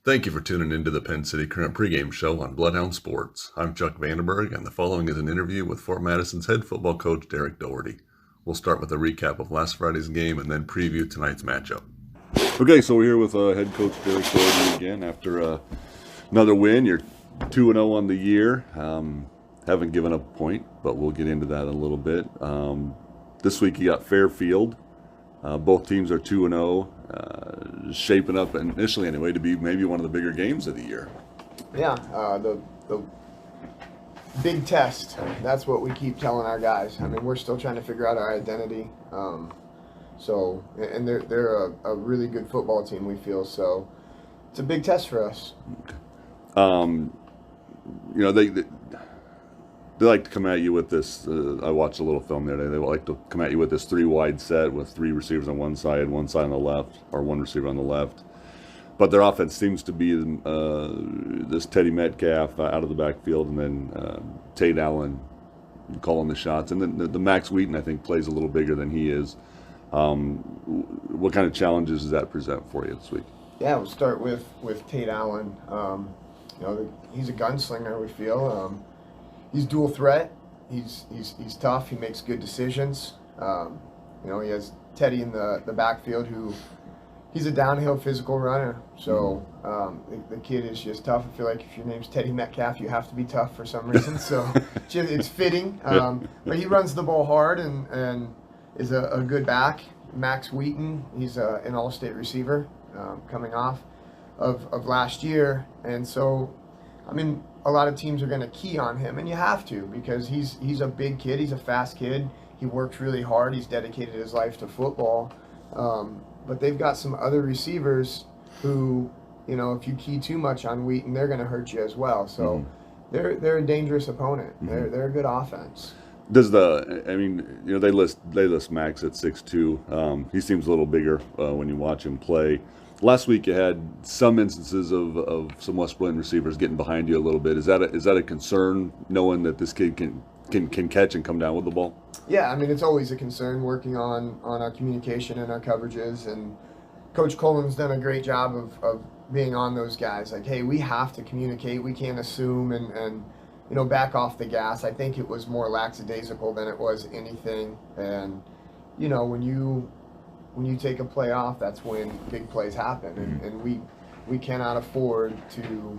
Thank you for tuning into the Penn City Current pregame show on Bloodhound Sports. I'm Chuck Vandenberg, and the following is an interview with Fort Madison's head football coach, Derek Doherty. We'll start with a recap of last Friday's game and then preview tonight's matchup. Okay, so we're here with head coach Derek Doherty again after another win. You're 2-0 on the year. Haven't given up a point, but we'll get into that in a little bit. This week you got Fairfield. Both teams are 2-0, shaping up initially anyway to be maybe one of the bigger games of the year. Yeah, the big test. That's what we keep telling our guys. I mean, we're still trying to figure out our identity. And they're a really good football team, we feel. So it's a big test for us. They like to come at you with this. I watched a little film the other day. They like to come at you with this three wide set with three receivers on one side on the left, or one receiver on the left. But their offense seems to be this Teddy Metcalf out of the backfield, and then Tate Allen calling the shots. And then the Max Wheaton, I think, plays a little bigger than he is. What kind of challenges does that present for you this week? Yeah, we'll start with Tate Allen. He's a gunslinger, we feel. He's dual threat. He's tough. He makes good decisions. He has Teddy in the backfield, who he's a downhill physical runner. So the kid is just tough. I feel like if your name's Teddy Metcalf, you have to be tough for some reason. So it's fitting. But he runs the ball hard and is a good back. Max Wheaton, he's an all-state receiver coming off of last year. And so, I mean, a lot of teams are going to key on him, and you have to, because he's a big kid. He's a fast kid. He works really hard. He's dedicated his life to football. But they've got some other receivers who, if you key too much on Wheaton, they're going to hurt you as well. So they're a dangerous opponent. They're a good offense. They list Max at 6'2". He seems a little bigger when you watch him play. Last week you had some instances of some West Brilliant receivers getting behind you a little bit. Is that a concern, knowing that this kid can catch and come down with the ball? Yeah, I mean, it's always a concern, working on our communication and our coverages. And Coach Colin's done a great job of being on those guys. Like, hey, we have to communicate. We can't assume and back off the gas. I think it was more lackadaisical than it was anything. And, when you take a play off, that's when big plays happen, and we cannot afford to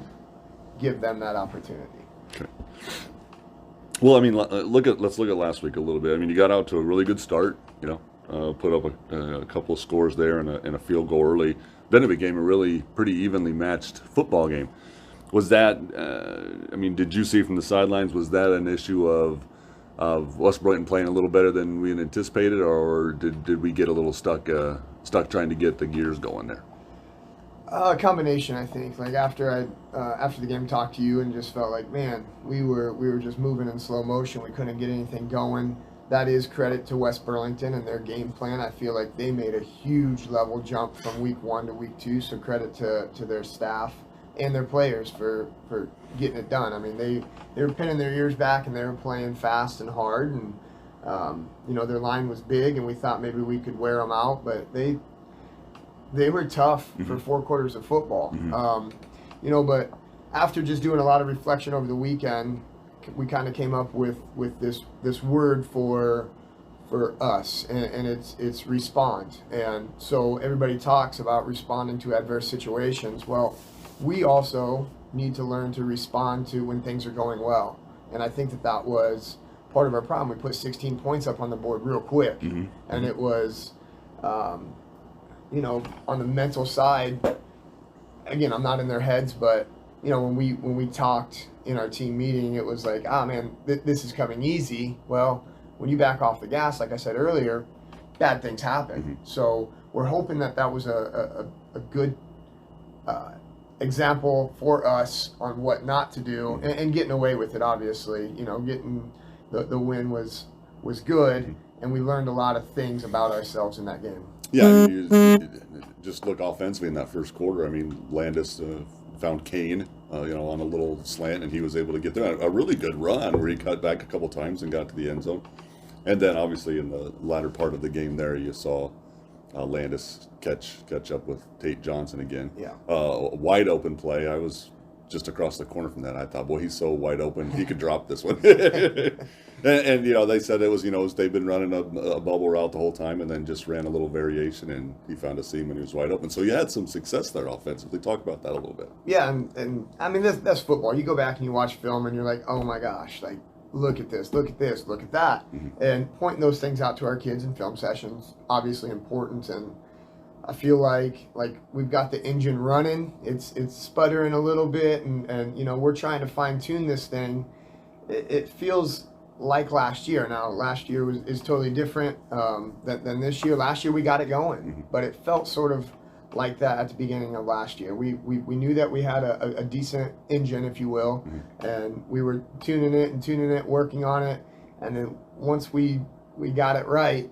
give them that opportunity. Okay. Well, I mean, let's look at last week a little bit. I mean, you got out to a really good start. Put up a couple of scores there and a field goal early. Then it became a really pretty evenly matched football game. Was that? Did you see from the sidelines? Was that an issue of West Brilliant playing a little better than we had anticipated, or did we get a little stuck trying to get the gears going there? A combination, I think. Like after the game, talked to you and just felt like, man, we were just moving in slow motion. We couldn't get anything going. That is credit to West Burlington and their game plan. I feel like they made a huge level jump from week 1 to week 2. So credit to their staff and their players for getting it done. I mean, they were pinning their ears back and they were playing fast and hard, and their line was big, and we thought maybe we could wear them out, but they were tough for 4 quarters of football. But after just doing a lot of reflection over the weekend, we kind of came up with this word for us, and it's respond. And so everybody talks about responding to adverse situations. Well, we also need to learn to respond to when things are going well. And I think that was part of our problem. We put 16 points up on the board real quick. And it was, on the mental side, again, I'm not in their heads, but, when we talked in our team meeting, it was like, man, this is coming easy. Well, when you back off the gas, like I said earlier, bad things happen. So we're hoping that was a good example for us on what not to do, and getting away with it. Obviously, getting the win was good, and we learned a lot of things about ourselves in that game. Yeah, you just look offensively in that first quarter. I mean, Landis found Kane, on a little slant, and he was able to get there. A really good run where he cut back a couple times and got to the end zone. And then obviously in the latter part of the game there, you saw Landis catch up with Tate Johnson again. Yeah. A wide open play. I was just across the corner from that. I thought, boy, he's so wide open. He could drop this one. and they said it was, they've been running a bubble route the whole time and then just ran a little variation and he found a seam and he was wide open. So you had some success there offensively. Talk about that a little bit. Yeah, and I mean, that's football. You go back and you watch film and you're like, oh my gosh, like, look at this, look at this, look at that. Mm-hmm. And pointing those things out to our kids in film sessions, obviously important. And I feel like we've got the engine running. It's sputtering a little bit, and we're trying to fine tune this thing. It feels like last year. Now last year is totally different than this year. Last year we got it going, mm-hmm. but it felt sort of like that at the beginning of last year. We knew that we had a decent engine, if you will, mm-hmm. and we were tuning it, working on it, and then once we got it right,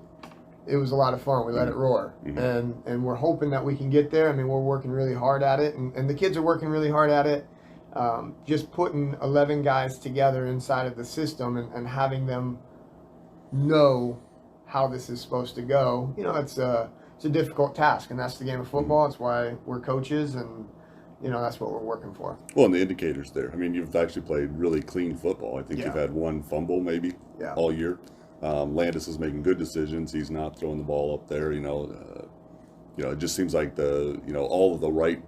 it was a lot of fun. We let it roar. Mm-hmm. And we're hoping that we can get there. I mean, we're working really hard at it, and the kids are working really hard at it. Just putting 11 guys together inside of the system and having them know how this is supposed to go, it's a difficult task, and that's the game of football. It's why we're coaches, and that's what we're working for. Well, and the indicators there. I mean, you've actually played really clean football. I think you've had one fumble maybe all year. Landis is making good decisions. He's not throwing the ball up there. It just seems like all of the right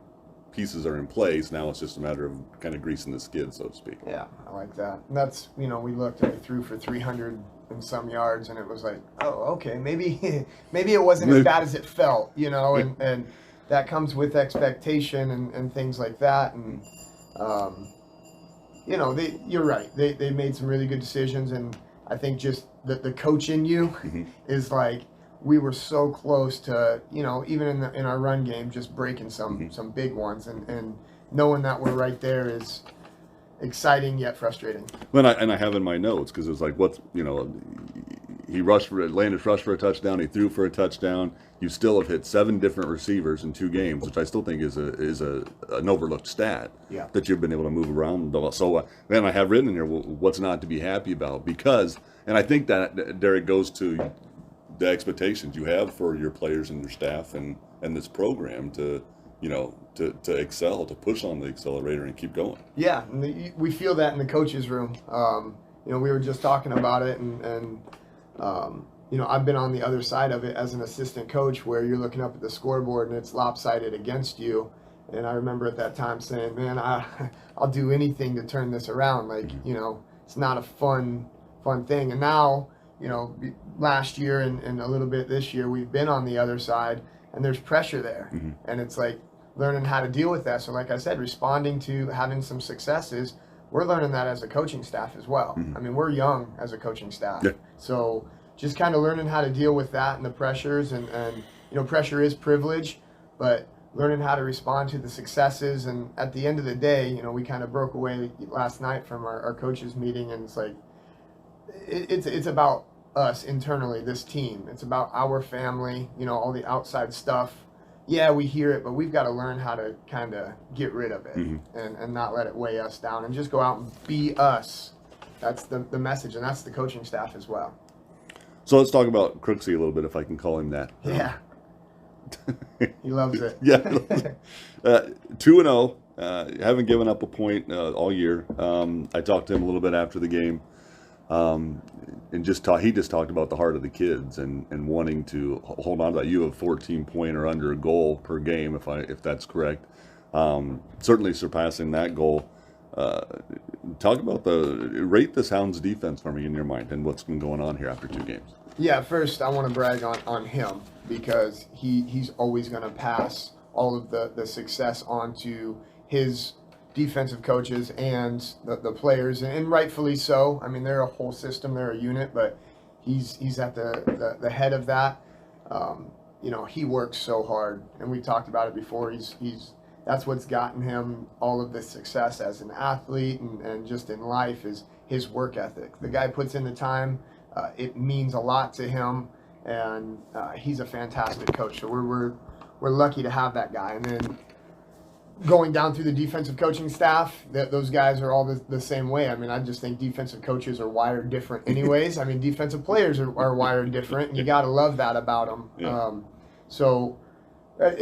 pieces are in place. Now it's just a matter of kind of greasing the skid, so to speak. Yeah, I like that. And that's we looked and we threw for 300 and some yards, and it was like, oh, okay, maybe it wasn't as bad as it felt, and that comes with expectation and things like that. And you're right. They made some really good decisions, and I think just the coach in you mm-hmm. is like, we were so close to, even in our run game, just breaking some big ones, and knowing that we're right there is exciting yet frustrating. Well, and I have in my notes, because it was like, Landis rushed for a touchdown, he threw for a touchdown. You still have hit 7 different receivers in 2 games, which I still think is an overlooked stat. Yeah. That you've been able to move around. So then I have written in here, what's not to be happy about, because, and I think that Derek goes to the expectations you have for your players and your staff and this program to excel, to push on the accelerator and keep going. Yeah, and we feel that in the coaches' room. We were just talking about it, and I've been on the other side of it as an assistant coach, where you're looking up at the scoreboard and it's lopsided against you. And I remember at that time saying, man, I'll do anything to turn this around. Like, mm-hmm. It's not a fun thing. And now, last year and a little bit this year, we've been on the other side, and there's pressure there. Mm-hmm. And it's like learning how to deal with that. So like I said, responding to having some successes, we're learning that as a coaching staff as well. Mm-hmm. I mean, we're young as a coaching staff. Yeah. So just kind of learning how to deal with that and the pressures, and pressure is privilege, but learning how to respond to the successes. And at the end of the day, we kind of broke away last night from our coaches meeting, and it's like, it's about us internally, this team. It's about our family, all the outside stuff. Yeah, we hear it, but we've got to learn how to kind of get rid of it, mm-hmm. and not let it weigh us down, and just go out and be us. That's the message, and that's the coaching staff as well. So let's talk about Crooksy a little bit, if I can call him that. Yeah. He loves it. Yeah. 2-0. Haven't given up a point all year. I talked to him a little bit after the game. And he just talked about the heart of the kids and wanting to hold on to that. You have 14-point or under a goal per game, if that's correct. Certainly surpassing that goal. Talk about rate this Hounds defense for me in your mind, and what's been going on here after 2 games. Yeah, first I want to brag on him, because he's always going to pass all of the success on to his defensive coaches and the players, and rightfully so. I mean, they're a whole system, they're a unit, but he's at the head of that. He works so hard, and we talked about it before. That's what's gotten him all of the success as an athlete and just in life, is his work ethic. The guy puts in the time. It means a lot to him, and he's a fantastic coach. So we're lucky to have that guy. And then going down through the defensive coaching staff, those guys are all the same way. I mean, I just think defensive coaches are wired different anyways. I mean, defensive players are wired different, and you got to love that about them. Yeah. So that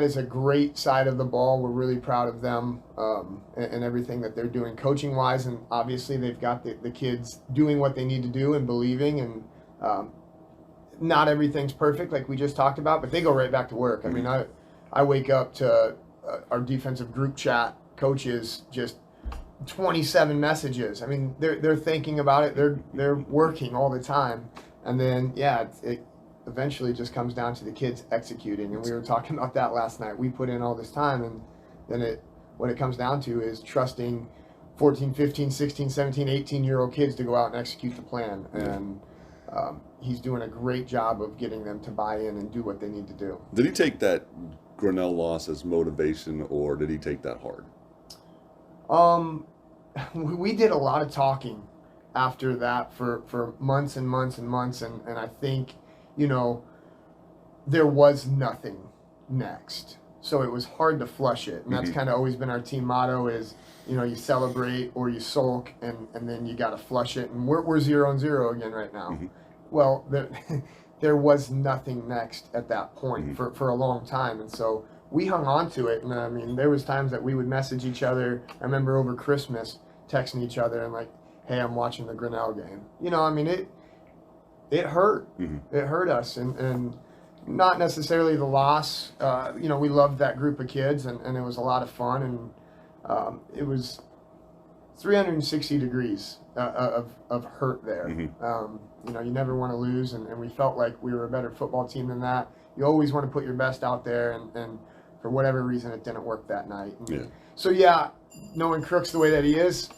is a great side of the ball. We're really proud of them and everything that they're doing coaching wise, and obviously they've got the kids doing what they need to do and believing, and not everything's perfect like we just talked about, but they go right back to work. I mean, I wake up to our defensive group chat coaches just 27 messages. I mean, they're thinking about it. They're working all the time, and then it eventually just comes down to the kids executing. And we were talking about that last night. We put in all this time, and then what it comes down to is trusting 14, 15, 16, 17, 18-year-old kids to go out and execute the plan. And he's doing a great job of getting them to buy in and do what they need to do. Did he take that Grinnell loss as motivation, or did he take that hard? We did a lot of talking after that for months and months and months, and I think, there was nothing next. So it was hard to flush it. And that's kind of always been our team motto is, you celebrate or you sulk, and then you got to flush it. And we're 0-0 again right now. Well, there was nothing next at that point for a long time. And so we hung on to it. And I mean, there was times that we would message each other. I remember over Christmas texting each other and like, hey, I'm watching the Grinnell game. I mean, it hurt. It hurt us. And not necessarily the loss. We loved that group of kids, and it was a lot of fun. And it was 360 degrees of hurt there. You never want to lose, and we felt like we were a better football team than that. You always want to put your best out there, and for whatever reason, it didn't work that night. So, knowing Crooks the way that he is,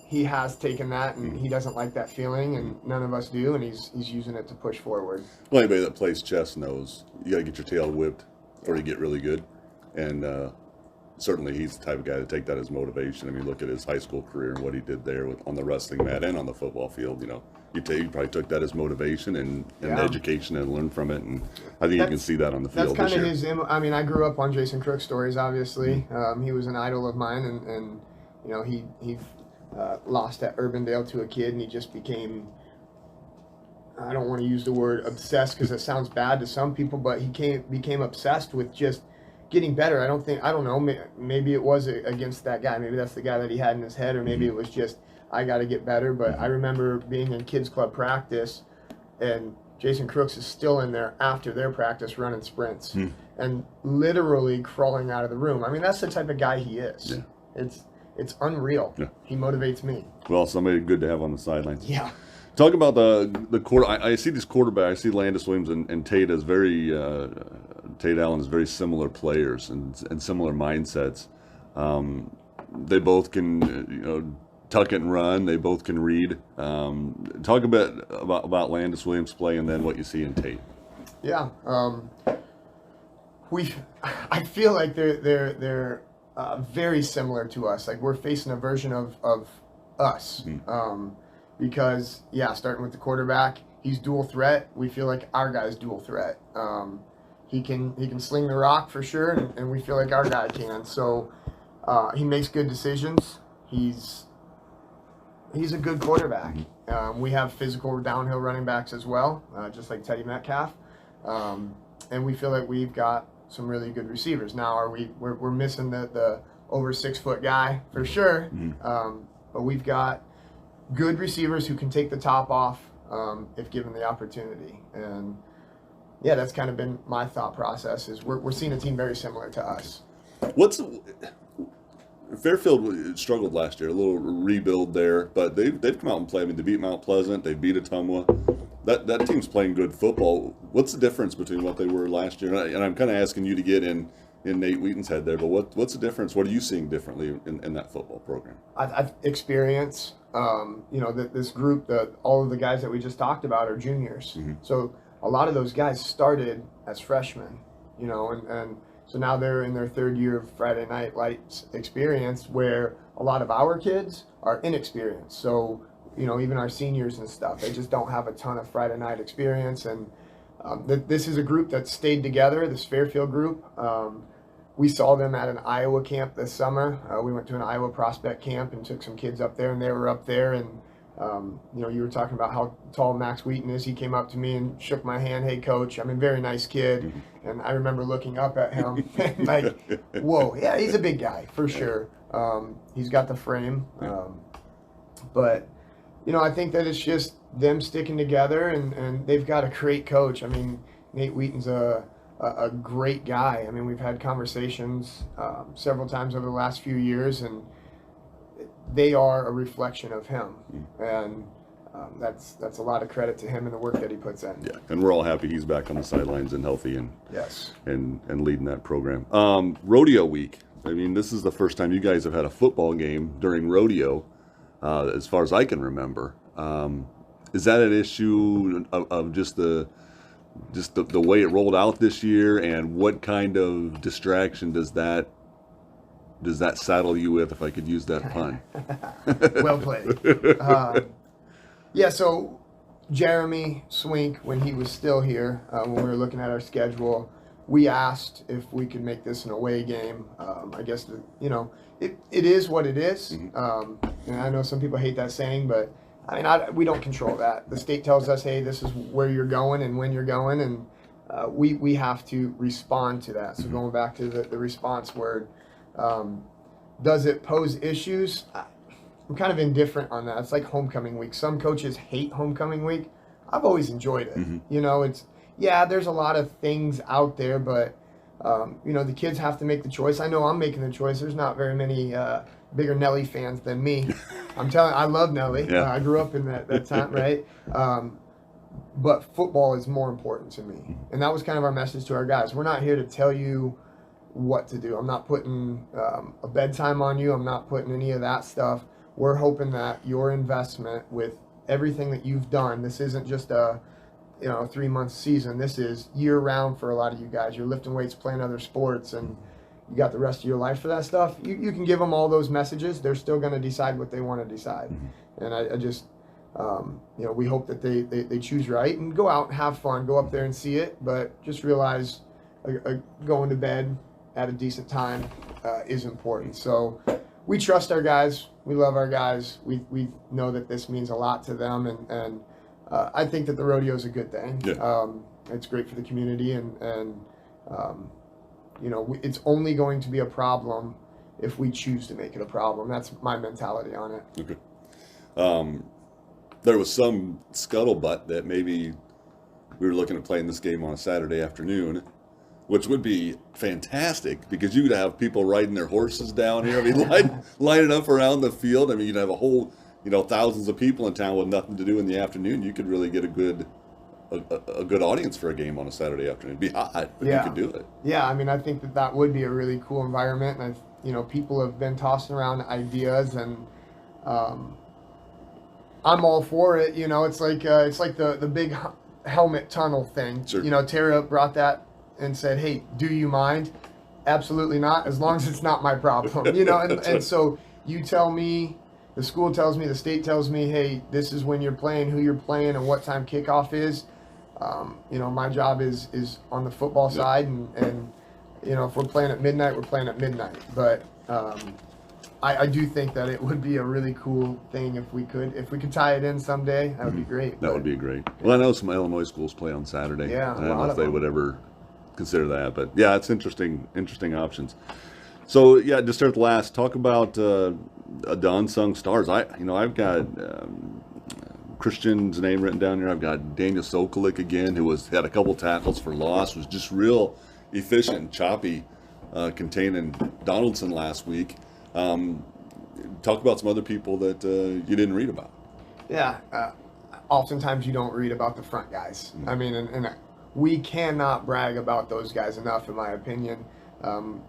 he has taken that, and he doesn't like that feeling, and none of us do, and he's using it to push forward. Well, anybody that plays chess knows you got to get your tail whipped before you get really good, and certainly he's the type of guy to take that as motivation. I mean, look at his high school career and what he did there on the wrestling mat and on the football field. You probably took that as motivation and education and learned from it, and I think you can see that on the field. That's kind of his. I mean, I grew up on Jason Crook's stories. Obviously, he was an idol of mine, and he lost at Urbandale to a kid, and he just became. I don't want to use the word obsessed because it sounds bad to some people, but he became obsessed with just getting better. I don't know. Maybe it was against that guy. Maybe that's the guy that he had in his head, or maybe it was just I got to get better. But I remember being in kids club practice, and Jason Crooks is still in there after their practice running sprints and literally crawling out of the room. I mean, that's the type of guy he is. It's unreal. He motivates me. Well, somebody good to have on the sidelines. Yeah. Talk about the quarter. I see these quarterbacks. I see Landis Williams and Tate as Tate Allen is very similar players and similar mindsets. They both can tuck it and run. They both can read. Talk a bit about Landis Williams' play, and then what you see in Tate. Yeah, I feel like they're very similar to us. Like we're facing a version of us. Because starting with the quarterback, he's dual threat. We feel like our guy's dual threat. He can sling the rock for sure, and we feel like our guy can. So he makes good decisions. He's a good quarterback. We have physical downhill running backs as well, just like Teddy Metcalf. And we feel like we've got some really good receivers. Now, we're missing the over 6 foot guy for sure, but we've got good receivers who can take the top off if given the opportunity. And that's kind of been my thought process. Is we're seeing a team very similar to us. Fairfield struggled last year, a little rebuild there, but they've come out and played. I mean, they beat Mount Pleasant, they beat Ottumwa. That team's playing good football. What's the difference between what they were last year? And I'm kind of asking you to get in Nate Wheaton's head there, but what's the difference? What are you seeing differently in that football program? I've experience. This group, all of the guys that we just talked about are juniors. So a lot of those guys started as freshmen, and so now they're in their third year of Friday Night Lights experience, where a lot of our kids are inexperienced. So, even our seniors and stuff, they just don't have a ton of Friday night experience. And this is a group that stayed together, this Fairfield group. We saw them at an Iowa camp this summer. We went to an Iowa prospect camp and took some kids up there, and they were up there, and You were talking about how tall Max Wheaton is. He came up to me and shook my hand. Hey, coach. I mean, very nice kid. And I remember looking up at him and like, whoa, yeah, he's a big guy for sure. He's got the frame. But, I think that it's just them sticking together, and they've got a great coach. I mean, Nate Wheaton's a great guy. I mean, we've had conversations several times over the last few years, and they are a reflection of him. And that's a lot of credit to him and the work that he puts in. Yeah, and we're all happy he's back on the sidelines and healthy and yes, and leading that program. Rodeo week. I mean, this is the first time you guys have had a football game during rodeo, as far as I can remember. Is that an issue of just the way it rolled out this year, and what kind of distraction does that saddle you with, if I could use that pun? Well played. Yeah, so Jeremy Swink, when he was still here, when we were looking at our schedule, we asked if we could make this an away game. I guess, it is what it is. And I know some people hate that saying, but I mean, we don't control that. The state tells us, hey, this is where you're going and when you're going, and we have to respond to that. So going back to the response word, does it pose issues? I'm kind of indifferent on that. It's like homecoming week. Some coaches hate homecoming week. I've always enjoyed it. There's a lot of things out there, but the kids have to make the choice. I know I'm making the choice. There's not very many bigger Nelly fans than me. I'm telling you, I love Nelly. Yeah. I grew up in that time, right? But football is more important to me. And that was kind of our message to our guys. We're not here to tell you what to do. I'm not putting a bedtime on you. I'm not putting any of that stuff. We're hoping that your investment with everything that you've done, this isn't just a 3-month season. This is year round for a lot of you guys. You're lifting weights, playing other sports, and you got the rest of your life for that stuff. You can give them all those messages. They're still going to decide what they want to decide. And I just, we hope that they choose right and go out and have fun, go up there and see it, but just realize going to bed at a decent time is important. So we trust our guys. We love our guys. We know that this means a lot to them, and I think that the rodeo is a good thing. Yeah. It's great for the community, and it's only going to be a problem if we choose to make it a problem. That's my mentality on it. Okay. There was some scuttlebutt that maybe we were looking at playing this game on a Saturday afternoon, which would be fantastic because you could have people riding their horses down here. I mean, lining up around the field. I mean, you'd have a whole, thousands of people in town with nothing to do in the afternoon. You could really get a good audience for a game on a Saturday afternoon. It'd be hot, but you could do it. Yeah, I mean, I think that would be a really cool environment. And people have been tossing around ideas, and I'm all for it. It's like the big helmet tunnel thing. Sure. Tara brought that and said, hey, do you mind? Absolutely not, as long as it's not my problem. And so you tell me, the school tells me, the state tells me, hey, this is when you're playing, who you're playing, and what time kickoff is. My job is on the football side, and if we're playing at midnight, we're playing at midnight. But I do think that it would be a really cool thing if we could tie it in someday. That would be great. That would be great. Well, I know some Illinois schools play on Saturday. Yeah, I don't know if they would ever consider that, but yeah, it's interesting options. So yeah, just start last. Talk about the unsung stars. I've got Christian's name written down here. I've got Daniel Sokolik again, who had a couple tackles for loss, was just real efficient and choppy, containing Donaldson last week. Talk about some other people that you didn't read about. Yeah, oftentimes you don't read about the front guys. I mean, and we cannot brag about those guys enough, in my opinion.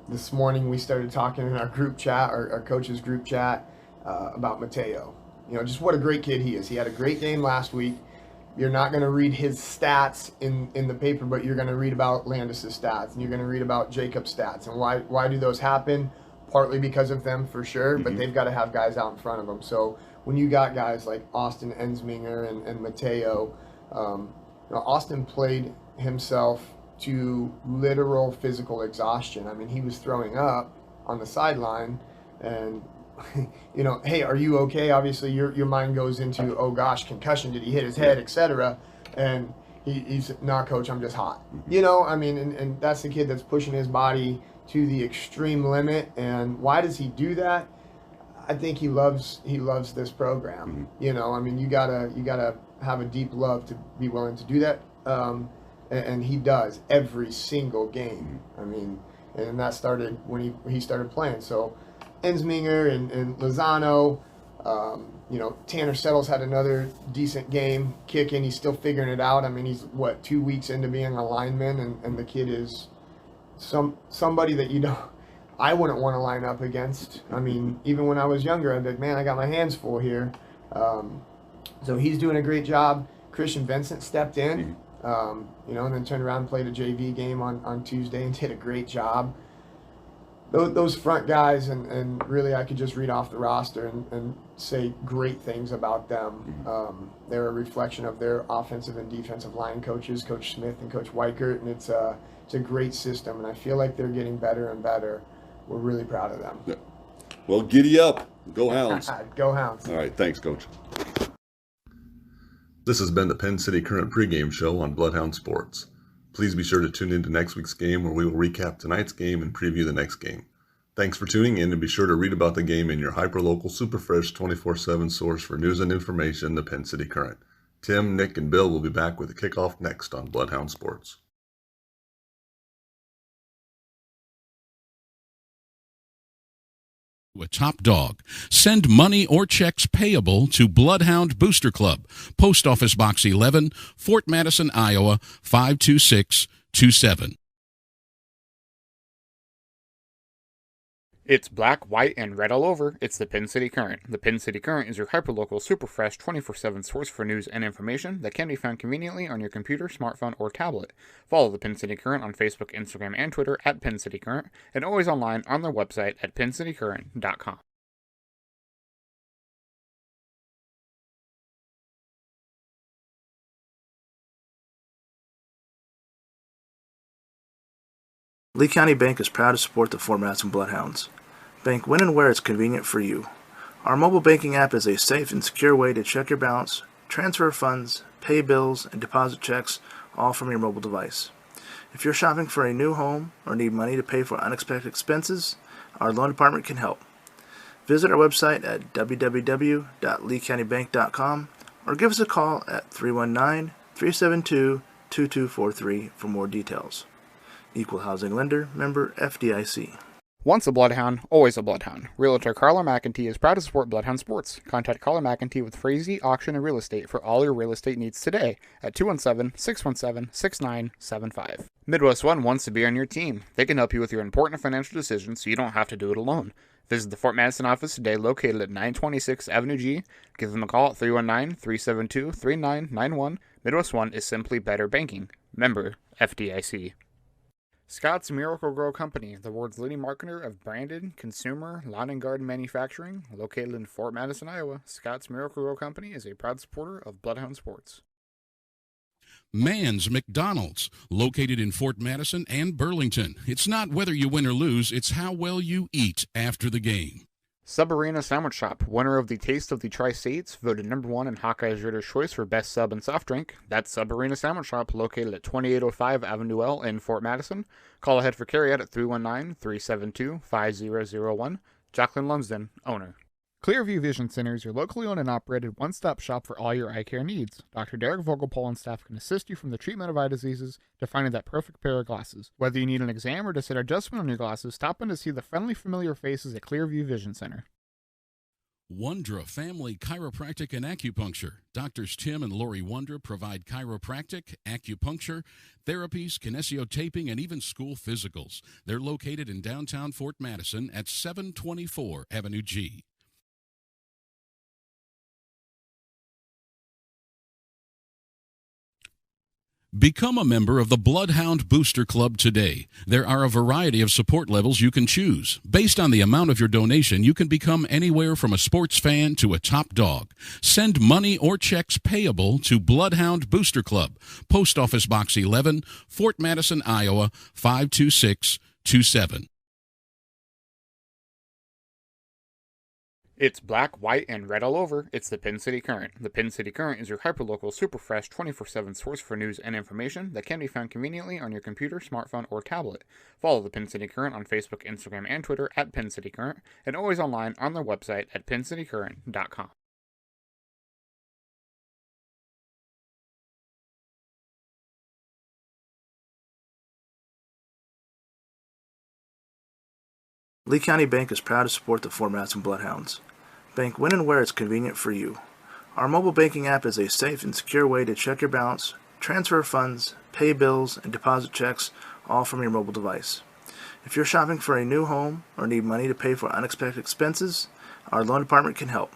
This morning we started talking in our group chat, our coaches group chat, about Mateo. Just what a great kid he is. He had a great game last week. You're not going to read his stats in the paper, but you're going to read about Landis' stats, and you're going to read about Jacob's stats. And why do those happen? Partly because of them, for sure, but they've got to have guys out in front of them. So when you got guys like Austin Ensminger and Mateo, Austin played himself to literal physical exhaustion. I mean, he was throwing up on the sideline, and hey, are you okay? Obviously, your mind goes into, oh gosh, concussion, did he hit his head, etc. And he's, nah, coach, I'm just hot. I mean, and that's the kid that's pushing his body to the extreme limit. And why does he do that? I think he loves this program. I mean, you gotta have a deep love to be willing to do that. And he does every single game. I mean, and that started when he started playing. So Ensminger and Lozano, Tanner Settles had another decent game kicking. He's still figuring it out. I mean, he's 2 weeks into being a lineman, and the kid is somebody that I wouldn't want to line up against. I mean, even when I was younger, I'd be like, man, I got my hands full here. So he's doing a great job. Christian Vincent stepped in, and then turned around and played a JV game on Tuesday and did a great job. Those front guys, and really I could just read off the roster and say great things about them. They're a reflection of their offensive and defensive line coaches, Coach Smith and Coach Weichert, and it's a great system, and I feel like they're getting better and better. We're really proud of them. Yeah. Well, giddy up. Go Hounds. Go Hounds. All right, thanks, Coach. This has been the Penn City Current pregame show on Bloodhound Sports. Please be sure to tune in to next week's game where we will recap tonight's game and preview the next game. Thanks for tuning in, and be sure to read about the game in your hyperlocal, super fresh, 24/7 source for news and information, the Penn City Current. Tim, Nick, and Bill will be back with the kickoff next on Bloodhound Sports. A top dog. Send money or checks payable to Bloodhound Booster Club, Post Office Box 11, Fort Madison, Iowa 52627. It's black, white, and red all over. It's the Penn City Current. The Penn City Current is your hyperlocal, super fresh, 24/7 source for news and information that can be found conveniently on your computer, smartphone, or tablet. Follow the Penn City Current on Facebook, Instagram, and Twitter at Penn City Current, and always online on their website at penncitycurrent.com. Lee County Bank is proud to support the Fort Madison Bloodhounds. Bank when and where it's convenient for you. Our mobile banking app is a safe and secure way to check your balance, transfer funds, pay bills, and deposit checks, all from your mobile device. If you're shopping for a new home or need money to pay for unexpected expenses, our loan department can help. Visit our website at www.leecountybank.com or give us a call at 319-372-2243 for more details. Equal Housing Lender, member FDIC. Once a Bloodhound, always a Bloodhound. Realtor Carla McEntee is proud to support Bloodhound Sports. Contact Carla McEntee with Frazee Auction and Real Estate for all your real estate needs today at 217-617-6975. Midwest One wants to be on your team. They can help you with your important financial decisions so you don't have to do it alone. Visit the Fort Madison office today, located at 926 Avenue G. Give them a call at 319-372-3991. Midwest One is simply better banking. Member FDIC. Scott's Miracle-Gro Company, the world's leading marketer of branded, consumer, lawn and garden manufacturing, located in Fort Madison, Iowa. Scott's Miracle-Gro Company is a proud supporter of Bloodhound Sports. Mann's McDonald's, located in Fort Madison and Burlington. It's not whether you win or lose, it's how well you eat after the game. Sub Arena Sandwich Shop, winner of the Taste of the Tri-States, voted #1 in Hawkeye's Reader's Choice for Best Sub and Soft Drink. That's Sub Arena Sandwich Shop, located at 2805 Avenue L in Fort Madison. Call ahead for carryout at 319-372-5001. Jacqueline Lumsden, owner. Clearview Vision Center is your locally owned and operated one-stop shop for all your eye care needs. Dr. Derek Vogelpol and staff can assist you from the treatment of eye diseases to finding that perfect pair of glasses. Whether you need an exam or to set adjustment on your glasses, stop in to see the friendly, familiar faces at Clearview Vision Center. Wondra Family Chiropractic and Acupuncture. Doctors Tim and Lori Wondra provide chiropractic, acupuncture, therapies, kinesiotaping, and even school physicals. They're located in downtown Fort Madison at 724 Avenue G. Become a member of the Bloodhound Booster Club today. There are a variety of support levels you can choose. Based on the amount of your donation, you can become anywhere from a sports fan to a top dog. Send money or checks payable to Bloodhound Booster Club, Post Office Box 11, Fort Madison, Iowa 52627. It's black, white, and red all over. It's the Pin City Current. The Pin City Current is your hyperlocal, super fresh, 24/7 source for news and information that can be found conveniently on your computer, smartphone, or tablet. Follow the Pin City Current on Facebook, Instagram, and Twitter at Pin City Current, and always online on their website at pincitycurrent.com. Lee County Bank is proud to support the Fort Madison Bloodhounds. Bank when and where it's convenient for you. Our mobile banking app is a safe and secure way to check your balance, transfer funds, pay bills, and deposit checks, all from your mobile device. If you're shopping for a new home or need money to pay for unexpected expenses, our loan department can help.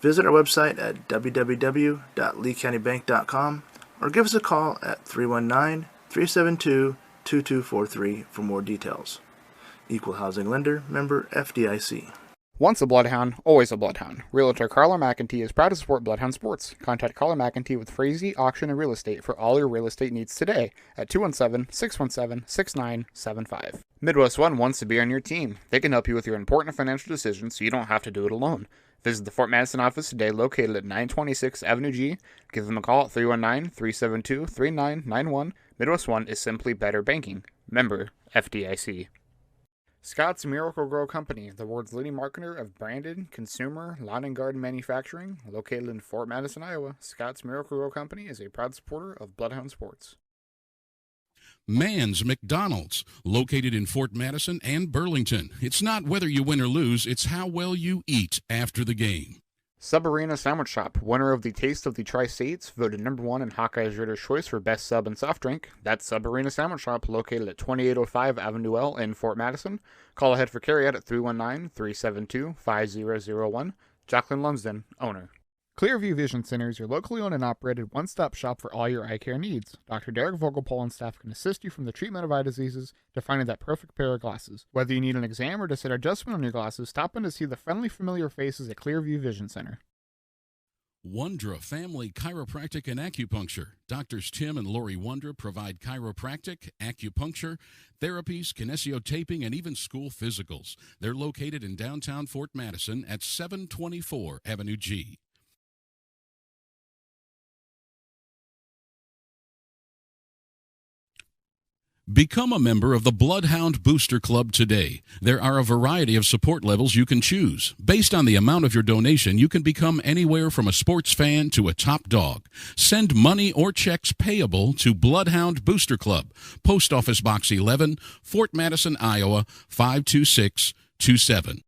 Visit our website at www.leecountybank.com or give us a call at 319-372-2243 for more details. Equal Housing Lender, member FDIC. Once a Bloodhound, always a Bloodhound. Realtor Carla McEntee is proud to support Bloodhound Sports. Contact Carla McEntee with Frazee Auction and Real Estate for all your real estate needs today at 217-617-6975. Midwest One wants to be on your team. They can help you with your important financial decisions so you don't have to do it alone. Visit the Fort Madison office today located at 926 Avenue G. Give them a call at 319-372-3991. Midwest One is simply better banking. Member FDIC. Scott's Miracle-Gro Company, the world's leading marketer of branded, consumer, lawn and garden manufacturing, located in Fort Madison, Iowa. Scott's Miracle-Gro Company is a proud supporter of Bloodhound Sports. Mann's McDonald's, located in Fort Madison and Burlington. It's not whether you win or lose, it's how well you eat after the game. Sub-Arena Sandwich Shop, winner of the Taste of the Tri-States, voted #1 in Hawkeye's Reader's Choice for Best Sub and Soft Drink. That's Sub-Arena Sandwich Shop, located at 2805 Avenue L in Fort Madison. Call ahead for carryout at 319-372-5001. Jacqueline Lumsden, owner. Clearview Vision Center is your locally owned and operated one-stop shop for all your eye care needs. Dr. Derek Vogelpohl and staff can assist you from the treatment of eye diseases to finding that perfect pair of glasses. Whether you need an exam or to set adjustment on your glasses, stop in to see the friendly, familiar faces at Clearview Vision Center. Wondra Family Chiropractic and Acupuncture. Doctors Tim and Lori Wondra provide chiropractic, acupuncture, therapies, kinesiotaping, and even school physicals. They're located in downtown Fort Madison at 724 Avenue G. Become a member of the Bloodhound Booster Club today. There are a variety of support levels you can choose. Based on the amount of your donation, you can become anywhere from a sports fan to a top dog. Send money or checks payable to Bloodhound Booster Club, Post Office Box 11, Fort Madison, Iowa, 52627.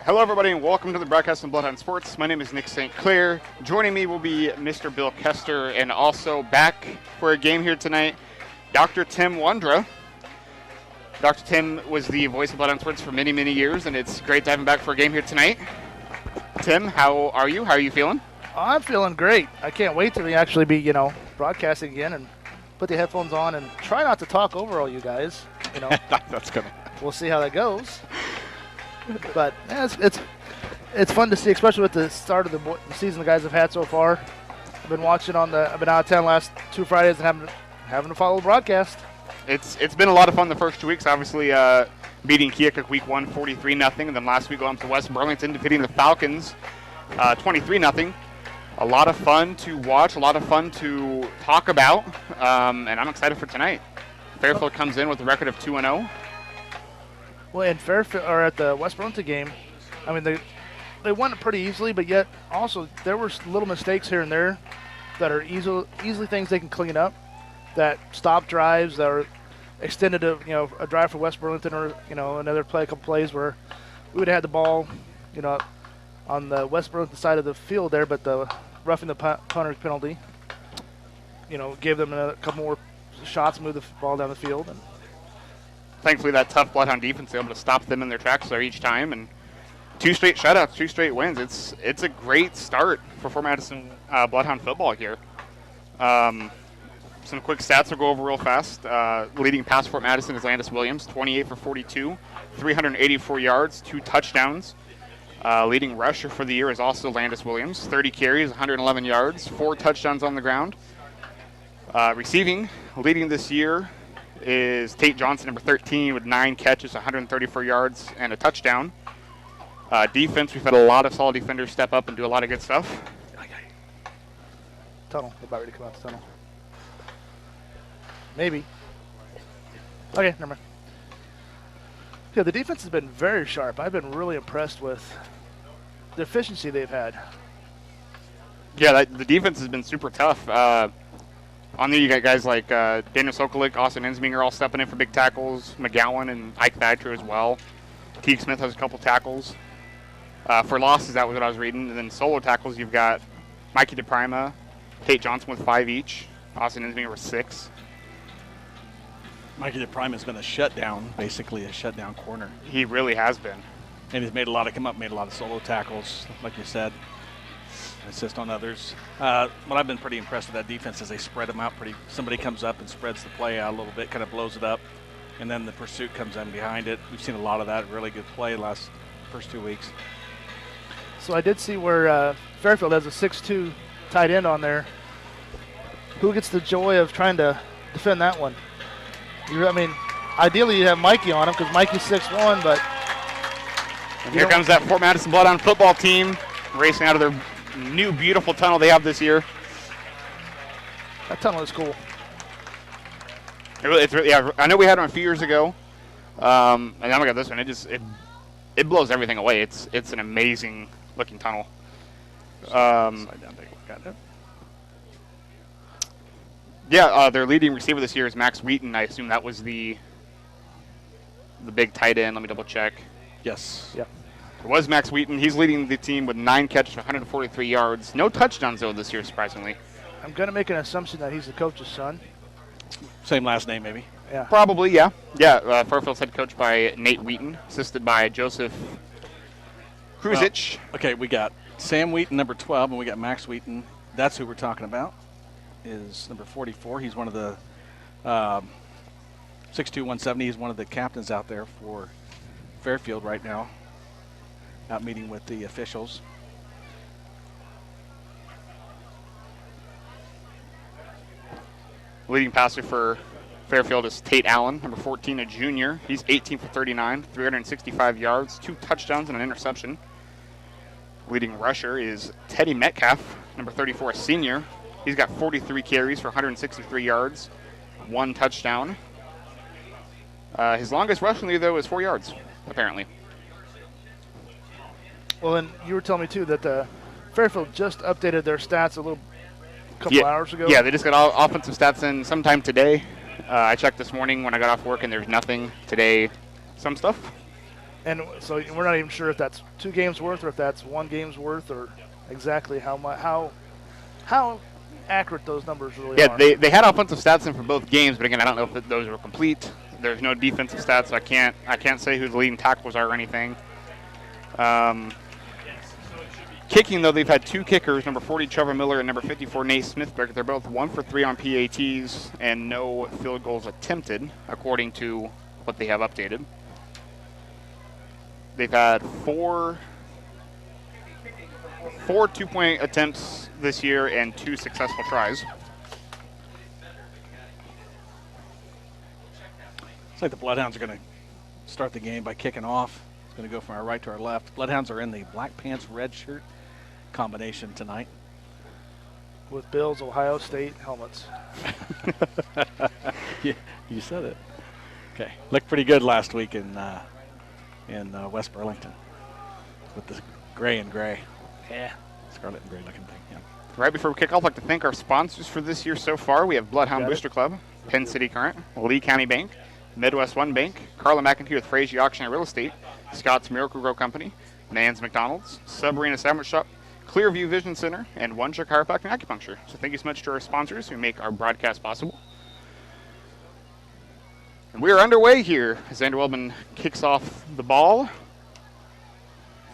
Hello, everybody, and welcome to the broadcast of Bloodhound Sports. My name is Nick St. Clair. Joining me will be Mr. Bill Kester, and also back for a game here tonight, Dr. Tim Wondra. Dr. Tim was the voice of Bloodhound Sports for many, many years, and it's great to have him back for a game here tonight. Tim, how are you? How are you feeling? I'm feeling great. I can't wait to actually be, broadcasting again and put the headphones on and try not to talk over all you guys. That's good. We'll see how that goes. But yeah, it's fun to see, especially with the start of the season the guys have had so far. I've been watching I've been out of town last 2 Fridays and having to follow the broadcast. It's been a lot of fun the first 2 weeks. Obviously, beating Keokuk week 1, 43-0, and then last week going to West Burlington, defeating the Falcons, 23-0. A lot of fun to watch, a lot of fun to talk about, and I'm excited for tonight. Fairfield comes in with a record of 2-0. Well, in Fairfield, or at the West Burlington game, I mean, they won it pretty easily, but yet also there were little mistakes here and there that are easily things they can clean up, that stop drives that are extended to, a drive for West Burlington, or, another play, a couple plays where we would have had the ball, on the West Burlington side of the field there, but the roughing the punter's penalty, gave them a couple more shots, move the ball down the field. And thankfully, that tough Bloodhound defense is able to stop them in their tracks there each time, and 2 straight shutouts, 2 straight wins. It's a great start for Fort Madison Bloodhound football here. Some quick stats I'll go over real fast. Leading past Fort Madison is Landis Williams, 28 for 42, 384 yards, 2 touchdowns. Leading rusher for the year is also Landis Williams, 30 carries, 111 yards, 4 touchdowns on the ground. Receiving, leading this year, is Tate Johnson, number 13, with 9 catches, 134 yards, and a touchdown. Defense, we've had a lot of solid defenders step up and do a lot of good stuff. Tunnel. They're about ready to come out the tunnel. Maybe. Okay, never mind. Yeah, the defense has been very sharp. I've been really impressed with the efficiency they've had. Yeah, the defense has been super tough. On there, you got guys like Daniel Sokolik, Austin Ensminger all stepping in for big tackles, McGowan and Ike Thatcher as well. Teague Smith has a couple tackles. For losses, that was what I was reading. And then solo tackles, you've got Mikey DePrima, Tate Johnson with 5 each, Austin Ensminger with 6. Mikey DePrime has been a shutdown, basically a shutdown corner. He really has been. And he's made a lot of solo tackles, like you said, assist on others. What I've been pretty impressed with that defense is they spread them out somebody comes up and spreads the play out a little bit, kind of blows it up, and then the pursuit comes in behind it. We've seen a lot of that, really good play first 2 weeks. So I did see where Fairfield has a 6'2" tight end on there. Who gets the joy of trying to defend that one? Ideally you'd have Mikey on him because Mikey's 6'1", but... And here comes that Fort Madison Bloodhound football team racing out of their new beautiful tunnel they have this year. That tunnel is cool. Yeah, I know we had one a few years ago, and now we got this one. It blows everything away. It's an amazing looking tunnel. Slide down, take a look at it. Yeah, their leading receiver this year is Max Wheaton. I assume that was the big tight end. Let me double check. Yes. Yep. It was Max Wheaton. He's leading the team with 9 catches, 143 yards. No touchdowns, though, this year, surprisingly. I'm going to make an assumption that he's the coach's son. Same last name, maybe. Yeah. Probably, yeah. Yeah, Fairfield's head coached by Nate Wheaton, assisted by Joseph Kruzich. Well, okay, we got Sam Wheaton, number 12, and we got Max Wheaton. That's who we're talking about, is number 44. He's one of the 6'2", 170. He's one of the captains out there for Fairfield right now, out meeting with the officials. Leading passer for Fairfield is Tate Allen, number 14, a junior. He's 18 for 39, 365 yards, 2 touchdowns and an interception. Leading rusher is Teddy Metcalf, number 34, a senior. He's got 43 carries for 163 yards, 1 touchdown. His longest rushing lead, though, is 4 yards, apparently. Well, and you were telling me, too, that Fairfield just updated their stats a couple hours ago. Yeah, they just got all offensive stats in sometime today. I checked this morning when I got off work, and there's nothing today. Some stuff. And so we're not even sure if that's 2 games worth or if that's 1 game's worth or exactly how accurate those numbers really are. Yeah, they had offensive stats in for both games, but again, I don't know if those were complete. There's no defensive stats, so I can't say who the leading tackles are or anything. Kicking, though, they've had 2 kickers, number 40 Trevor Miller and number 54 Nate Smithberg. They're both 1 for 3 on PATs and no field goals attempted, according to what they have updated. They've had 4 2-point attempts this year and 2 successful tries. Looks like the Bloodhounds are going to start the game by kicking off. It's going to go from our right to our left. Bloodhounds are in the black pants, red shirt combination tonight. With Bill's Ohio State helmets. Yeah, you said it. Okay, looked pretty good last week in West Burlington with the gray and gray. Yeah. Scarlet and gray looking thing, yeah. Right before we kick off, I'd like to thank our sponsors for this year so far. We have Bloodhound Booster Club, Penn City Current, Lee County Bank, Midwest One Bank, Carla McIntyre with Frazier Auction and Real Estate, Scott's Miracle Grow Company, Nan's McDonald's, Submarina Sandwich Shop, Clearview Vision Center, and One Check Chiropractic and Acupuncture. So thank you so much to our sponsors who make our broadcast possible. And we are underway here as Xander Wellman kicks off the ball.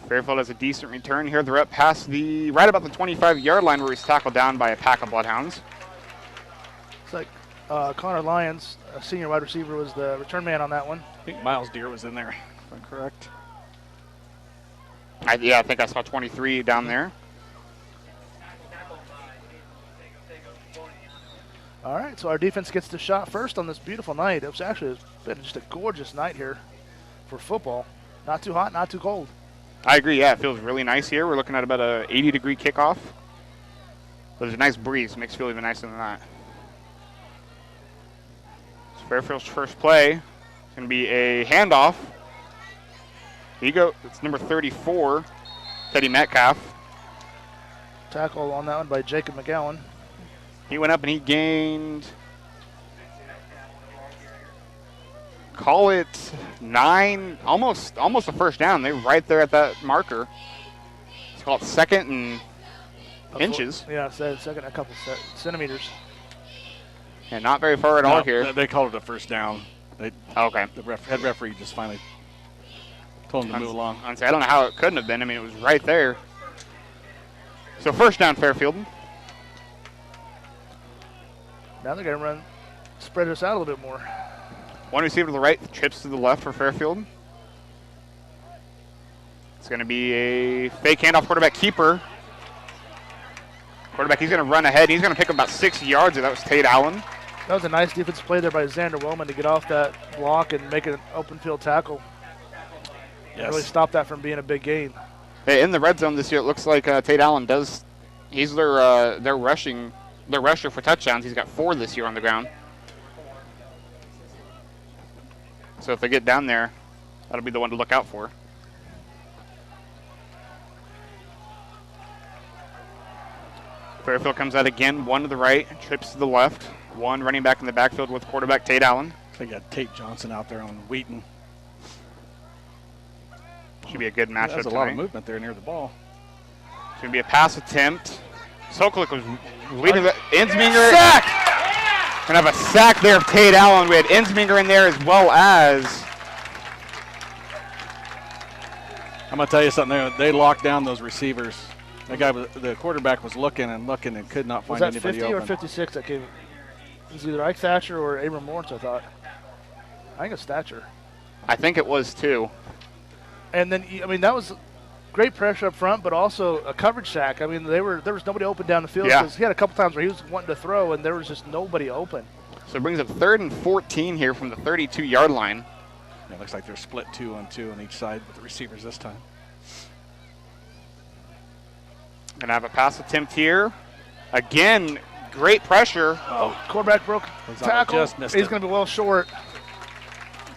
Fairfield has a decent return here. They're up past right about the 25-yard line where he's tackled down by a pack of Bloodhounds. It's like Connor Lyons, a senior wide receiver, was the return man on that one. I think Miles Deere was in there, if I'm correct. I think I saw 23 down there. All right, so our defense gets the shot first on this beautiful night. It's been just a gorgeous night here for football. Not too hot, not too cold. I agree, yeah, it feels really nice here. We're looking at about a 80-degree kickoff. But there's a nice breeze, makes it feel even nicer than that. So Fairfield's first play is going to be a handoff. Here you go, it's number 34, Teddy Metcalf. Tackle on that one by Jacob McGowan. He went up and he gained, call it 9, almost a first down. They're right there at that marker. Let's call it 2nd and inches. Yeah, second, a couple centimeters. And not very far at all here. They called it a first down. Okay. The head referee just finally told him to move along. I don't know how it couldn't have been. I mean, it was right there. So first down, Fairfield. Now they're going to spread us out a little bit more. One receiver to the right, trips to the left for Fairfield. It's going to be a fake handoff, quarterback keeper. Quarterback, he's going to run ahead. He's going to pick up about 6 yards. That was Tate Allen. That was a nice defensive play there by Xander Wellman to get off that block and make an open field tackle. Yes. Really stop that from being a big gain. Hey, in the red zone this year, it looks like Tate Allen does. He's their rusher for touchdowns. He's got 4 this year on the ground. So if they get down there, that'll be the one to look out for. Fairfield comes out again, 1 to the right, trips to the left. 1 running back in the backfield with quarterback Tate Allen. They got Tate Johnson out there on Wheaton. Should be a good matchup There's a lot of movement there near the ball. It's going to be a pass attempt. Sokolic was leading the Ensminger. Sack! Going to have a sack there of Tate Allen. We had Ensminger in there as well as. I'm going to tell you something. They locked down those receivers. The quarterback was looking and could not find anybody open. Was that 50 or 56 that came? It was either Ike Thatcher or Abram Lawrence, I thought. I think it's Thatcher. I think it was too. And then, I mean, that was great pressure up front, but also a coverage sack. I mean, there was nobody open down the field because he had a couple times where he was wanting to throw, and there was just nobody open. So it brings up 3rd and 14 here from the 32-yard line. It looks like they're split 2-on-2 on each side with the receivers this time. Going to have a pass attempt here. Again, great pressure. Oh, quarterback broke tackle. Just missed He's it. going to be well short.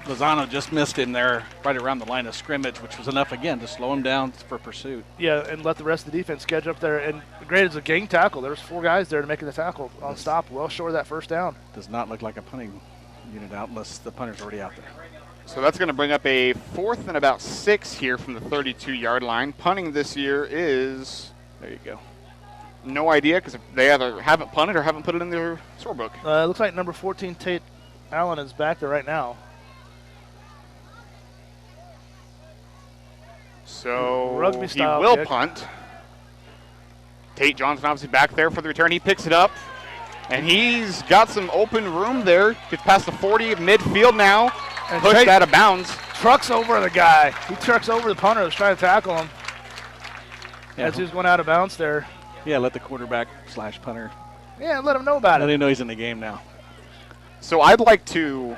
Lozano just missed him there right around the line of scrimmage, which was enough, again, to slow him down for pursuit. Yeah, and let the rest of the defense catch up there. And great as a gang tackle. There was 4 guys there to make the tackle on stop. Well short of that first down. Does not look like a punting unit out unless the punter's already out there. So that's going to bring up a 4th and about 6 here from the 32-yard line. Punting this year is, there you go, no idea because they either haven't punted or haven't put it in their scorebook. It looks like number 14, Tate Allen, is back there right now. So Rugby he style will kick. punt. Tate Johnson obviously back there for the return. He picks it up, and he's got some open room there. Gets past the 40 midfield now. And Pushed Tate out of bounds. trucks over the guy. He trucks over the punter that's trying to tackle him Yeah. as he was going out of bounds there. Yeah, let the quarterback /punter. Yeah, let him know about I it. didn't know he's in the game now. So I'd like to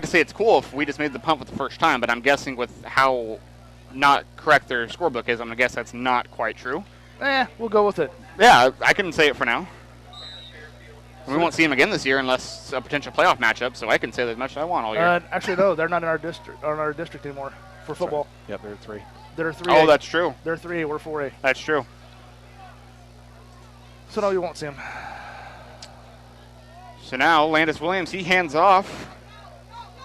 say it's cool if we just made the punt for the first time, but I'm guessing with how not correct their scorebook is, I'm going to guess that's not quite true. We'll go with it. Yeah, I can say it for now. We won't see him again this year unless it's a potential playoff matchup, so I can say that as much as I want all year. Actually, no, they're not in our district anymore for football. Yep, they're 3. They're 3A. Oh, that's true. They're 3A. We're 4A. That's true. So no, you won't see him. So now Landis Williams, he hands off.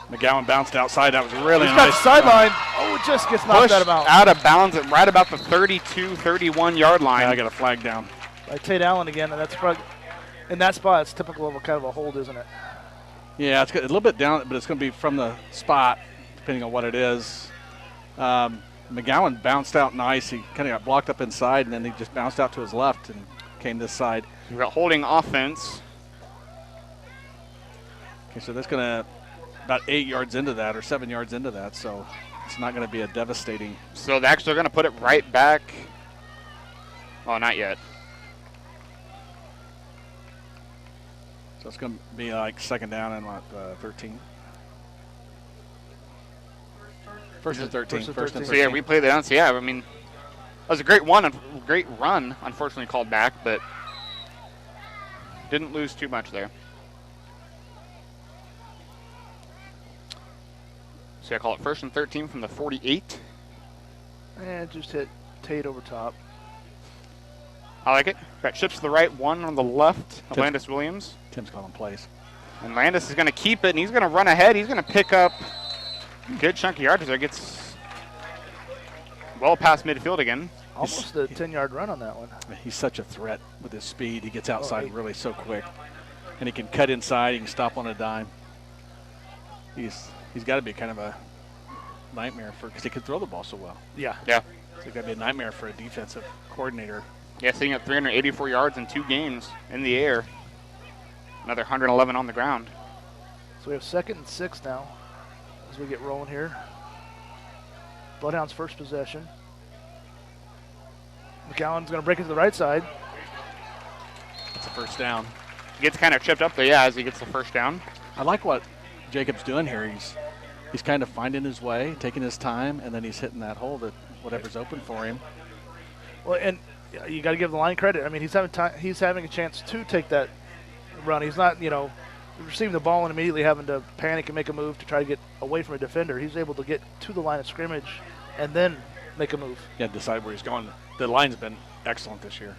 McGowan bounced outside. That was really He's nice. got the sideline. Oh, it just gets knocked Pushed out of bounds. out of bounds at right about the 32, 31-yard line. Yeah, I got a flag down. By Tate Allen again, and that's probably in that spot. It's typical of a kind of a hold, isn't it? Yeah, it's a little bit down, but it's going to be from the spot, depending on what it is. McGowan bounced out nice. He kind of got blocked up inside, and then he just bounced out to his left and came this side. We've got holding offense. Okay, so that's going to about 8 yards into that or 7 yards into that, so it's not going to be a devastating. So they're actually going to put it right back. Oh, not yet. So it's going to be like second down and 13. First and 13. First and 13. So yeah, we played that down. So yeah, I mean, that was a great run. Unfortunately called back, but didn't lose too much there. So I call it first and 13 from the 48. And just hit Tate over top. I like it. Got chips to the right, one on the left of Landis Williams. Tim's calling plays. And Landis is going to keep it, and he's going to run ahead. He's going to pick up good chunk of yardage there. Gets well past midfield again. Almost a 10-yard run on that one. He's such a threat with his speed. He gets outside really so quick. And he can cut inside. He can stop on a dime. He's got to be kind of a nightmare because he can throw the ball so well. Yeah. So he's got to be a nightmare for a defensive coordinator. Yeah, sitting at 384 yards in 2 games in the air. Another 111 on the ground. So we have 2nd and 6 now as we get rolling here. Bloodhounds first possession. McAllen's going to break it to the right side. It's a first down. He gets kind of tripped up there, yeah, as he gets the first down. I like what Jacob's doing here. He's kind of finding his way, taking his time, and then he's hitting that hole that whatever's open for him. Well, and you got to give the line credit. I mean, he's having a chance to take that run. He's not, receiving the ball and immediately having to panic and make a move to try to get away from a defender. He's able to get to the line of scrimmage and then make a move. Yeah, decide where he's going. The line's been excellent this year,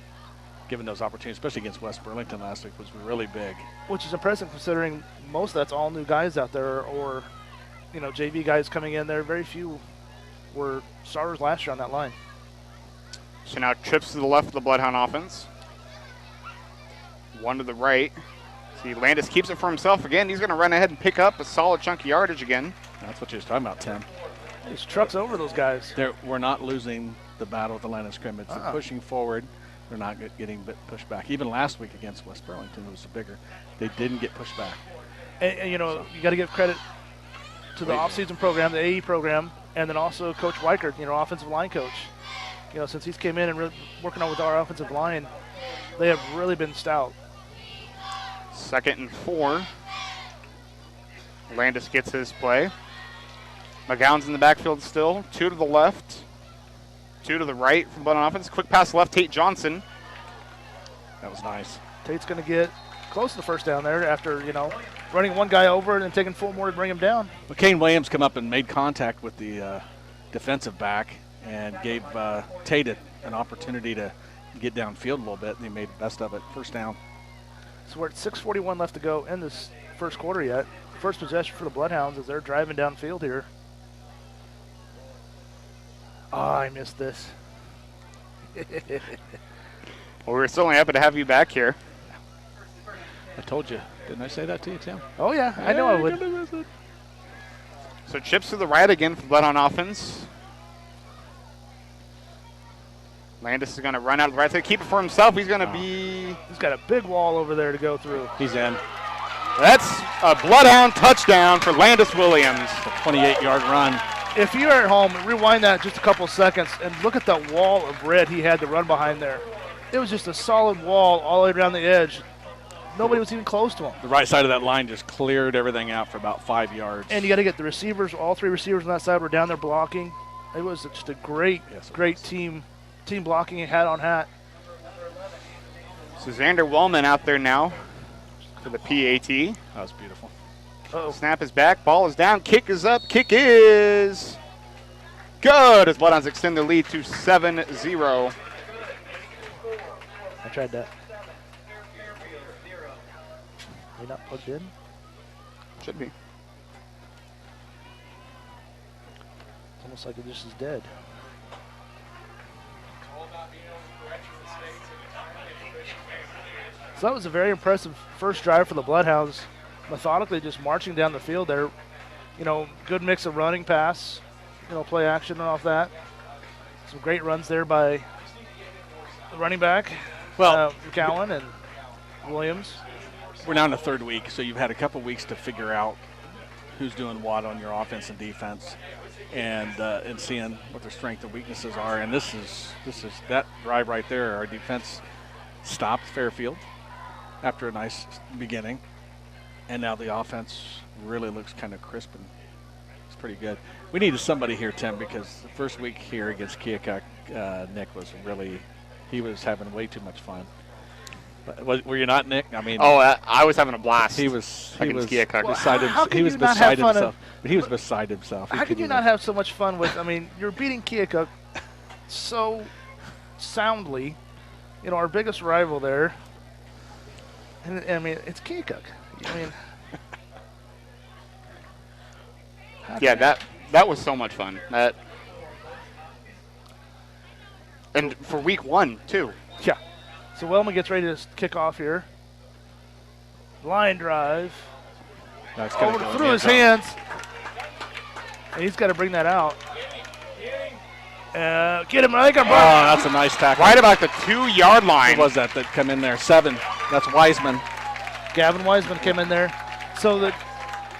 given those opportunities, especially against West Burlington last week, was really big. Which is impressive considering most of that's all new guys out there or JV guys coming in there. Very few were starters last year on that line. So now trips to the left of the Bloodhound offense. One to the right. See, Landis keeps it for himself again. He's going to run ahead and pick up a solid chunk of yardage again. That's what you was talking about, Tim. He trucks over those guys. We're not losing the battle at the line of scrimmage. They're pushing forward. They're not getting pushed back. Even last week against West Burlington, it was bigger. They didn't get pushed back. And you got to give credit to the off-season program, the AE program, and then also Coach Weichert, offensive line coach. Since he's came in and really working on with our offensive line, they have really been stout. 2nd and 4. Landis gets his play. McGowan's in the backfield still. 2 to the left. 2 to the right from Bloodhound offense. Quick pass left, Tate Johnson. That was nice. Tate's going to get close to the first down there after, running one guy over and then taking 4 more to bring him down. Well, Kane Williams come up and made contact with the defensive back and gave Tate an opportunity to get downfield a little bit, and he made the best of it. First down. So we're at 6:41 left to go in this first quarter yet. First possession for the Bloodhounds as they're driving downfield here. I missed this. Well, we're certainly happy to have you back here. I told you. Didn't I say that to you, Tim? Oh, yeah. I know I would. So chips to the right again for Bloodhound offense. Landis is going to run out of the right side, keep it for himself. He's going to be... He's got a big wall over there to go through. He's in. That's a Bloodhound touchdown for Landis Williams. A 28-yard run. If you're at home, rewind that just a couple seconds and look at that wall of red he had to run behind there. It was just a solid wall all the way around the edge. Nobody was even close to him. The right side of that line just cleared everything out for about 5 yards. And you got to get the receivers, all 3 receivers on that side were down there blocking. It was just a great team blocking hat on hat. So Xander Wellman out there now for the PAT. That was beautiful. Uh-oh. Snap is back, ball is down, kick is up, kick is good as Bloodhounds extend their lead to 7-0. I tried that. Are you not plugged in? Should be. It's almost like it just is dead. So that was a very impressive first drive for the Bloodhounds. Methodically just marching down the field there. Good mix of running, pass, play action off that. Some great runs there by the running back, McCowan and Williams. We're now in the 3rd week, so you've had a couple weeks to figure out who's doing what on your offense and defense, and seeing what their strengths and weaknesses are. And this is that drive right there. Our defense stopped Fairfield. after a nice beginning. And now the offense really looks kind of crisp and it's pretty good. We needed somebody here, Tim, because the first week here against Keokuk, Nick was really, he was having way too much fun. But were you not, Nick? I mean, I was having a blast. He was Keokuk. beside himself. How could you not have fun? But he was beside himself. How could you not have so much fun with? I mean, you're beating Keokuk so soundly. You know, our biggest rival there. And I mean, it's Keokuk. I mean, yeah, that was so much fun. And for week 1 too. yeah. So Wellman gets ready to kick off here. Line drive. That's gonna Over go through his hands. And he's got to bring that out. Get him. I think Oh, that's a nice tackle. Right about the 2-yard line. Who was that come in there? 7. That's Wiseman. Gavin Wiseman came in there. So it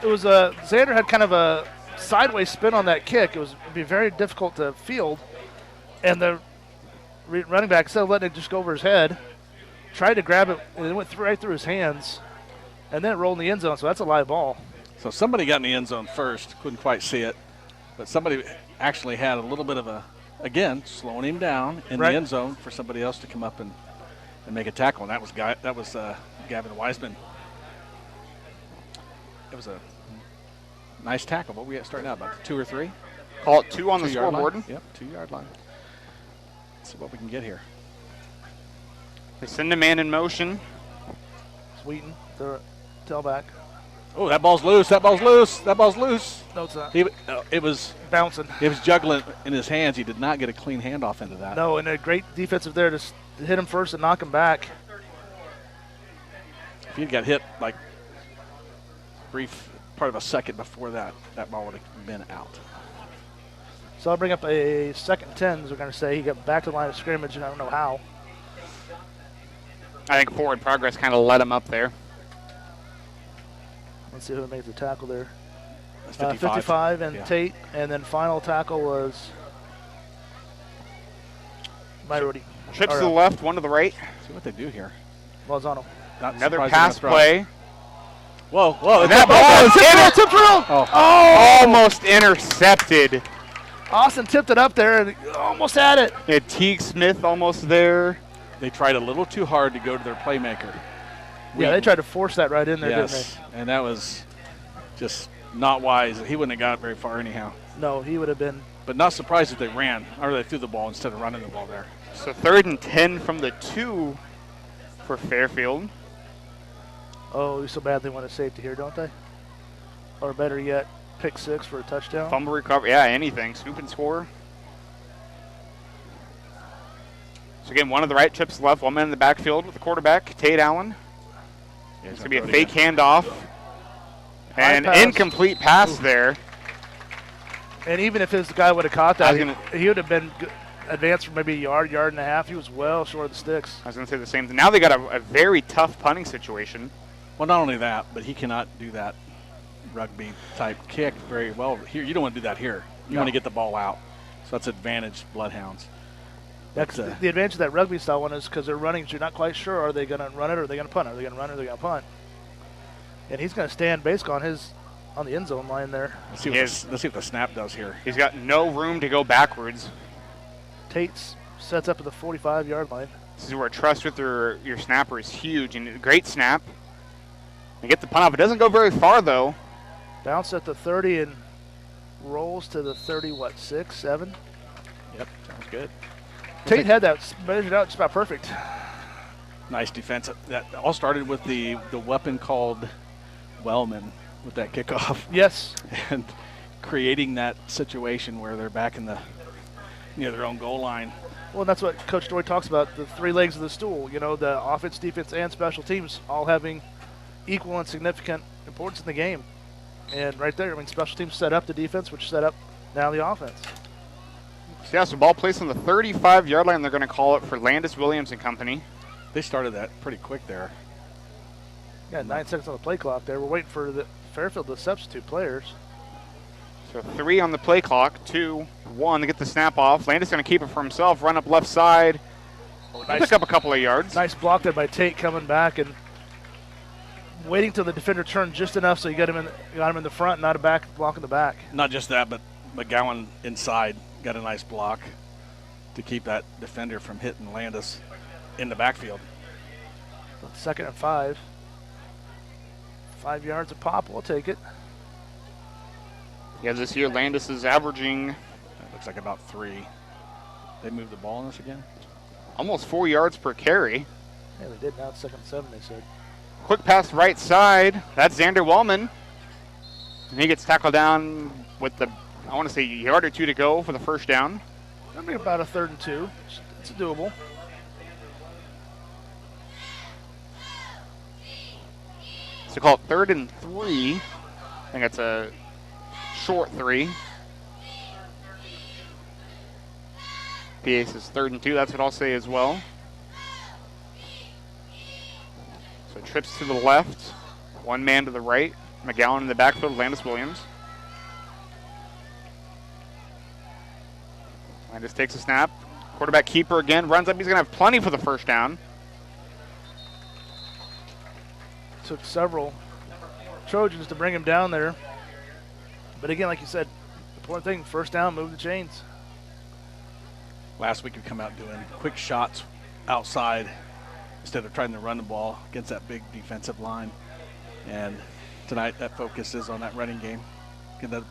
was Xander had kind of a sideways spin on that kick. It'd be very difficult to field. And the running back, instead of letting it just go over his head, tried to grab it, and it went right through his hands. And then it rolled in the end zone, so that's a live ball. So somebody got in the end zone first. Couldn't quite see it. But somebody actually had a little bit of again, slowing him down in the end zone for somebody else to come up and make a tackle. And that was Gavin Wiseman. It was a nice tackle. What we at starting out, about 2 or 3? Call it 2 on the 2-yard scoreboard. line. Yep, 2-yard line. Let's see what we can get here. They send a man in motion. Sweeten, the tailback. Oh, that ball's loose. That ball's loose. That ball's loose. No, it's not. It was Bouncing. It was juggling in his hands. He did not get a clean handoff into that. No, and a great defensive there to hit him first and knock him back. If he'd got hit like brief part of a second before that ball would have been out. So I'll bring up a 2nd and 10, as we're going to say. He got back to the line of scrimmage, and I don't know how. I think forward progress kind of let him up there. Let's see who made the tackle there. That's 55. 55 and Yeah. Tate, and then final tackle was Myroody. Trips to the left, 1 to the right. See what they do here. Lozano. Not Another surprised pass they're gonna throw. play. Whoa. And that ball is almost intercepted. Austin tipped it up there and almost had it. Yeah, Teague Smith almost there. They tried a little too hard to go to their playmaker. Yeah, they tried to force that right in there, didn't Yes, and that was just not wise. He wouldn't have got it very far anyhow. they? No, he would have been. But not surprised if they ran, or they threw the ball instead of running the ball there. So 3rd and 10 from the 2 for Fairfield. Oh, so bad they want a safety here, don't they? Or better yet, pick 6 for a touchdown. Fumble recovery. Yeah, anything. Scoop and score. So again, 1 of the right, trips left, 1 man in the backfield with the quarterback, Tate Allen. Yeah, It's going to be a fake handoff. And pass. incomplete pass there. And even if his guy would have caught that, I was he would have been advanced for maybe a yard and a half. He was well short of the sticks. I was going to say the same thing. Now they got a very tough punting situation. Well, not only that, but he cannot do that rugby-type kick very well. Here, you don't want to do that here. You want to get the ball out. So that's advantage Bloodhounds. That's the advantage of that rugby style one is because they're running. You're not quite sure, are they going to run it or are they going to punt? Are they going to run it or are they going to punt? And he's going to stand basically on the end zone line there. Let's see what the snap does here. He's got no room to go backwards. Tate sets up at the 45-yard line. This is where trust with your snapper is huge. And a great snap. And get the punt off. It doesn't go very far, though. Bounce at the 30 and rolls to the 30, 6, 7? Yep, sounds good. Tate had that measured out just about perfect. Nice defense. That all started with the weapon called Wellman with that kickoff. Yes. And creating that situation where they're back in near their own goal line. Well, that's what Coach Dory talks about, the 3 legs of the stool. You know, the offense, defense, and special teams all having equal and significant importance in the game. And right there, I mean, special teams set up the defense, which set up now the offense. So yeah, so ball placed on the 35-yard line. They're going to call it for Landis Williams and company. They started that pretty quick there. Yeah, 9 seconds on the play clock there. We're waiting for the Fairfield to substitute players. So 3 on the play clock, 2, 1 to get the snap off. Landis going to keep it for himself, run up left side. Pick up a couple of yards. Nice block there by Tate coming back and waiting till the defender turned just enough so you got him in the front, not a back block in the back. Not just that, but McGowan inside got a nice block to keep that defender from hitting Landis in the backfield. 2nd and 5. 5 yards a pop. We'll take it. Yeah, this year Landis is averaging It looks like about 3. They moved the ball on us again. almost 4 yards per carry. Yeah, they did. Now it's 2nd and 7, they said. Quick pass right side. That's Xander Wellman. And he gets tackled down with I want to say, a yard or 2 to go for the first down. That'll be about a 3rd and 2. It's doable. So call it 3rd and 3. I think it's a short 3. PA says 3rd and 2. That's what I'll say as well. So trips to the left. One man to the right. McGowan in the backfield. Landis Williams. Landis takes a snap. Quarterback keeper again. Runs up. He's going to have plenty for the first down. Took several Trojans to bring him down there. But again, like you said, the important thing, first down, move the chains. Last week we come out doing quick shots outside instead of trying to run the ball against that big defensive line. And tonight that focus is on that running game,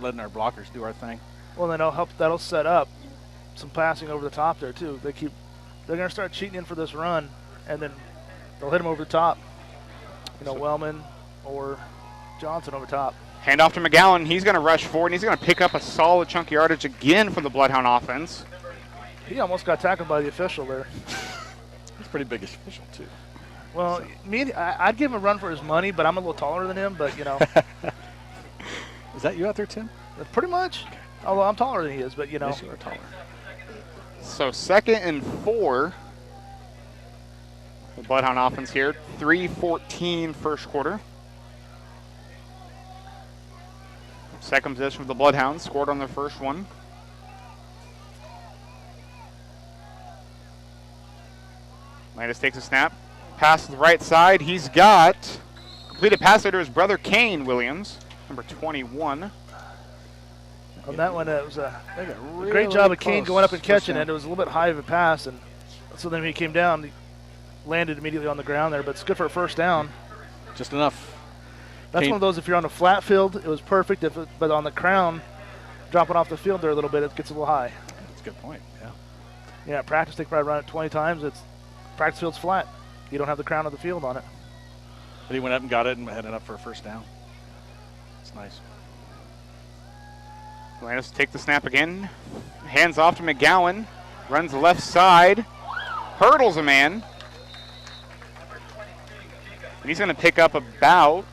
letting our blockers do our thing. Well, then that'll set up some passing over the top there too. They're going to start cheating in for this run, and then they'll hit them over the top. Wellman or Johnson over top. Hand off to McGowan. He's going to rush forward, and he's going to pick up a solid chunk of yardage again for the Bloodhound offense. He almost got tackled by the official there. He's a pretty big official, too. Well, I'd give him a run for his money, but I'm a little taller than him, but, Is that you out there, Tim? Pretty much. Okay. Although I'm taller than he is, but, Yes, you are taller. So 2nd and 4. The Bloodhound offense here. 3:14 first quarter. Second possession for the Bloodhounds. Scored on their first one. Landis takes a snap. Pass to the right side. He's got completed pass there to his brother Kane Williams, number 21. On that one, it was a great job of Kane going up and catching it. It was a little bit high of a pass, and so then when he came down, he landed immediately on the ground there, but it's good for a first down. Just enough. That's one of those, if you're on a flat field, it was perfect, but on the crown, dropping off the field there a little bit, it gets a little high. That's a good point, yeah. Yeah, practice, they probably run it 20 times. Practice field's flat. You don't have the crown of the field on it. But he went up and got it and headed up for a first down. It's nice. Landis take the snap again. Hands off to McGowan. Runs the left side. Hurdles a man. And he's going to pick up about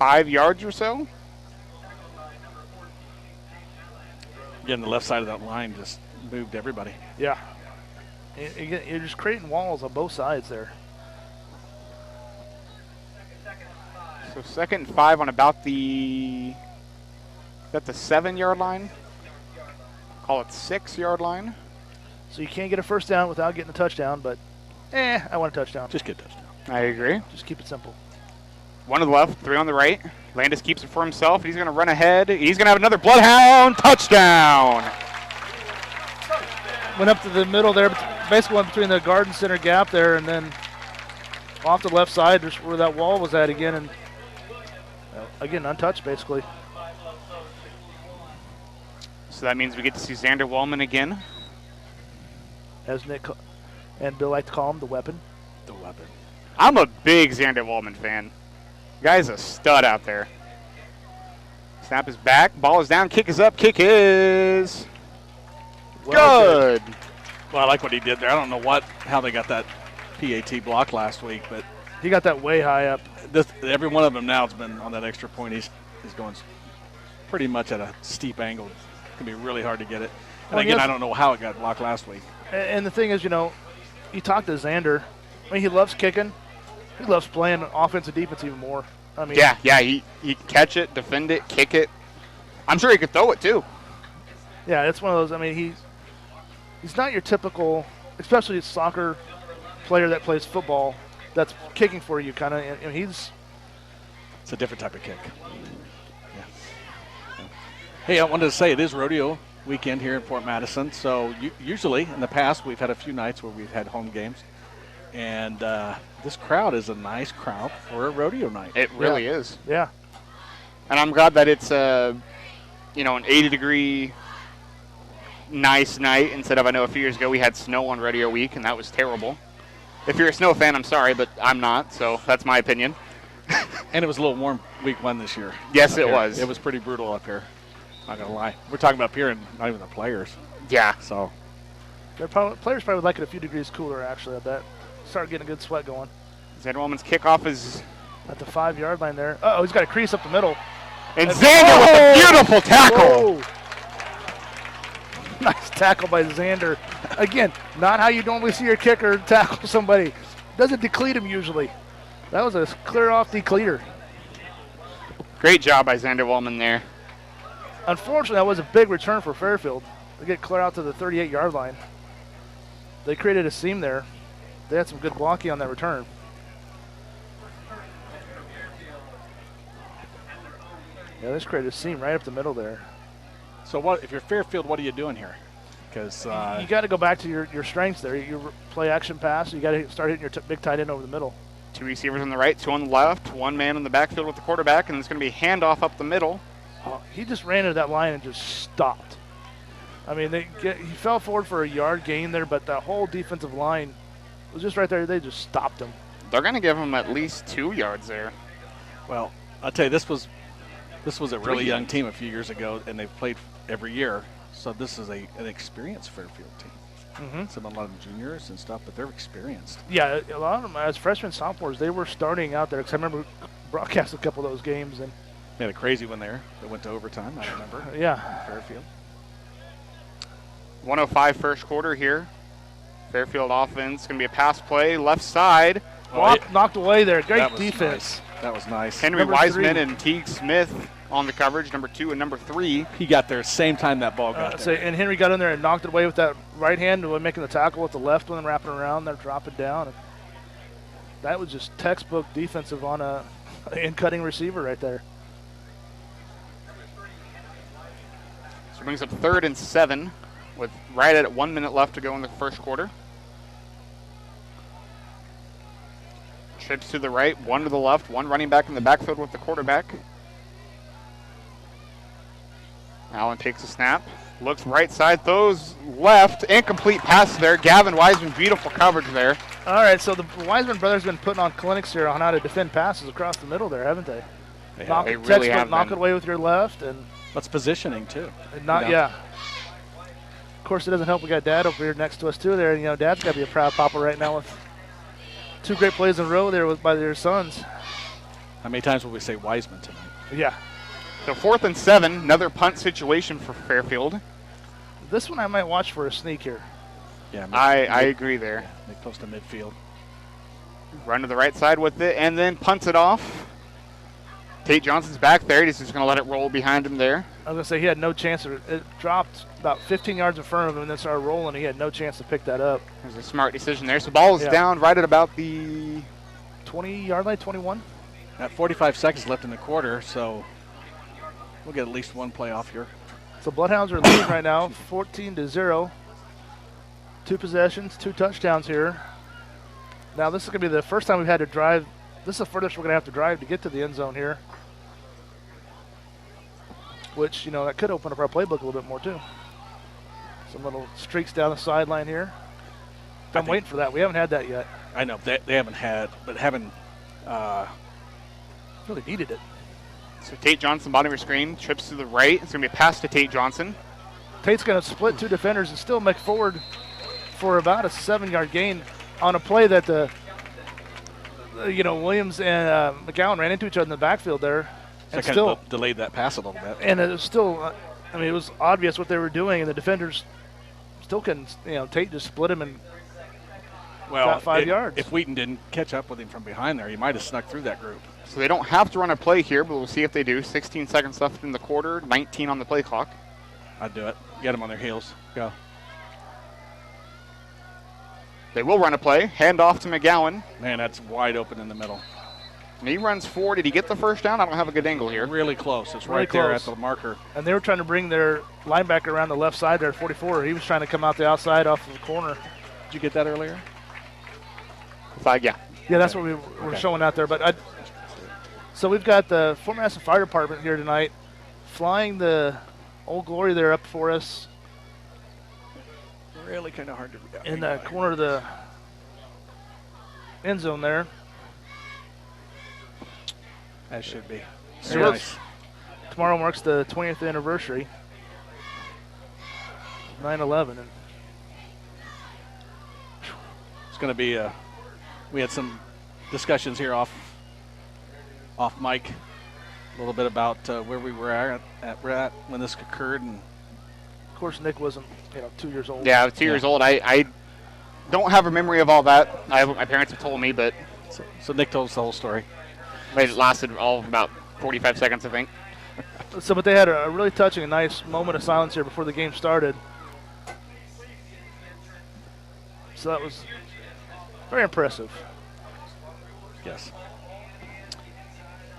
5 yards or so. Again, the left side of that line just moved everybody. Yeah. You're just creating walls on both sides there. So 2nd and 5 on about the 7-yard line. Call it 6-yard line. So you can't get a first down without getting a touchdown, but I want a touchdown. Just get a touchdown. I agree. Just keep it simple. 1 to the left, 3 on the right. Landis keeps it for himself. He's going to run ahead. He's going to have another Bloodhound touchdown. Went up to the middle there, basically went between the garden center gap there, and then off the left side, just where that wall was at again, and again, untouched basically. So that means we get to see Xander Wellman again. As Nick and Bill like to call him, the weapon. The weapon. I'm a big Xander Wellman fan. Guy's a stud out there. Snap is back. Ball is down. Kick is up. Kick is good. Well, I like what he did there. I don't know how they got that PAT block last week, but he got that way high up. Every one of them now has been on that extra point. He's going pretty much at a steep angle. It can be really hard to get it. And again, I don't know how it got blocked last week. And the thing is, you talk to Xander. I mean, he loves kicking. He loves playing offense and defense even more. I mean, yeah, he can catch it, defend it, kick it. I'm sure he could throw it too. Yeah, it's one of those. I mean, he's not your typical, especially a soccer player that plays football. that's kicking for you, kind of. And he's. It's a different type of kick. Yeah. Hey, I wanted to say it is rodeo weekend here in Fort Madison. So usually in the past we've had a few nights where we've had home games, and this crowd is a nice crowd for a rodeo night. It really is. Yeah. And I'm glad that it's an 80-degree nice night instead of, I know a few years ago we had snow on rodeo week, and that was terrible. If you're a snow fan, I'm sorry, but I'm not, so that's my opinion. And it was a little warm week 1 this year. Yes, it here. was. It was pretty brutal up here. Not going to lie. We're talking about up here and not even the players. Yeah. So Players probably would like it a few degrees cooler, actually, I bet. Start getting a good sweat going. Xander Wellman's kickoff is... At the 5-yard line there. Uh-oh, he's got a crease up the middle. And Xander with a beautiful tackle. Whoa. Nice tackle by Xander. Again, not how you normally see your kicker tackle somebody. Doesn't decleat him usually. That was a clear off decleater. Great job by Xander Wellman there. Unfortunately, that was a big return for Fairfield. They get clear out to the 38-yard line. They created a seam there. They had some good blocking on that return. Yeah, this created a seam right up the middle there. So what if you're Fairfield? What are you doing here? Because you got to go back to your strengths there. Your play action pass. You got to start hitting your big tight end over the middle. 2 receivers on the right, 2 on the left, 1 man in the backfield with the quarterback, and it's going to be a handoff up the middle. He just ran into that line and just stopped. I mean, he fell forward for a yard gain there, but that whole defensive line was just right there. They just stopped him. They're going to give him at least 2 yards there. Well, I'll tell you, this was a really young team a few years ago, and they've played every year. So this is an experienced Fairfield team. Mm-hmm. Some a lot of juniors and stuff, but they're experienced. Yeah, a lot of them as freshmen, sophomores, they were starting out there. Because I remember broadcast a couple of those games, and they had a crazy one there that went to overtime. I remember. Yeah, Fairfield. 105 first quarter here. Fairfield offense going to be a pass play left side. Knocked away there. Great defense. Nice. That was nice. Henry Number Wiseman 3. and Teague Smith on the coverage, number 2 and number 3. He got there same time that ball got there. And Henry got in there and knocked it away with that right hand, making the tackle with the left one, wrapping around there, dropping down. And that was just textbook defensive on a in-cutting receiver right there. So it brings up 3rd and 7 with right at 1 minute left to go in the first quarter. Trips to the right, 1 to the left, 1 running back in the backfield with the quarterback. Allen takes a snap, looks right side, throws left, incomplete pass there. Gavin Wiseman, beautiful coverage there. All right, so the Wiseman brothers have been putting on clinics here on how to defend passes across the middle there, haven't they? They really have knock it away with your left. And that's positioning, too. Yeah. Of course, it doesn't help we got Dad over here next to us, too, there. And, Dad's got to be a proud papa right now with 2 great plays in a row there by their sons. How many times will we say Wiseman tonight? Yeah. So 4th and 7, another punt situation for Fairfield. This one I might watch for a sneak here. Yeah, I agree there. They close to midfield. Run to the right side with it, and then punts it off. Tate Johnson's back there. He's just going to let it roll behind him there. I was going to say he had no chance. It dropped about 15 yards in front of him and then started rolling. He had no chance to pick that up. There's a smart decision there. So ball is down right at about the 20-yard line, 21. At 45 seconds left in the quarter, so we'll get at least 1 play off here. So Bloodhounds are leading right now, 14-0. 2 possessions, 2 touchdowns here. Now this is going to be the first time we've had to drive. This is the furthest we're going to have to drive to get to the end zone here. Which, that could open up our playbook a little bit more too. Some little streaks down the sideline here. I'm waiting for that. We haven't had that yet. I know, they haven't had, but haven't really needed it. So Tate Johnson, bottom of your screen, trips to the right. It's going to be a pass to Tate Johnson. Tate's going to split 2 defenders and still make forward for about a 7-yard gain on a play that Williams and McGowan ran into each other in the backfield there. So and still delayed that pass a little bit. And it was still, it was obvious what they were doing, and the defenders still couldn't, Tate just split him and got 5 yards. If Wheaton didn't catch up with him from behind there, he might have snuck through that group. So they don't have to run a play here, but we'll see if they do. 16 seconds left in the quarter, 19 on the play clock. I'd do it. Get them on their heels. Go. They will run a play. Hand off to McGowan. Man, that's wide open in the middle. And he runs forward. Did he get the first down? I don't have a good angle here. Really close. It's Really right there close. at the marker. And they were trying to bring their linebacker around the left side there at 44. He was trying to come out the outside off of the corner. Did you get that earlier? Yeah. Yeah, that's what we were showing out there. But so we've got the Fort Madison Fire Department here tonight, flying the Old Glory there up for us Really kind of hard to in the corner of the end zone there. That should be. So Very nice. Tomorrow marks the 20th anniversary, 9/11, and It's going to be we had some discussions here off mic, a little bit about where we were at when this occurred, and of course Nick wasn't 2 years old. Yeah, I was 2 years old. I don't have a memory of all that. My parents have told me, but so Nick told us the whole story. it lasted all of about 45 seconds, I think. So, but they had a really touching, and nice moment of silence here before the game started. So that was very impressive. Yes.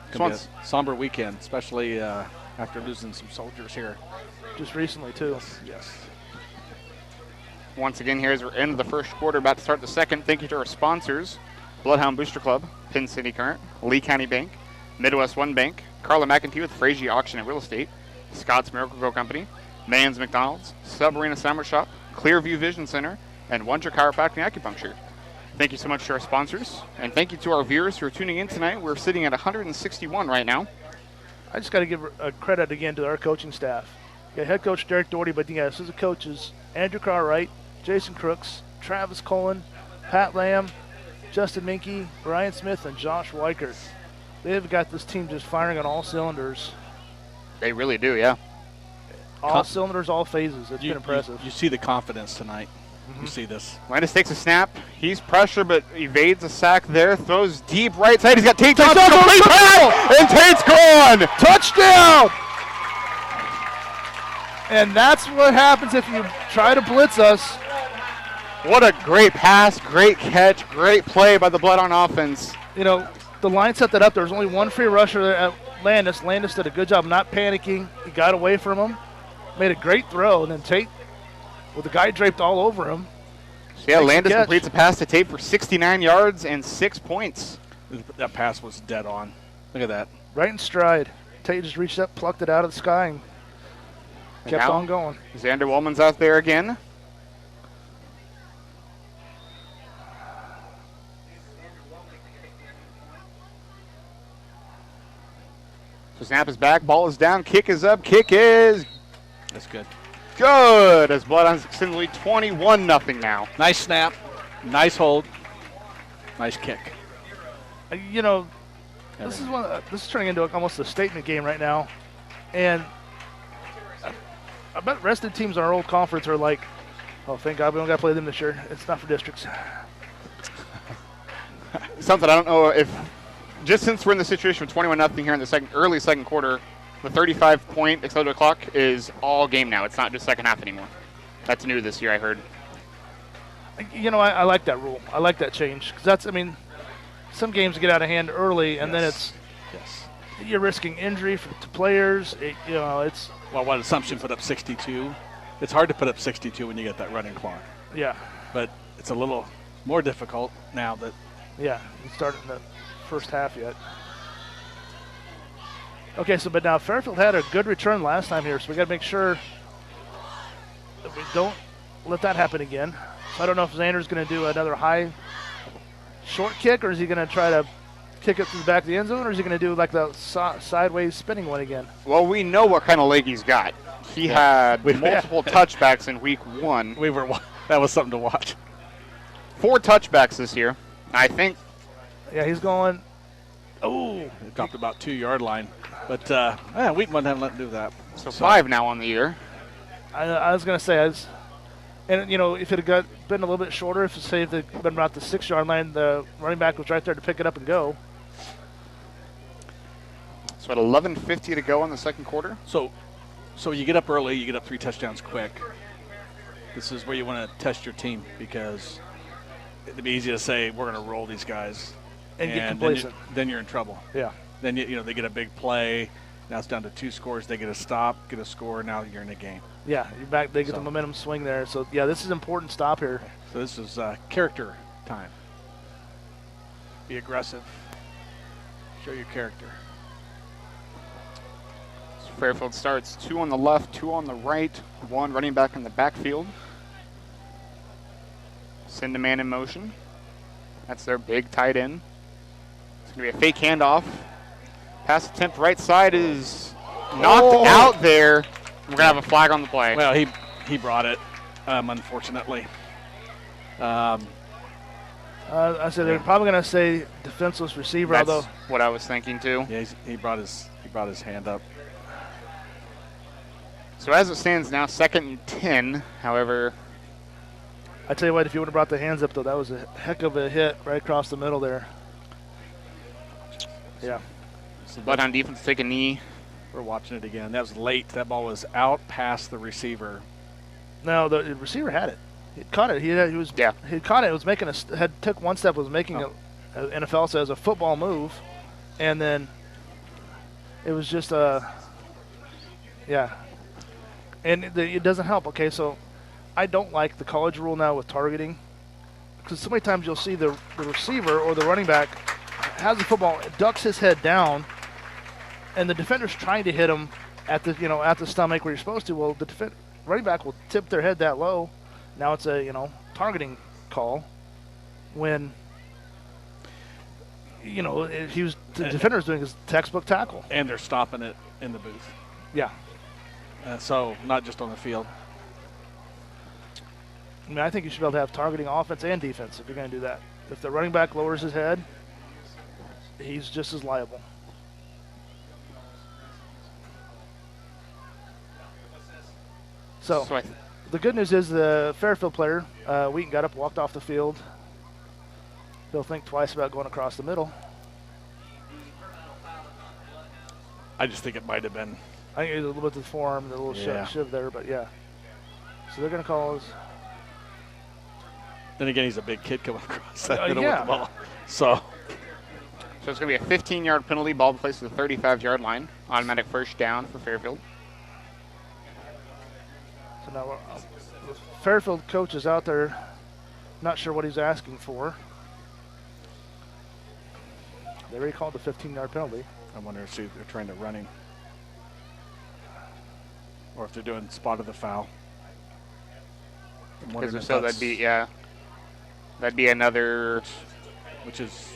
It's going to be a somber weekend, especially after losing some soldiers here. Just recently, too. Yes. Once again, here as we're into the first quarter, about to start the second. Thank you to our sponsors: Bloodhound Booster Club, Penn City Current, Lee County Bank, Midwest One Bank, Carla McEntee with Frazier Auction and Real Estate, Scott's Miracle Grow Company, Man's McDonald's, Submarina Sandwich Shop, Clearview Vision Center, and Wonder Chiropractic and Acupuncture. Thank you so much to our sponsors, and thank you to our viewers who are tuning in tonight. We're sitting at 161 right now. I just got to give a credit again to our coaching staff. You got head coach Derek Doherty, but you got assistant coaches Andrew Cartwright, Jason Crooks, Travis Cullen, Pat Lamb, Justin Minke, Brian Smith, and Josh Weichert. They've got this team just firing on all cylinders. They really do, yeah. All cylinders, all phases. It's been impressive. You see the confidence tonight. You see this. Landis takes a snap. He's pressure, but evades a sack there. Throws deep right side. He's got Tate. Complete pass, and Tate's gone. Touchdown! And that's what happens if you try to blitz us. What a great pass, great catch, great play by the Bloodhound offense. The line set that up. There was only one free rusher there at Landis. Landis did a good job not panicking. He got away from him, made a great throw, and then Tate, with the guy draped all over him. Yeah, Landis completes a pass to Tate for 69 yards and 6 points. That pass was dead on. Look at that. Right in stride. Tate just reached up, plucked it out of the sky, and kept on going. Xander Wellman's out there again. So snap is back, ball is down, kick is up, kick is That's good. good as Bloodhounds extend the lead 21-0 now. Nice snap. Nice hold. Nice kick. This is turning into almost a statement game right now, and I bet rested teams in our old conference are like, oh, thank God we don't got to play them this year. It's not for districts. Something I don't know if, just since we're in the situation with 21-0 here in the early second quarter, the 35-point accelerated clock is all game now. It's not just second half anymore. That's new this year, I heard. I like that rule. I like that change because some games get out of hand early, and then you're risking injury to players. It's Well, what Assumption put up 62. It's hard to put up 62 when you get that running clock. Yeah. But it's a little more difficult now that. Yeah, you start in the first half yet. Okay, but now Fairfield had a good return last time here, so we got to make sure that we don't let that happen again. So I don't know if Xander's going to do another high short kick, or is he going to try to kick it to the back of the end zone, or is he going to do like the sideways spinning one again? Well, we know what kind of leg he's got. He had multiple touchbacks in week 1. That was something to watch. 4 touchbacks this year. I think. Yeah, he's going. Oh, It dropped about 2-yard line. But week 1 haven't let him do that. So 5 now on the year. I was going to say, if it had been a little bit shorter, if it had been about the 6-yard line, the running back was right there to pick it up and go. So at 11:50 to go in the second quarter. So you get up early, you get up 3 touchdowns quick. This is where you want to test your team because it'd be easy to say we're going to roll these guys, And get complacent. Then you're in trouble. Yeah. Then they get a big play. Now it's down to 2 scores. They get a stop, get a score. Now you're in the game. Yeah, you're back. They get the momentum swing there. So yeah, this is an important stop here. So this is character time. Be aggressive. Show your character. So Fairfield starts 2 on the left, 2 on the right, 1 running back in the backfield. Send a man in motion. That's their big tight end. It's going to be a fake handoff. Pass attempt right side is knocked out there. We're going to have a flag on the play. Well, he brought it, unfortunately. I said they're probably going to say defenseless receiver. That's although what I was thinking too. Yeah, he brought his hand up. So as it stands now, 2nd and 10. However, I tell you what, if you would have brought the hands up though, that was a heck of a hit right across the middle there. Yeah. so Bloodhound defense take a knee. We're watching it again. That was late. That ball was out past the receiver. No, the receiver had it. He caught it. He caught it. It was making took one step. Was making NFL says a football move, and then it was just yeah. And it doesn't help. Okay, so I don't like the college rule now with targeting, because so many times you'll see the receiver or the running back has the football, ducks his head down, and the defender's trying to hit him at the stomach where you're supposed to. Well, the running back will tip their head that low. Now it's a targeting call when the defender's doing his textbook tackle. And they're stopping it in the booth. Yeah. So not just on the field. I mean, I think you should be able to have targeting offense and defense if you're going to do that. If the running back lowers his head, he's just as liable. So the good news is the Fairfield player, Wheaton, got up, walked off the field. He'll think twice about going across the middle. I just think it might have been. I think it was a little bit to the forearm, the little shiv there, but yeah. So they're going to call us. Then again, he's a big kid coming across that middle with the ball. So it's going to be a 15-yard penalty, ball placed at the 35-yard line. Automatic first down for Fairfield. So now the Fairfield coach is out there, not sure what he's asking for. They already called the 15-yard penalty. I wonder if they're trying to run him, or if they're doing spot of the foul. Because if so, that'd be another. Which is.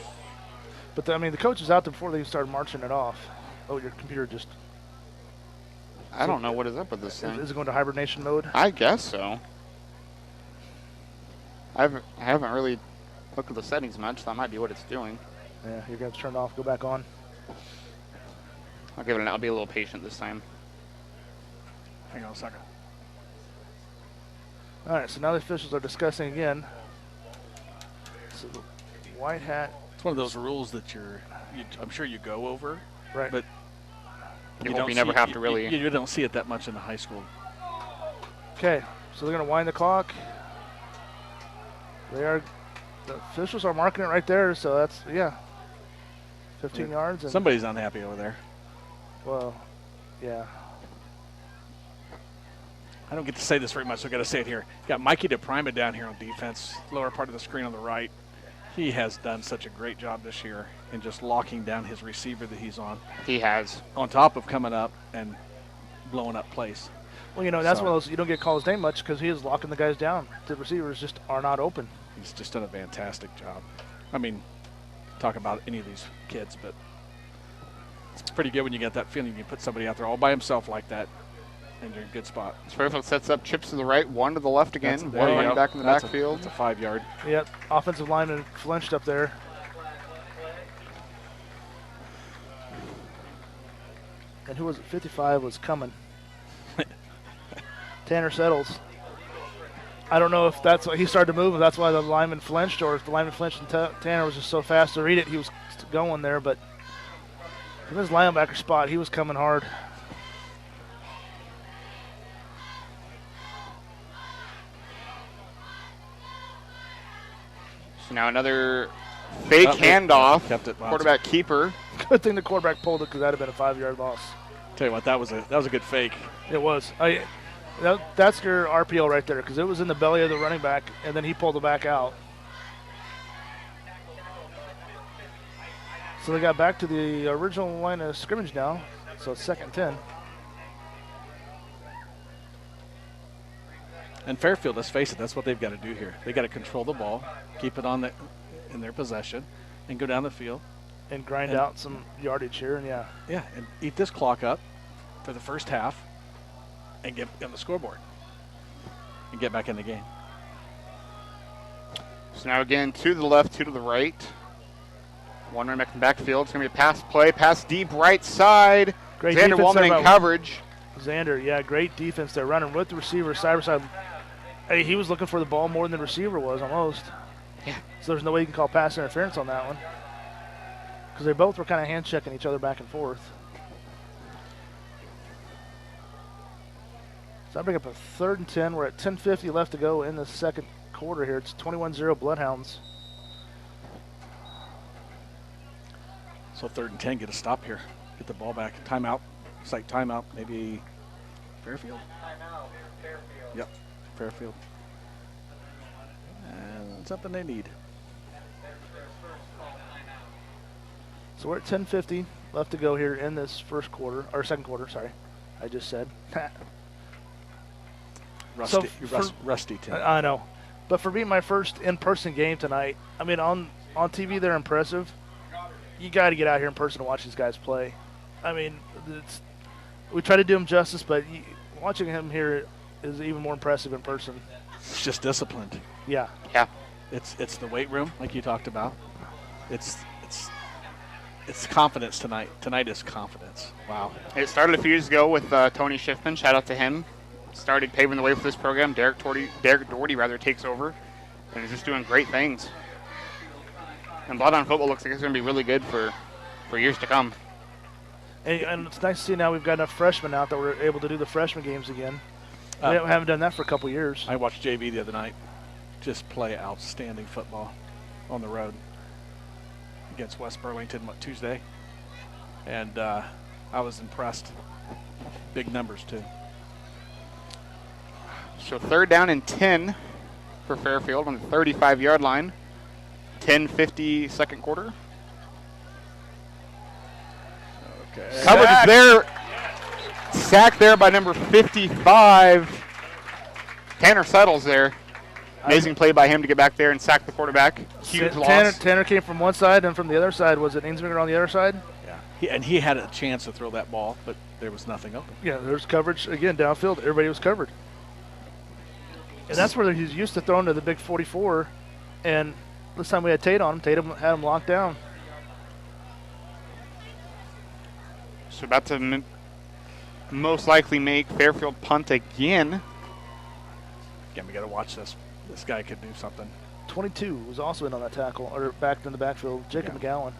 But the coach is out there before they started marching it off. Oh, your computer just. I don't know what is up with this thing. Is it going to hibernation mode? I guess so. I haven't really looked at the settings much. That might be what it's doing. Yeah, you're going to turn it off, go back on. I'll be a little patient this time. Hang on a second. All right, so now the officials are discussing again. So the white hat. It's one of those rules that I'm sure you go over, right? But you never have to really. You don't see it that much in the high school. Okay, so they're going to wind the clock. The officials are marking it right there, so that's 15 yards. And somebody's unhappy over there. Well, yeah. I don't get to say this very much, so I've got to say it here. Got Mikey DePrima down here on defense, lower part of the screen on the right. He has done such a great job this year in just locking down his receiver that he's on. He has. On top of coming up and blowing up plays. Well, that's one of those, you don't get called his name much because he is locking the guys down. The receivers just are not open. He's just done a fantastic job. I mean, talk about any of these kids, but it's pretty good when you get that feeling you can put somebody out there all by himself like that, and you're in a good spot. Fairfield sets up chips to the right, one to the left again. One running back in the backfield. That's a 5-yard. Yep, offensive lineman flinched up there. And who was it? 55 was coming. Tanner Settles. I don't know if that's why he started to move, if that's why the lineman flinched, or if the lineman flinched and Tanner was just so fast to read it, he was going there. But from his linebacker spot, he was coming hard. Now another fake handoff. Kept it. Wow, quarterback keeper. Good thing the quarterback pulled it because that would have been a 5-yard loss. Tell you what, that was a good fake. It was. That's your RPO right there because it was in the belly of the running back, and then he pulled it back out. So they got back to the original line of scrimmage now. So it's 2nd and 10. And Fairfield, let's face it, that's what they've got to do here. They got to control the ball, keep it in their possession, and go down the field and grind out some yardage here. And and eat this clock up for the first half, and get on the scoreboard, and get back in the game. So now again, 2 to the left, 2 to the right. 1 running back in the backfield. It's going to be a pass play, pass deep right side. Great Xander Woolman in coverage. Xander, great defense there, running with the receiver side by side. Hey, he was looking for the ball more than the receiver was almost. Yeah. So there's no way you can call pass interference on that one. Because they both were kind of hand-checking each other back and forth. So I bring up a 3rd and 10. We're at 10:50 left to go in the second quarter here. It's 21-0 Bloodhounds. So 3rd and 10, get a stop here. Get the ball back. Timeout. It's like timeout. Maybe Fairfield? Timeout. Fairfield. Yep, Fairfield. And something they need. So we're at 10:50 left to go here in this first quarter, or second quarter, sorry. I just said. Rusty, Tim. I know. But for being my first in-person game tonight, I mean, on TV they're impressive. You got to get out here in person to watch these guys play. I mean, we try to do him justice, but watching him here is even more impressive in person. It's just disciplined. Yeah. Yeah. It's the weight room, like you talked about. It's confidence tonight. Tonight is confidence. Wow. It started a few years ago with Tony Schiffman. Shout out to him. Started paving the way for this program. Derek Doherty takes over, and is just doing great things. And Bloodhound football looks like it's going to be really good for years to come. And it's nice to see now we've got enough freshmen out that we're able to do the freshman games again. We haven't done that for a couple years. I watched JV the other night just play outstanding football on the road against West Burlington, Tuesday? And I was impressed. Big numbers, too. So 3rd down and 10 for Fairfield on the 35-yard line. 10:50 second quarter. Okay. Coverage there. Sack there by number 55. Tanner Settles there. Amazing play by him to get back there and sack the quarterback. Huge loss. Tanner came from one side, and from the other side, was it Ainsminger on the other side? Yeah. He had a chance to throw that ball, but there was nothing open. Yeah, there's coverage again downfield. Everybody was covered. And that's where he's used to throwing to the big 44. And this time we had Tate on him. Tatum had him locked down. So about to most likely make Fairfield punt again. Again, we got to watch this. This guy could do something. 22 was also in on that tackle, or back in the backfield. Jacob McGowan.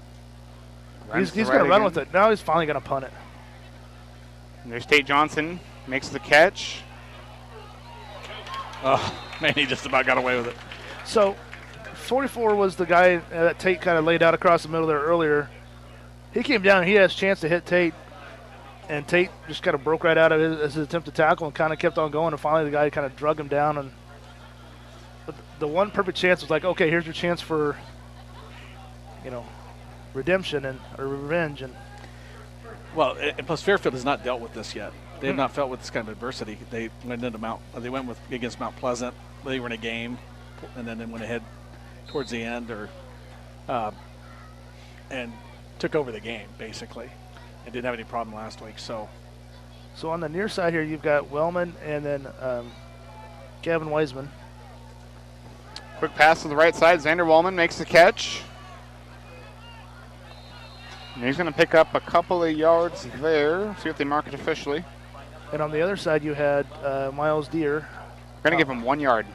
Runs He's going to run with it. Now he's finally going to punt it. And there's Tate Johnson. Makes the catch. Oh, man, he just about got away with it. So 44 was the guy that Tate kind of laid out across the middle there earlier. He came down and he had a chance to hit Tate, and Tate just kind of broke right out of his attempt to tackle and kind of kept on going, and finally the guy kind of drug him down. And but the one perfect chance was like, okay, here's your chance for, redemption or revenge. And well, and plus Fairfield has not dealt with this yet. They have not felt with this kind of adversity. They went against Mount Pleasant. They were in a game, and then they went ahead towards the end, and took over the game basically, and didn't have any problem last week. So on the near side here, you've got Wellman and then Gavin Wiseman. Quick pass to the right side. Xander Wellman makes the catch. And he's going to pick up a couple of yards there. See if they mark it officially. And on the other side, you had Miles Deere. We're going to give him 1 yard.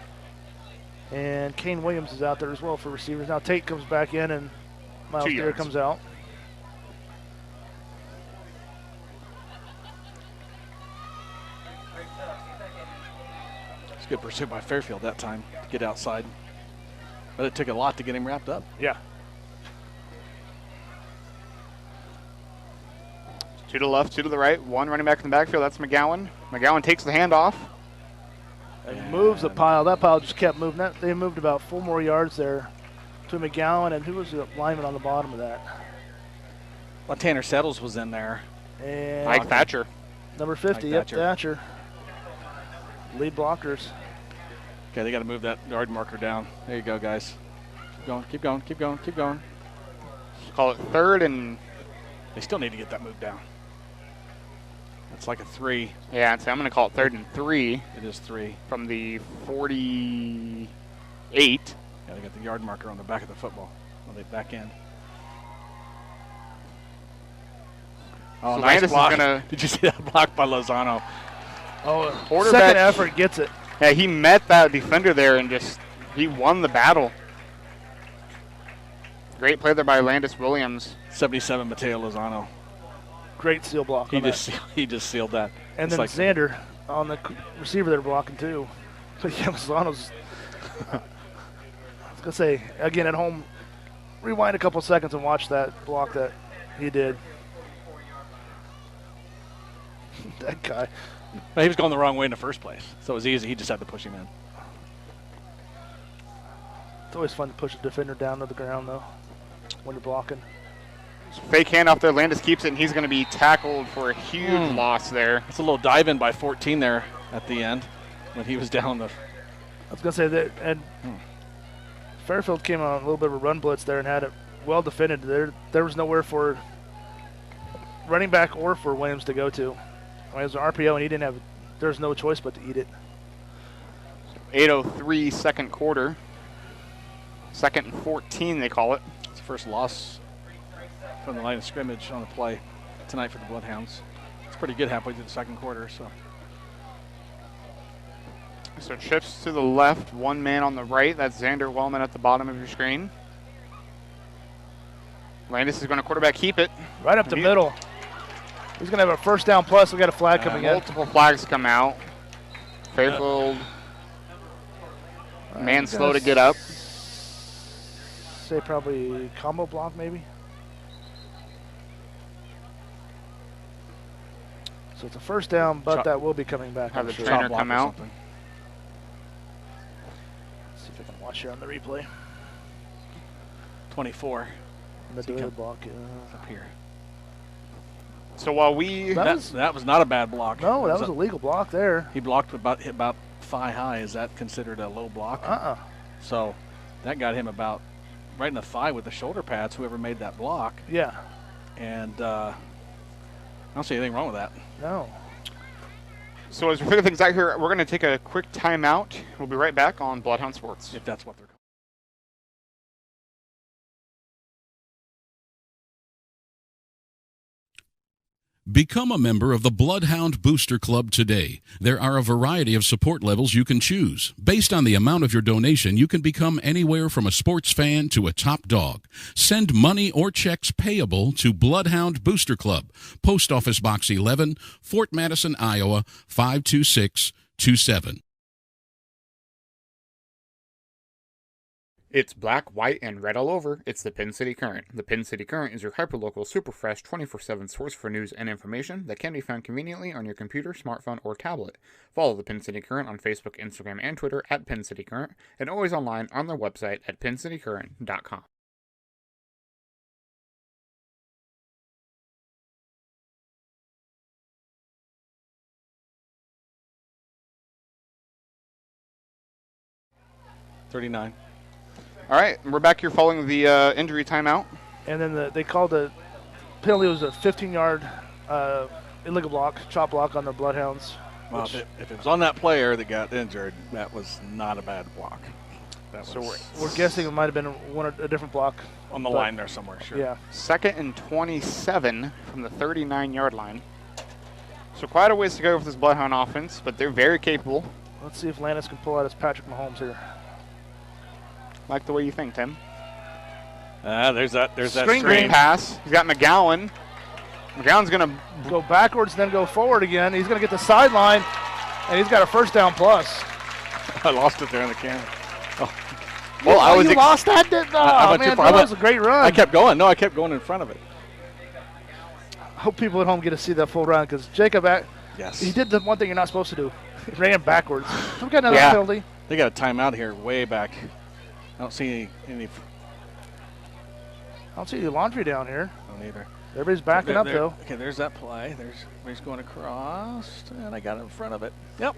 And Kane Williams is out there as well for receivers. Now Tate comes back in, and Miles 2 Deere yards. comes out. it's good pursuit by Fairfield that time to get outside. But it took a lot to get him wrapped up. Yeah. 2 to the left, 2 to the right. 1 running back in the backfield. That's McGowan. McGowan takes the handoff. And moves the pile. That pile just kept moving. They moved about 4 more yards there to McGowan, and who was the lineman on the bottom of that? Well, Tanner Settles was in there. And Mike Thatcher. Number 50, Mike yep, Thatcher. Thatcher. Lead blockers. Okay, they got to move that yard marker down. There you go, guys. Keep going, keep going, keep going, keep going. Call it 3rd and... They still need to get that moved down. That's like a 3. Yeah, so I'm going to call it 3rd and 3. It is 3. From the 48. Yeah, they got the yard marker on the back of the football, on the back end. Oh, So nice Landis is block. gonna- Did you see that block by Lozano? Oh, Quarterback- second effort gets it. Yeah, he met that defender there and he won the battle. Great play there by Landis Williams. 77, Mateo Lozano. Great seal block. He on that. just sealed that. And It's then like- Xander on the receiver there blocking too. But yeah, Lozano's. I was gonna say again at home. Rewind a couple seconds and watch that block that he did. That guy. He was going the wrong way in the first place, so it was easy. He just had to push him in. It's always fun to push a defender down to the ground though when you're blocking. Fake handoff there. Landis keeps it, and he's going to be tackled for a huge loss there. It's a little dive in by 14 there at the end when he was down the. I was gonna say that, and Fairfield came on a little bit of a run blitz there and had it well defended. There was nowhere for running back or for Williams to go to. I mean, it was an RPO, and he didn't have. There's no choice but to eat it. 8:03 second quarter. 2nd and 14, they call it. It's the first loss from the line of scrimmage on a play tonight for the Bloodhounds. It's pretty good halfway through the second quarter. So it shifts to the left, 1 man on the right. That's Xander Wellman at the bottom of your screen. Landis is going to quarterback keep it. Right up the middle. He's going to have a first down plus. We got a flag coming in. Multiple flags come out. Fairfield, man slow to get up. Say probably combo block maybe. So it's a first down, but that will be coming back. Have I'm the sure. trainer come out. Let's see if I can watch here on the replay. 24. And the delayed block. Up here. So while we that was not a bad block. No, that was a legal block there. He blocked about thigh high. Is that considered a low block? So that got him about right in the thigh with the shoulder pads. Whoever made that block. Yeah. And I don't see anything wrong with that. No. So as we figure things out here, we're going to take a quick timeout. We'll be right back on Bloodhound Sports. If that's what they're. Become a member of the Bloodhound Booster Club today. There are a variety of support levels you can choose. Based on the amount of your donation, you can become anywhere from a sports fan to a top dog. Send money or checks payable to Bloodhound Booster Club, Post Office Box 11, Fort Madison, Iowa 52627. It's black, white, and red all over. It's the Pin City Current. The Pin City Current is your hyperlocal, super fresh, 24/7 source for news and information that can be found conveniently on your computer, smartphone, or tablet. Follow the Pin City Current on Facebook, Instagram, and Twitter at Pin City Current, and always online on their website at pincitycurrent.com. $39. All right, we're back here following the injury timeout. And then they called the penalty was a 15-yard illegal block, chop block on the Bloodhounds. Well, if it was on that player that got injured, that was not a bad block. So we're guessing it might have been a different block. On the line there somewhere, sure. Yeah. 2nd and 27 from the 39-yard line. So quite a ways to go with this Bloodhound offense, but they're very capable. Let's see if Landis can pull out his Patrick Mahomes here. Like the way you think, Tim. There's that screen pass. He's got McGowan. McGowan's going to go backwards, then go forward again. He's going to get the sideline, and he's got a first down plus. I lost it there in the camera. Oh. Well, you lost that? That was a great run. I kept going. No, I kept going in front of it. I hope people at home get to see that full run because Jacob, Yes. he did the one thing you're not supposed to do. He ran backwards. So we got another penalty. They got a timeout here way back. I don't see any. I don't see any laundry down here. I don't either. Everybody's backing up, though. Okay, there's that play. He's going across, and I got in front of it. Yep.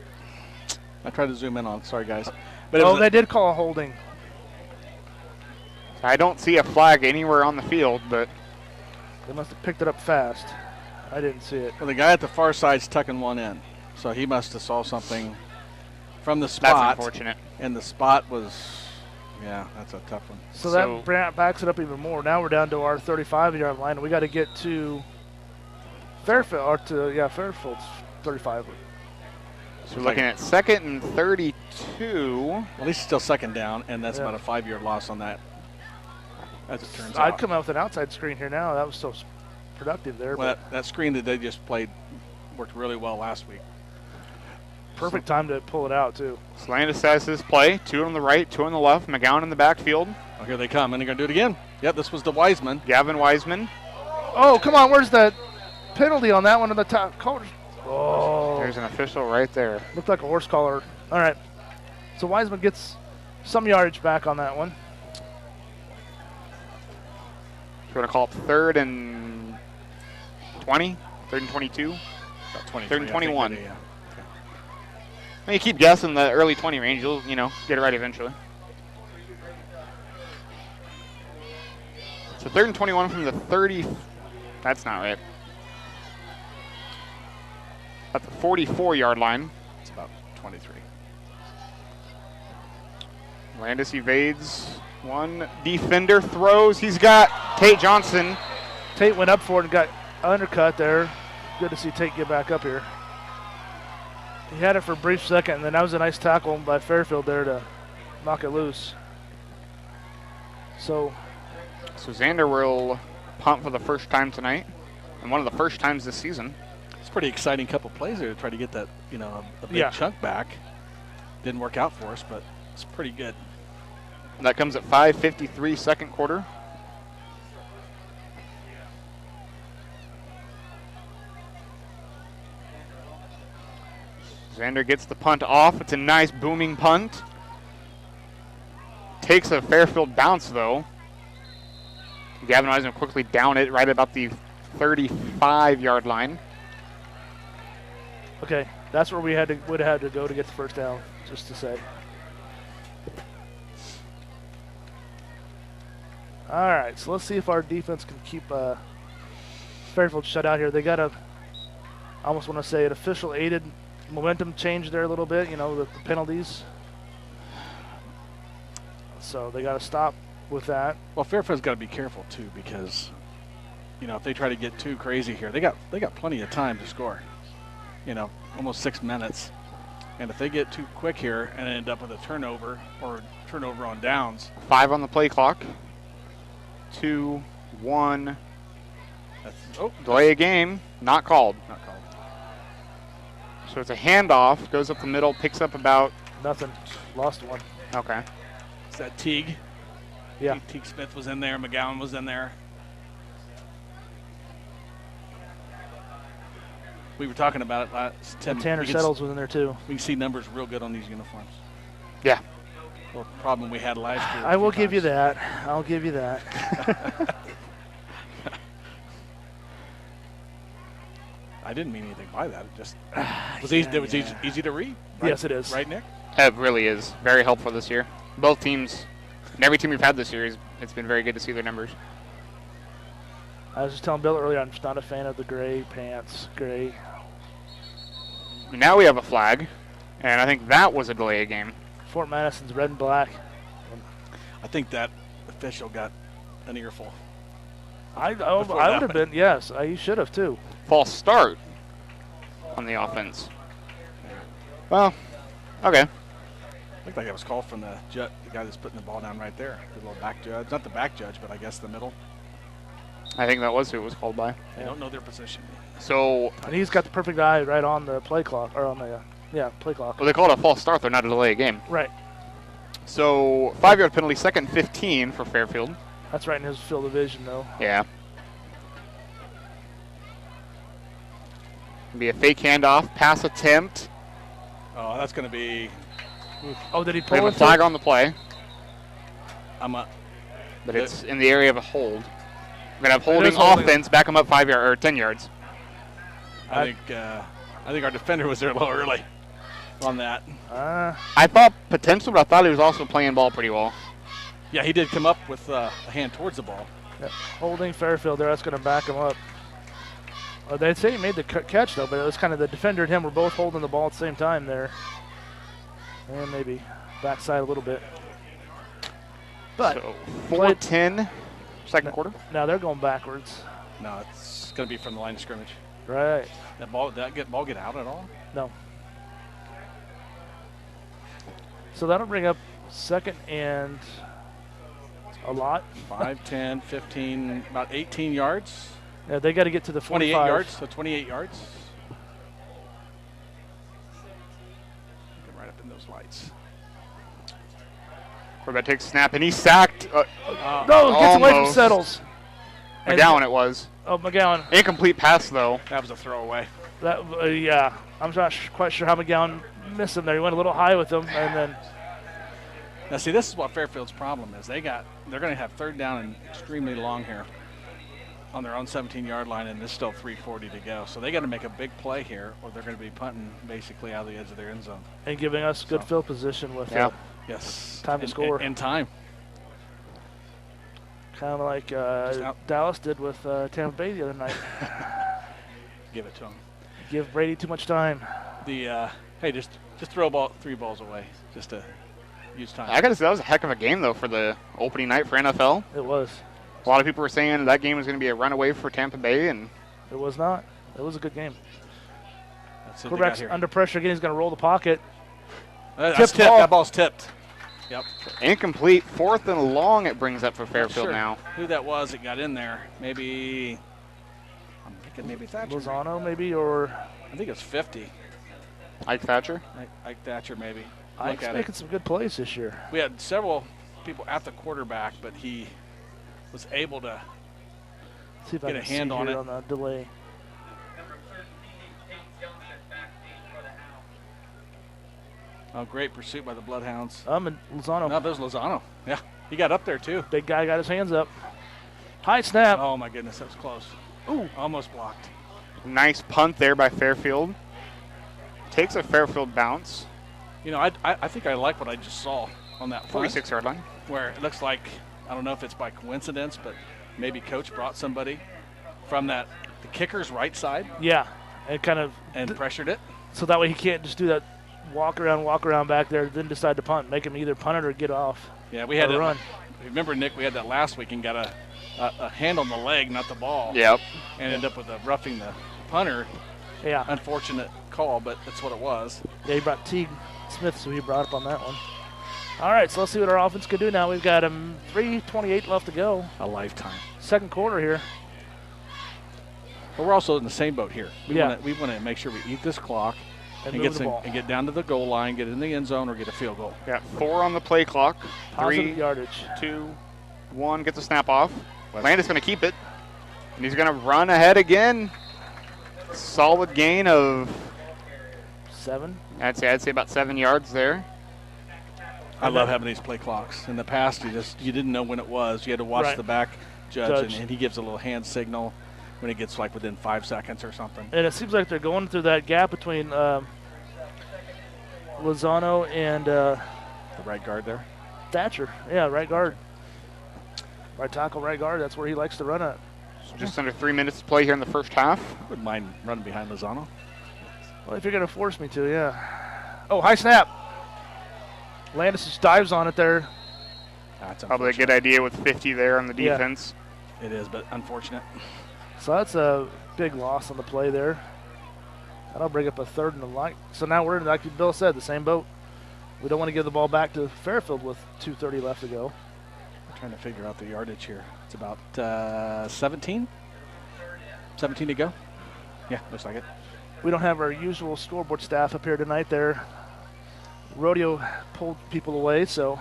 I tried to zoom in on. Sorry, guys. But they did call a holding. I don't see a flag anywhere on the field, but They must have picked it up fast. I didn't see it. Well, the guy at the far side's tucking one in, so he must have saw something from the spot. that's unfortunate. And the spot was, that's a tough one. So that backs it up even more. Now we're down to our 35-yard line, and we got to get to Fairfield, Fairfield's 35. So we're looking at 2nd and 32. Well, at least it's still second down, and that's about a 5-yard loss on that, as it turns out. I'd come out with an outside screen here now. That was so productive there. Well, that screen that they just played worked really well last week. Perfect time to pull it out, too. Landis has his play. 2 on the right, 2 on the left. McGowan in the backfield. Oh, here they come, and they're going to do it again. Yep, this was the Wiseman. Gavin Wiseman. Oh, come on. Where's that penalty on that one on the top? Coach. Oh. There's an official right there. Looked like a horse collar. All right. So Wiseman gets some yardage back on that one. We're going to call it 3rd and 20? 3rd and 22? About 23, 3rd and 21. Yeah. You keep guessing the early 20 range, you'll, get it right eventually. So 3rd and 21 from the 30. That's not right. At the 44-yard line. It's about 23. Landis evades one. Defender throws. He's got Tate Johnson. Tate went up for it and got undercut there. Good to see Tate get back up here. He had it for a brief second, and then that was a nice tackle by Fairfield there to knock it loose. So Xander will punt for the first time tonight, and one of the first times this season. It's a pretty exciting couple plays there to try to get that, a big chunk back. Didn't work out for us, but it's pretty good. And that comes at 5:53 second quarter. Xander gets the punt off. It's a nice booming punt. Takes a Fairfield bounce, though. Gavin Wiseman quickly down it right about the 35-yard line. Okay, that's where we would have had to go to get the first down, just to say. All right, so let's see if our defense can keep Fairfield shut out here. They got I almost want to say an official aided momentum change there a little bit, the penalties. So they got to stop with that. Well, Fairfield's got to be careful too, because if they try to get too crazy here, they got plenty of time to score. Almost 6 minutes, and if they get too quick here and end up with a turnover or turnover on downs. 5 on the play clock. 2, 1. Delay a game. Not called. Not called. So it's a handoff, goes up the middle, picks up about... Nothing. Lost one. Okay. Is that Teague? Yeah. Teague Smith was in there. McGowan was in there. We were talking about it last time. Tanner Settles was in there, too. We can see numbers real good on these uniforms. Yeah. Well, the problem we had last year. I will give you that. I'll give you that. I didn't mean anything by that. It just was easy to read. Right? Yes, it is. Right, Nick? It really is. Very helpful this year. Both teams, and every team we've had this year, it's been very good to see their numbers. I was just telling Bill earlier, I'm just not a fan of the gray pants. Gray. Now we have a flag, and I think that was a delay game. Fort Madison's red and black. I think that official got an earful. I would have been, yes. He should have, too. False start on the offense. Well, okay. Looked like it was called from the guy that's putting the ball down right there. The little back judge. Not the back judge, but I guess the middle. I think that was who it was called by. They don't know their position. So. And he's got the perfect eye right on the play clock, or on the, play clock. Well, they called it a false start, though, not a delay game. Right. So 5-yard penalty, 2nd and 15 for Fairfield. That's right in his field of vision, though. Yeah. Be a fake handoff, pass attempt. Oh, that's going to be. Oh, did he We pull have a it? flag on the play, But it's in the area of a hold. We're going to have holding holding. offense, back him up 5 yards or 10 yards. I think our defender was there a little early on that. I thought potential, but I thought he was also playing ball pretty well. Yeah, he did come up with a hand towards the ball. Yeah, holding Fairfield there. That's going to back him up. They say he made the catch, though, but it was kind of the defender and him were both holding the ball at the same time there. And maybe backside a little bit. But So 4-10, second quarter. Now they're going backwards. No, it's going to be from the line of scrimmage. Right. That ball get out at all? No. So that'll bring up 2nd and a lot. 5, 10, 15, about 18 yards. Yeah, they got to get to the 28 45. yards, so 28 yards. Get right up in those lights. Quarterback takes snap, and he's sacked. No, gets away from Almost. Settles. And- McGowan it was. Oh, McGowan. Incomplete pass, though. That was a throwaway. That, yeah, I'm not quite sure how McGowan missed him there. He went a little high with him, and then Now, see, this is what Fairfield's problem is. They're going to have 3rd down and extremely long here on their own 17-yard line, and there's still 3:40 to go. So they got to make a big play here, or they're going to be punting basically out of the edge of their end zone. and giving us good field position with Yes. Time to score. In time. kind of like out. Dallas did with Tampa Bay the other night. Give it to them. Give Brady too much time. Hey, just throw 3 balls away, just to use time. I got to say, that was a heck of a game, though, for the opening night for NFL. It was. A lot of people were saying that game was going to be a runaway for Tampa Bay, and It was not. It was a good game. That's it they got Quarterback's here. under pressure again. He's going to roll the pocket. That's tipped tipped. ball. That ball's tipped. Yep. incomplete. 4th and long it brings up for Fairfield Sure now. Who that was that got in there? Maybe. I'm thinking maybe Thatcher. Lozano maybe, or I think it's 50. Ike Thatcher. Ike Thatcher maybe. Ike's making some good plays this year. We had several people at the quarterback, but he was able to See if I get a can hand see on here it. on the delay. Number 13, Tate Johnson, backseat for the Hounds. Oh, great pursuit by the Bloodhounds. And Lozano. No, there's Lozano. Yeah, he got up there too. Big guy got his hands up. High snap. Oh my goodness, that was close. Ooh. Almost blocked. Nice punt there by Fairfield. Takes a Fairfield bounce. You know, I think I like what I just saw on that punt, 46-yard line. where it looks like, I don't know if it's by coincidence, but maybe coach brought somebody from the kicker's right side Yeah, and kind of and pressured it. so that way he can't just do that walk around back there, then decide to punt. Make him either punt it or get off. Yeah, we had Or to run. Remember, Nick, we had that last week and got a hand on the leg, not the ball. Yep. And ended up with roughing the punter. Yeah. Unfortunate call, but that's what it was. Yeah, he brought Teague Smith, so he brought up on that one. All right, so let's see what our offense can do now. We've got 3:28 left to go. A lifetime. Second quarter here. But we're also in the same boat here. We Yeah. want to make sure we eat this clock And and move the ball. get down to the goal line, get in the end zone, or get a field goal. Got 4 on the play clock. Positive 3, yardage. 2, 1. Gets a snap off. Landis going to keep it. And he's going to run ahead again. Solid gain of, 7. I'd say about 7 yards there. I love having these play clocks. In the past, you didn't know when it was. You had to watch Right. the back judge. Judge. And he gives a little hand signal when it gets like within 5 seconds or something. And it seems like they're going through that gap between Lozano and The right guard there. Thatcher. Yeah, right guard. Right tackle, right guard. That's where he likes to run at. So just under 3 minutes to play here in the first half. Wouldn't mind running behind Lozano. Well, if you're going to force me to, yeah. Oh, high snap. Landis just dives on it there. That's Probably a good idea with 50 there on the Yeah. defense. It is, but unfortunate. So that's a big loss on the play there. That'll bring up a 3rd and a line. So now we're in, like Bill said, the same boat. We don't want to give the ball back to Fairfield with 2:30 left to go. I'm trying to figure out the yardage here. It's about 17? 17 to go? Yeah, looks like it. We don't have our usual scoreboard staff up here tonight. They're Rodeo pulled people away, so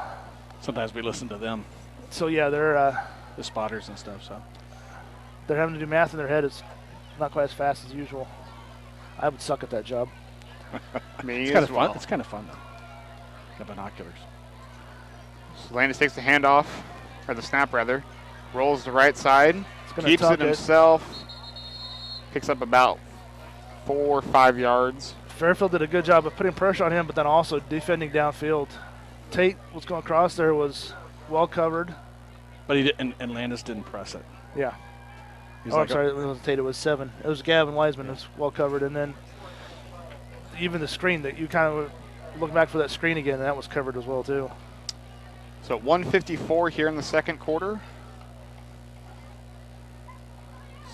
Sometimes we listen to them, yeah, they're the spotters and stuff. So having to do math in their head. It's not quite as fast as usual. I would suck at that job. Me it's kind as of well. fun. It's kind of fun though. The binoculars. So Landis takes the handoff, or the snap rather, rolls the right side, keeps it himself, picks up about 4 or 5 yards. Fairfield did a good job of putting pressure on him, but then also defending downfield. Tate was going across there, was well covered. But he did, and Landis didn't press it. Yeah. He's I'm sorry, it wasn't Tate, it was 7. It was Gavin Wiseman, was well covered, and then even the screen that you kind of look back for that screen again, and that was covered as well too. So 1:54 here in the second quarter.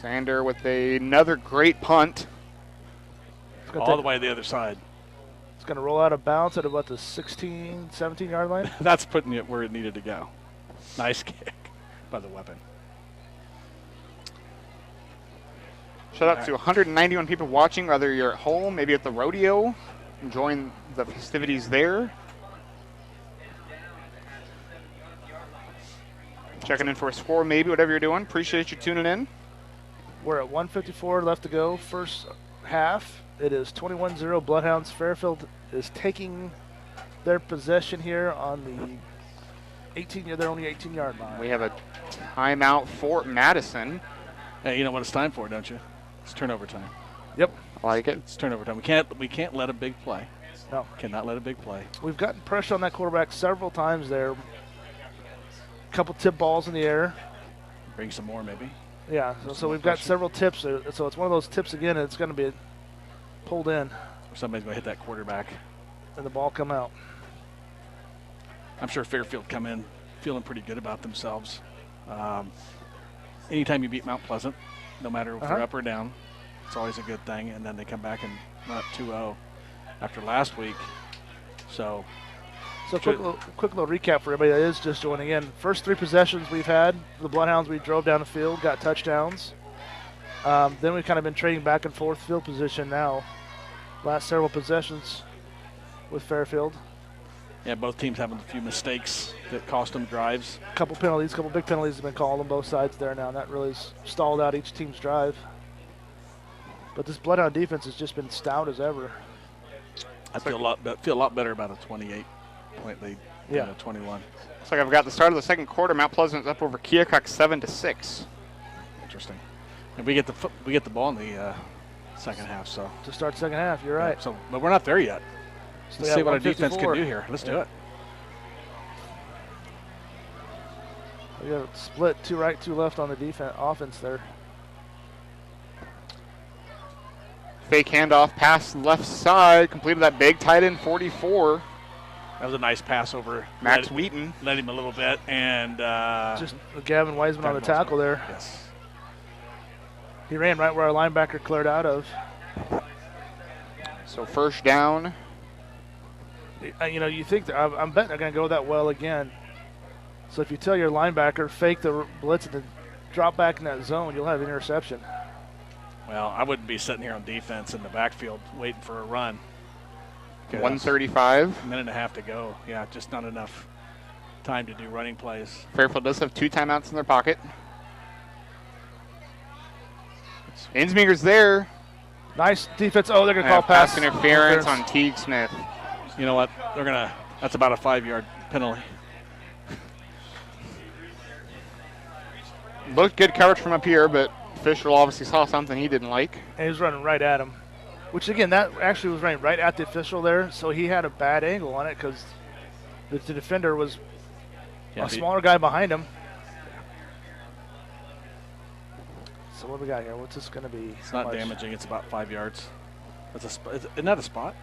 Sander with another great punt. All the way to the other side. It's going to roll out of bounds at about the 16, 17-yard line. That's putting it where it needed to go. Nice kick by the weapon. Shout out to 191 people watching, whether you're at home, maybe at the rodeo, enjoying the festivities there. Checking in for a score, maybe, whatever you're doing. Appreciate you tuning in. We're at 1:54 left to go. First half, it is 21-0 Bloodhounds. Fairfield is taking their possession here on the 18-yard, their only 18-yard line. We have a timeout for Madison. Hey, you know what it's time for, don't you? It's turnover time. Yep. I like it. It's turnover time. We can't let a big play. No. Cannot let a big play. We've gotten pressure on that quarterback several times there. A couple tip balls in the air. Bring some more, maybe. Yeah, so we've got several tips. So it's one of those tips again, and it's going to be pulled in. Somebody's going to hit that quarterback. And the ball come out. I'm sure Fairfield come in feeling pretty good about themselves. Anytime you beat Mount Pleasant, no matter if they're up or down, it's always a good thing. And then they come back and run up 2-0 after last week. So quick little recap for everybody that is just joining in. First 3 possessions we've had, the Bloodhounds, we drove down the field, got touchdowns. Then we've kind of been trading back and forth field position now. Last several possessions with Fairfield. Yeah, both teams having a few mistakes that cost them drives. Couple penalties, couple big penalties have been called on both sides there now, and that really has stalled out each team's drive. But this Bloodhound defense has just been stout as ever. I feel a lot better about a 28-point lead than a 21. Looks like I've got the start of the second quarter. Mount Pleasant's up over Keokuk 7-6. Interesting. And we get the ball in the second half. So to start the second half, you're right. Yeah, but we're not there yet. Let's see what our defense can do here. Let's do it. We got a split 2 right, 2 left on the offense there. Fake handoff, pass left side, completed that big tight end 44. That was a nice pass over Max Wheaton. Led him a little bit, and just Gavin Wiseman on the tackle there. Yes. He ran right where our linebacker cleared out of. So first down. You know, you think I'm betting they're going to go that well again. So if you tell your linebacker fake the blitz and then drop back in that zone, you'll have an interception. Well, I wouldn't be sitting here on defense in the backfield waiting for a run. 1:35. A minute and a half to go. Yeah, just not enough time to do running plays. Fairfield does have 2 timeouts in their pocket. Insminger's there. Nice defense. Oh, they're going to call pass interference on Teague Smith. You know what? That's about a 5-yard penalty. Looked good coverage from up here, but official obviously saw something he didn't like. And he was running right at him. Which, again, that actually was running right at the official there, so he had a bad angle on it because the defender was a smaller guy behind him. So what do we got here? What's this going to be? It's not damaging. It's about 5 yards. Isn't that a spot?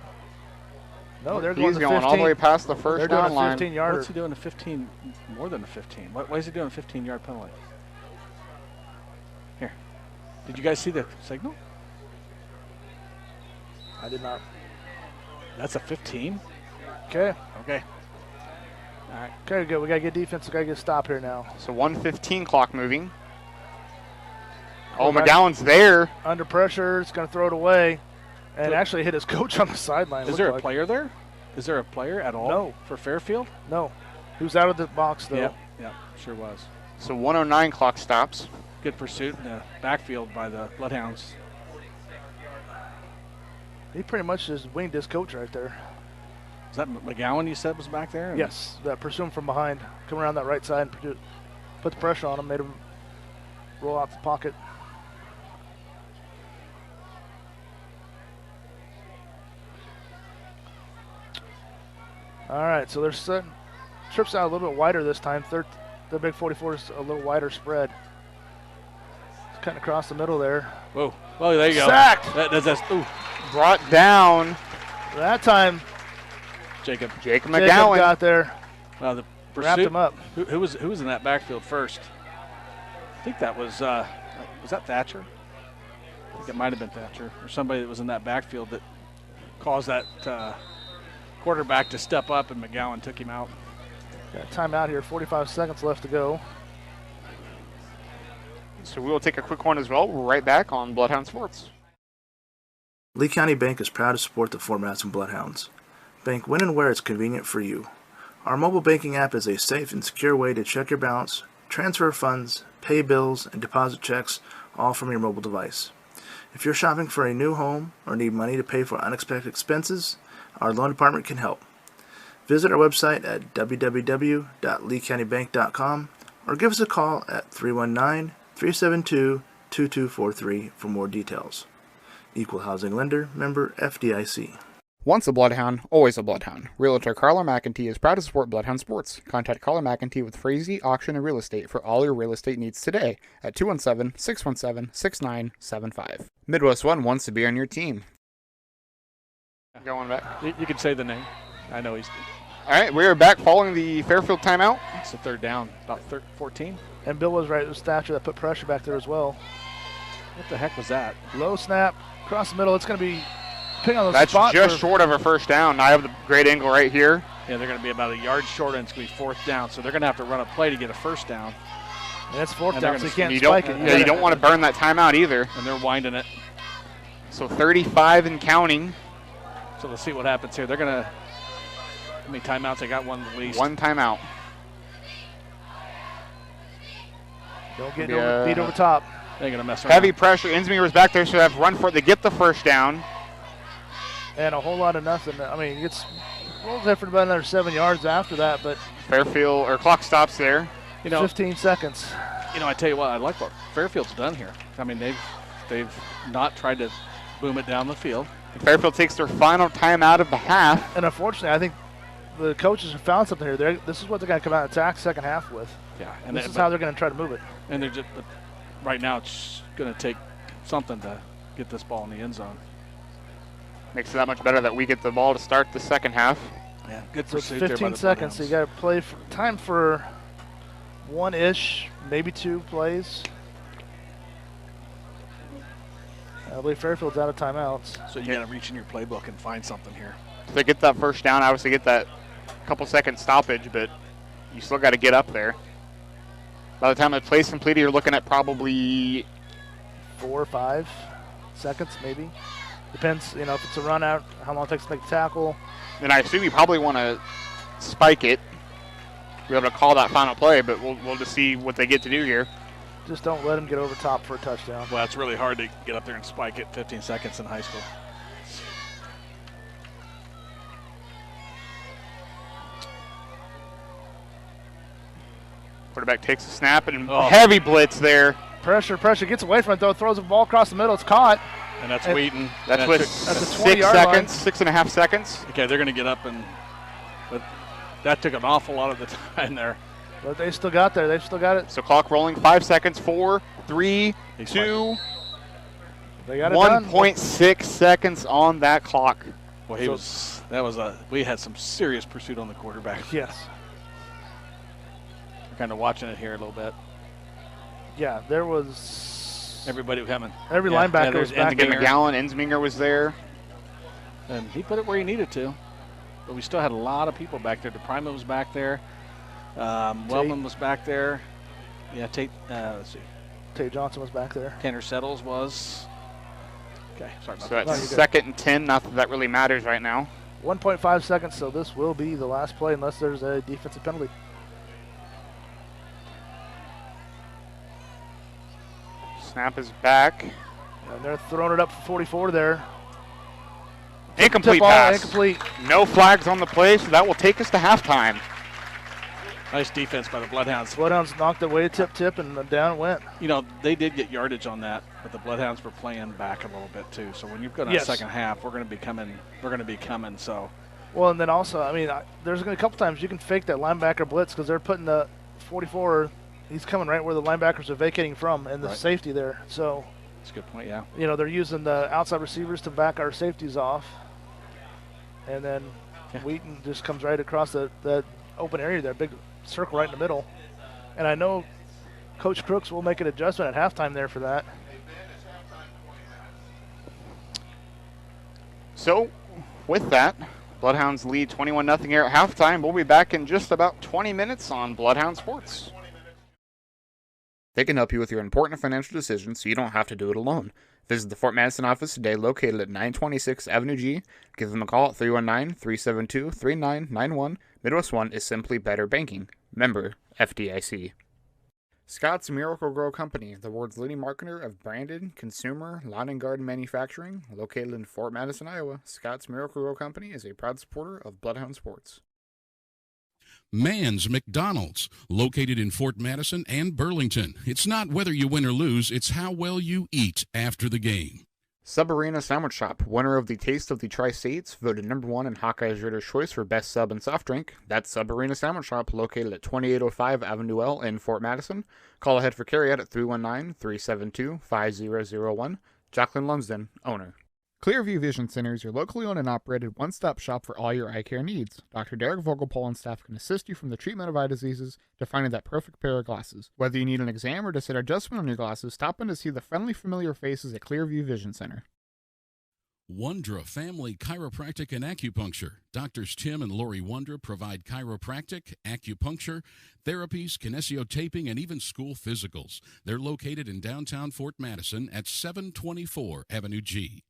No, they're going all the way past the first down line. 15-yarder. What's he doing a 15? More than a 15. Why is he doing a 15-yard penalty? Here. Did you guys see the signal? I did not. That's a 15? Okay. Okay. All right. Okay, good. We got to get defense. We got to get a stop here now. So 1:15 clock moving. Oh, McGowan's there. Under pressure. It's going to throw it away. And actually hit his coach on the sideline. Is there a player there? Is there a player at all No. for Fairfield? No. He was out of the box, though. Yep, sure was. So 109 clock stops. Good pursuit in the backfield by the Bloodhounds. He pretty much just winged his coach right there. Is that McGowan you said was back there? Yes, that pursued him from behind. Come around that right side and put the pressure on him, made him roll out the pocket. All right, so there's trips out a little bit wider this time. The big 44 is a little wider spread. It's cutting across the middle there. Whoa. Oh, there you go. Sacked. That's ooh. Brought down. That time, Jacob McGowan got there. The pursuit. Wrapped him up. Who was in that backfield first? I think that was that Thatcher? I think it might have been Thatcher or somebody that was in that backfield that caused that quarterback to step up, and McGowan took him out. Got timeout here, 45 seconds left to go. So we will take a quick one as well. We're right back on Bloodhound Sports. Lee County Bank is proud to support the Fort Madison Bloodhounds. Bank when and where it's convenient for you. Our mobile banking app is a safe and secure way to check your balance, transfer funds, pay bills, and deposit checks, all from your mobile device. If you're shopping for a new home or need money to pay for unexpected expenses, our loan department can help. Visit our website at www.leecountybank.com or give us a call at 319-372-2243 for more details. Equal Housing Lender, member FDIC. Once a Bloodhound, always a Bloodhound. Realtor Carla McEntee is proud to support Bloodhound Sports. Contact Carla McEntee with Frazee Auction and Real Estate for all your real estate needs today at 217-617-6975. Midwest One wants to be on your team. Going back. You can say the name. I know he's. All right, we are back following the Fairfield timeout. It's a third down, about 14. And Bill was right. It was Thatcher that put pressure back there as well. What the heck was that? Low snap, across the middle. It's going to be ping on the That's spot. just short of a first down. I have the great angle right here. Yeah, they're going to be about a yard short, and it's going to be fourth down. So they're going to have to run a play to get a first down. And it's fourth And down, they're so you gonna- can't You spike don't, it. yeah, you don't want to burn that timeout either. And they're winding it. So 35 and counting. So let's see what happens here. They're going to. How many timeouts? They got one at least. One timeout. Don't get Yeah. beat over top. They're going to mess around. Heavy pressure. Insminger was back there, so they have to run for it. They get the first down. And a whole lot of nothing. I mean, it's rolls there for about another 7 yards after that, but Fairfield, or clock stops there. 15 seconds. I tell you what, I like what Fairfield's done here. I mean, they've not tried to boom it down the field. Fairfield takes their final timeout of the half. And unfortunately, I think the coaches have found something here. This is what they're going to come out and attack second half with. Yeah, And this is how they're going to try to move it. And they're just right now. It's going to take something to get this ball in the end zone. Makes it that much better that we get the ball to start the second half. Yeah, good So it's pursuit there by 15 the seconds. So you Bloodhounds. got to play for time for one-ish, maybe two plays. I believe Fairfield's out of timeouts. So you got to reach in your playbook and find something here. So they get that first down, obviously get that couple second stoppage, but you still got to get up there. By the time the play's completed, you're looking at probably 4 or 5 seconds, maybe. Depends, if it's a run out, how long it takes to make the tackle. and I assume you probably want to spike it. Be able to call that final play, but we'll just see what they get to do here. Just don't let him get over top for a touchdown. Well, it's really hard to get up there and spike it 15 seconds in high school. Quarterback takes a snap and Oh. heavy blitz there. Pressure, gets away from it though, throws the ball across the middle, it's caught. And that's And Wheaton. That's And with That's a 6 20-yard line. seconds, 6.5 seconds. Okay, they're going to get up but that took an awful lot of the time there. But they still got there, they've still got it. So clock rolling, 5 seconds, 4, 3, He's 2, They got it done. 1.6 seconds on that clock. Well, we had some serious pursuit on the quarterback. Yes. We're kind of watching it here a little bit. Yeah, there was Everybody coming. every Yeah, linebacker there's was back Enzinger. there. McGowan, Ensminger was there. And he put it where he needed to. But we still had a lot of people back there. DePrima was back there. Wellman was back there. Yeah, Tate, let's see. Tate Johnson was back there. Tanner Settles was. Okay, sorry about So that. that's you're good. 2nd and 10. Not that that really matters right now. 1.5 seconds, so this will be the last play unless there's a defensive penalty. Snap is back. And they're throwing it up for 44 there. Incomplete Tip ball, pass. incomplete. No flags on the play, so that will take us to halftime. Nice defense by the Bloodhounds. Bloodhounds knocked it way tip, and down it went. You know, they did get yardage on that, but the Bloodhounds were playing back a little bit too. So when you've got a second half, we're going to be coming. So. Well, and then also, I mean, there's going to be a couple times you can fake that linebacker blitz because they're putting the 44. He's coming right where the linebackers are vacating from, and the safety there. So. That's a good point. Yeah. You know, they're using the outside receivers to back our safeties off, and then Wheaton just comes right across the open area there, big circle right in the middle. And I know Coach Crooks will make an adjustment at halftime there for that. So, with that, Bloodhounds lead 21-0 here at halftime. We'll be back in just about 20 minutes on Bloodhound Sports. They can help you with your important financial decisions so you don't have to do it alone. Visit the Fort Madison office today located at 926 Avenue G. Give them a call at 319-372-3991. Midwest One is simply better banking. Member FDIC. Scott's Miracle-Gro Company, the world's leading marketer of branded, consumer, lawn and garden manufacturing, located in Fort Madison, Iowa. Scott's Miracle-Gro Company is a proud supporter of Bloodhound Sports. Mann's McDonald's, located in Fort Madison and Burlington. It's not whether you win or lose, it's how well you eat after the game. Sub Arena Sandwich Shop, winner of the Taste of the Tri-States, voted #1 in Hawkeye's Reader's Choice for Best Sub and Soft Drink. That's Sub Arena Sandwich Shop, located at 2805 Avenue L in Fort Madison. Call ahead for carryout at 319-372-5001. Jacqueline Lumsden, owner. Clearview Vision Center is your locally owned and operated one-stop shop for all your eye care needs. Dr. Derek Vogelpol and staff can assist you from the treatment of eye diseases to finding that perfect pair of glasses. Whether you need an exam or to set adjustment on your glasses, stop in to see the friendly, familiar faces at Clearview Vision Center. Wondra Family Chiropractic and Acupuncture. Doctors Tim and Lori Wondra provide chiropractic, acupuncture, therapies, kinesiotaping, and even school physicals. They're located in downtown Fort Madison at 724 Avenue G.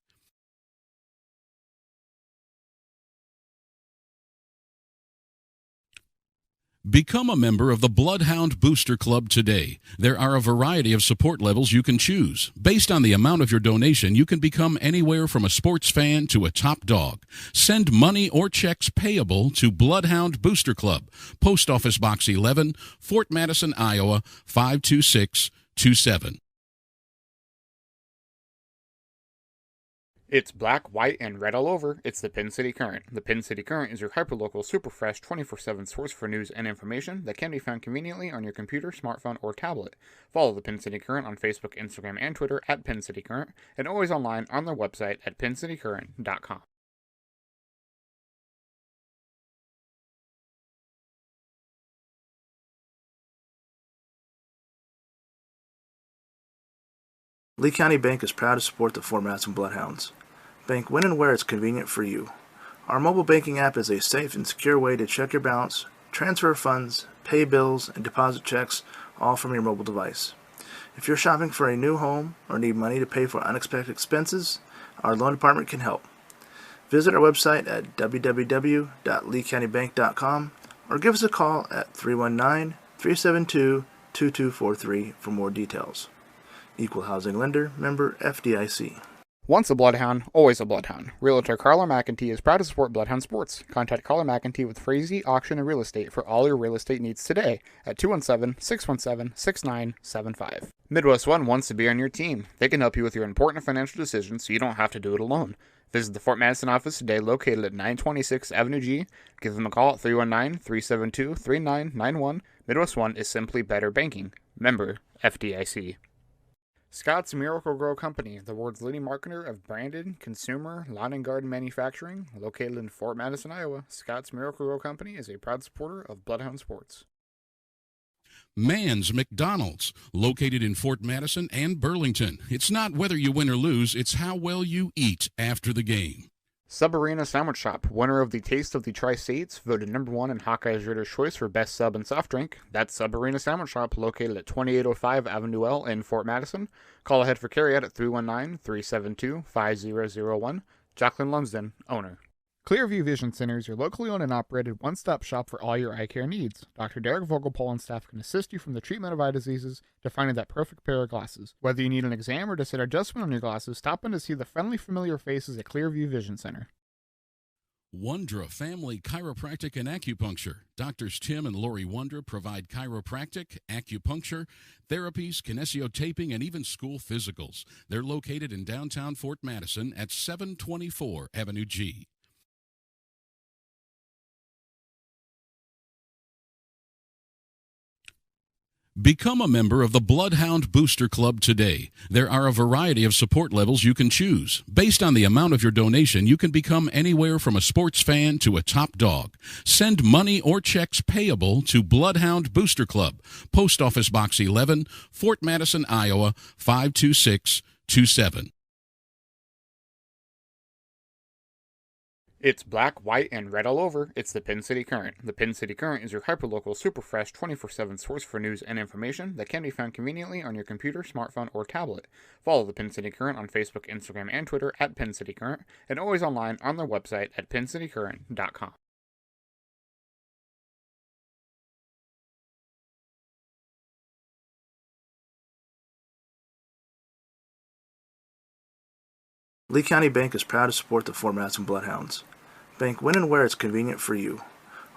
Become a member of the Bloodhound Booster Club today. There are a variety of support levels you can choose. Based on the amount of your donation, you can become anywhere from a sports fan to a top dog. Send money or checks payable to Bloodhound Booster Club, Post Office Box 11, Fort Madison, Iowa, 52627. It's black, white, and red all over. It's the Pin City Current. The Pin City Current is your hyperlocal, super fresh, 24/7 source for news and information that can be found conveniently on your computer, smartphone, or tablet. Follow the Pin City Current on Facebook, Instagram, and Twitter at Pin City Current, and always online on their website at pincitycurrent.com. Lee County Bank is proud to support the Fort Madison Bloodhounds. Bank when and where it's convenient for you. Our mobile banking app is a safe and secure way to check your balance, transfer funds, pay bills, and deposit checks, all from your mobile device. If you're shopping for a new home or need money to pay for unexpected expenses, our loan department can help. Visit our website at www.leecountybank.com or give us a call at 319-372-2243 for more details. Equal housing lender, member FDIC. Once a Bloodhound, always a Bloodhound. Realtor Carla McEntee is proud to support Bloodhound Sports. Contact Carla McEntee with Frazee Auction and Real Estate for all your real estate needs today at 217-617-6975. Midwest One wants to be on your team. They can help you with your important financial decisions so you don't have to do it alone. Visit the Fort Madison office today located at 926 Avenue G. Give them a call at 319-372-3991. Midwest One is simply better banking. Member FDIC. Scott's Miracle-Gro Company, the world's leading marketer of branded, consumer, lawn and garden manufacturing, located in Fort Madison, Iowa. Scott's Miracle-Gro Company is a proud supporter of Bloodhound Sports. Mann's McDonald's, located in Fort Madison and Burlington. It's not whether you win or lose, it's how well you eat after the game. Sub Arena Sandwich Shop, winner of the Taste of the Tri-States, voted #1 in Hawkeye's Reader's Choice for Best Sub and Soft Drink. That's Sub Arena Sandwich Shop, located at 2805 Avenue L in Fort Madison. Call ahead for carryout at 319-372-5001. Jacqueline Lumsden, owner. Clearview Vision Center is your locally owned and operated one-stop shop for all your eye care needs. Dr. Derek Vogelpohl and staff can assist you from the treatment of eye diseases to finding that perfect pair of glasses. Whether you need an exam or just an adjustment on your glasses, stop in to see the friendly, familiar faces at Clearview Vision Center. Wondra Family Chiropractic and Acupuncture. Doctors Tim and Lori Wondra provide chiropractic, acupuncture, therapies, kinesiotaping, and even school physicals. They're located in downtown Fort Madison at 724 Avenue G. Become a member of the Bloodhound Booster Club today. There are a variety of support levels you can choose. Based on the amount of your donation, you can become anywhere from a sports fan to a top dog. Send money or checks payable to Bloodhound Booster Club, Post Office Box 11, Fort Madison, Iowa 52627. It's black, white, and red all over. It's the Pin City Current. The Pin City Current is your hyperlocal, super fresh, 24/7 source for news and information that can be found conveniently on your computer, smartphone, or tablet. Follow the Pin City Current on Facebook, Instagram, and Twitter at Pin City Current, and always online on their website at pincitycurrent.com. Lee County Bank is proud to support the Fort Madison Bloodhounds. Bank when and where it's convenient for you.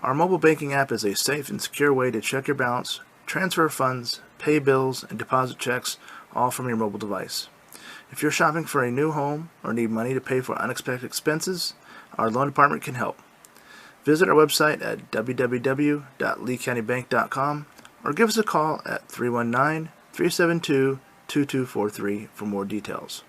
Our mobile banking app is a safe and secure way to check your balance, transfer funds, pay bills, and deposit checks, all from your mobile device. If you're shopping for a new home or need money to pay for unexpected expenses, our loan department can help. Visit our website at www.leecountybank.com or give us a call at 319-372-2243 for more details.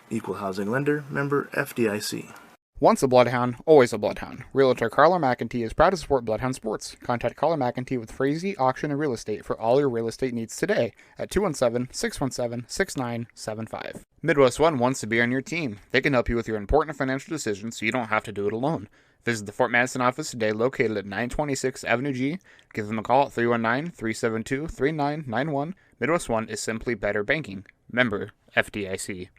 Equal Housing Lender, member FDIC. Once a Bloodhound, always a Bloodhound. Realtor Carla McEntee is proud to support Bloodhound Sports. Contact Carla McEntee with Frazee Auction and Real Estate for all your real estate needs today at 217-617-6975. Midwest One wants to be on your team. They can help you with your important financial decisions so you don't have to do it alone. Visit the Fort Madison office today located at 926 Avenue G. Give them a call at 319-372-3991. Midwest One is simply better banking. Member FDIC.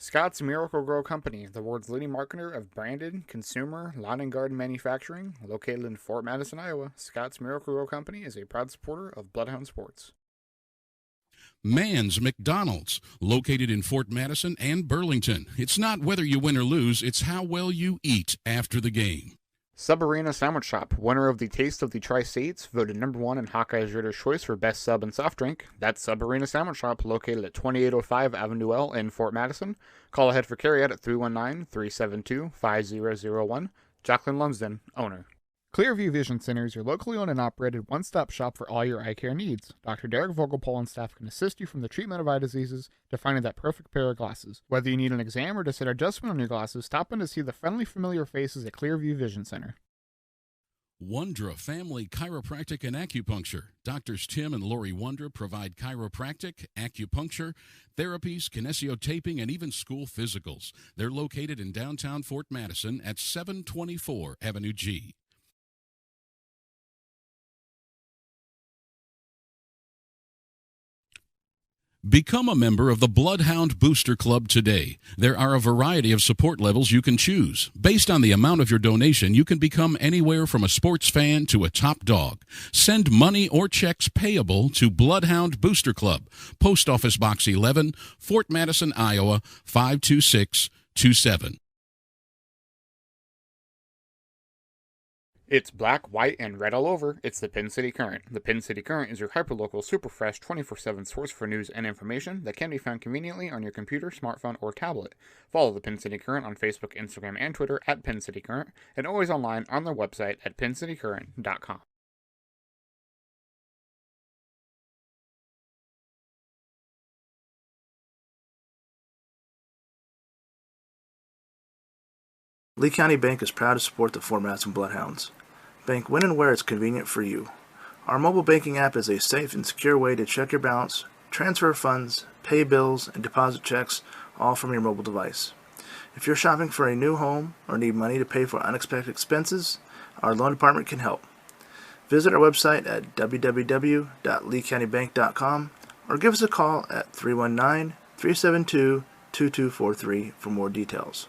Scott's Miracle-Gro Company, the world's leading marketer of branded, consumer, lawn and garden manufacturing, located in Fort Madison, Iowa. Scott's Miracle-Gro Company is a proud supporter of Bloodhound Sports. Mann's McDonald's, located in Fort Madison and Burlington. It's not whether you win or lose, it's how well you eat after the game. Sub-Arena Sandwich Shop, winner of the Taste of the Tri-States, voted #1 in Hawkeye's Reader's Choice for Best Sub and Soft Drink. That's Sub-Arena Sandwich Shop, located at 2805 Avenue L in Fort Madison. Call ahead for carryout at 319-372-5001. Jacqueline Lumsden, owner. Clearview Vision Center is your locally owned and operated one-stop shop for all your eye care needs. Dr. Derek Vogelpohl and staff can assist you from the treatment of eye diseases to finding that perfect pair of glasses. Whether you need an exam or just an adjustment on your glasses, stop in to see the friendly, familiar faces at Clearview Vision Center. Wondra Family Chiropractic and Acupuncture. Doctors Tim and Lori Wondra provide chiropractic, acupuncture, therapies, kinesiotaping, and even school physicals. They're located in downtown Fort Madison at 724 Avenue G. Become a member of the Bloodhound Booster Club today. There are a variety of support levels you can choose. Based on the amount of your donation, you can become anywhere from a sports fan to a top dog. Send money or checks payable to Bloodhound Booster Club, Post Office Box 11, Fort Madison, Iowa 52627. It's black, white, and red all over. It's the Pin City Current. The Pin City Current is your hyperlocal, super fresh, 24/7 source for news and information that can be found conveniently on your computer, smartphone, or tablet. Follow the Pin City Current on Facebook, Instagram, and Twitter at Pin City Current, and always online on their website at pincitycurrent.com. Lee County Bank is proud to support the Fort Madison Bloodhounds. Bank when and where it's convenient for you. Our mobile banking app is a safe and secure way to check your balance, transfer funds, pay bills, and deposit checks, all from your mobile device. If you're shopping for a new home or need money to pay for unexpected expenses, our loan department can help. Visit our website at www.leecountybank.com or give us a call at 319-372-2243 for more details.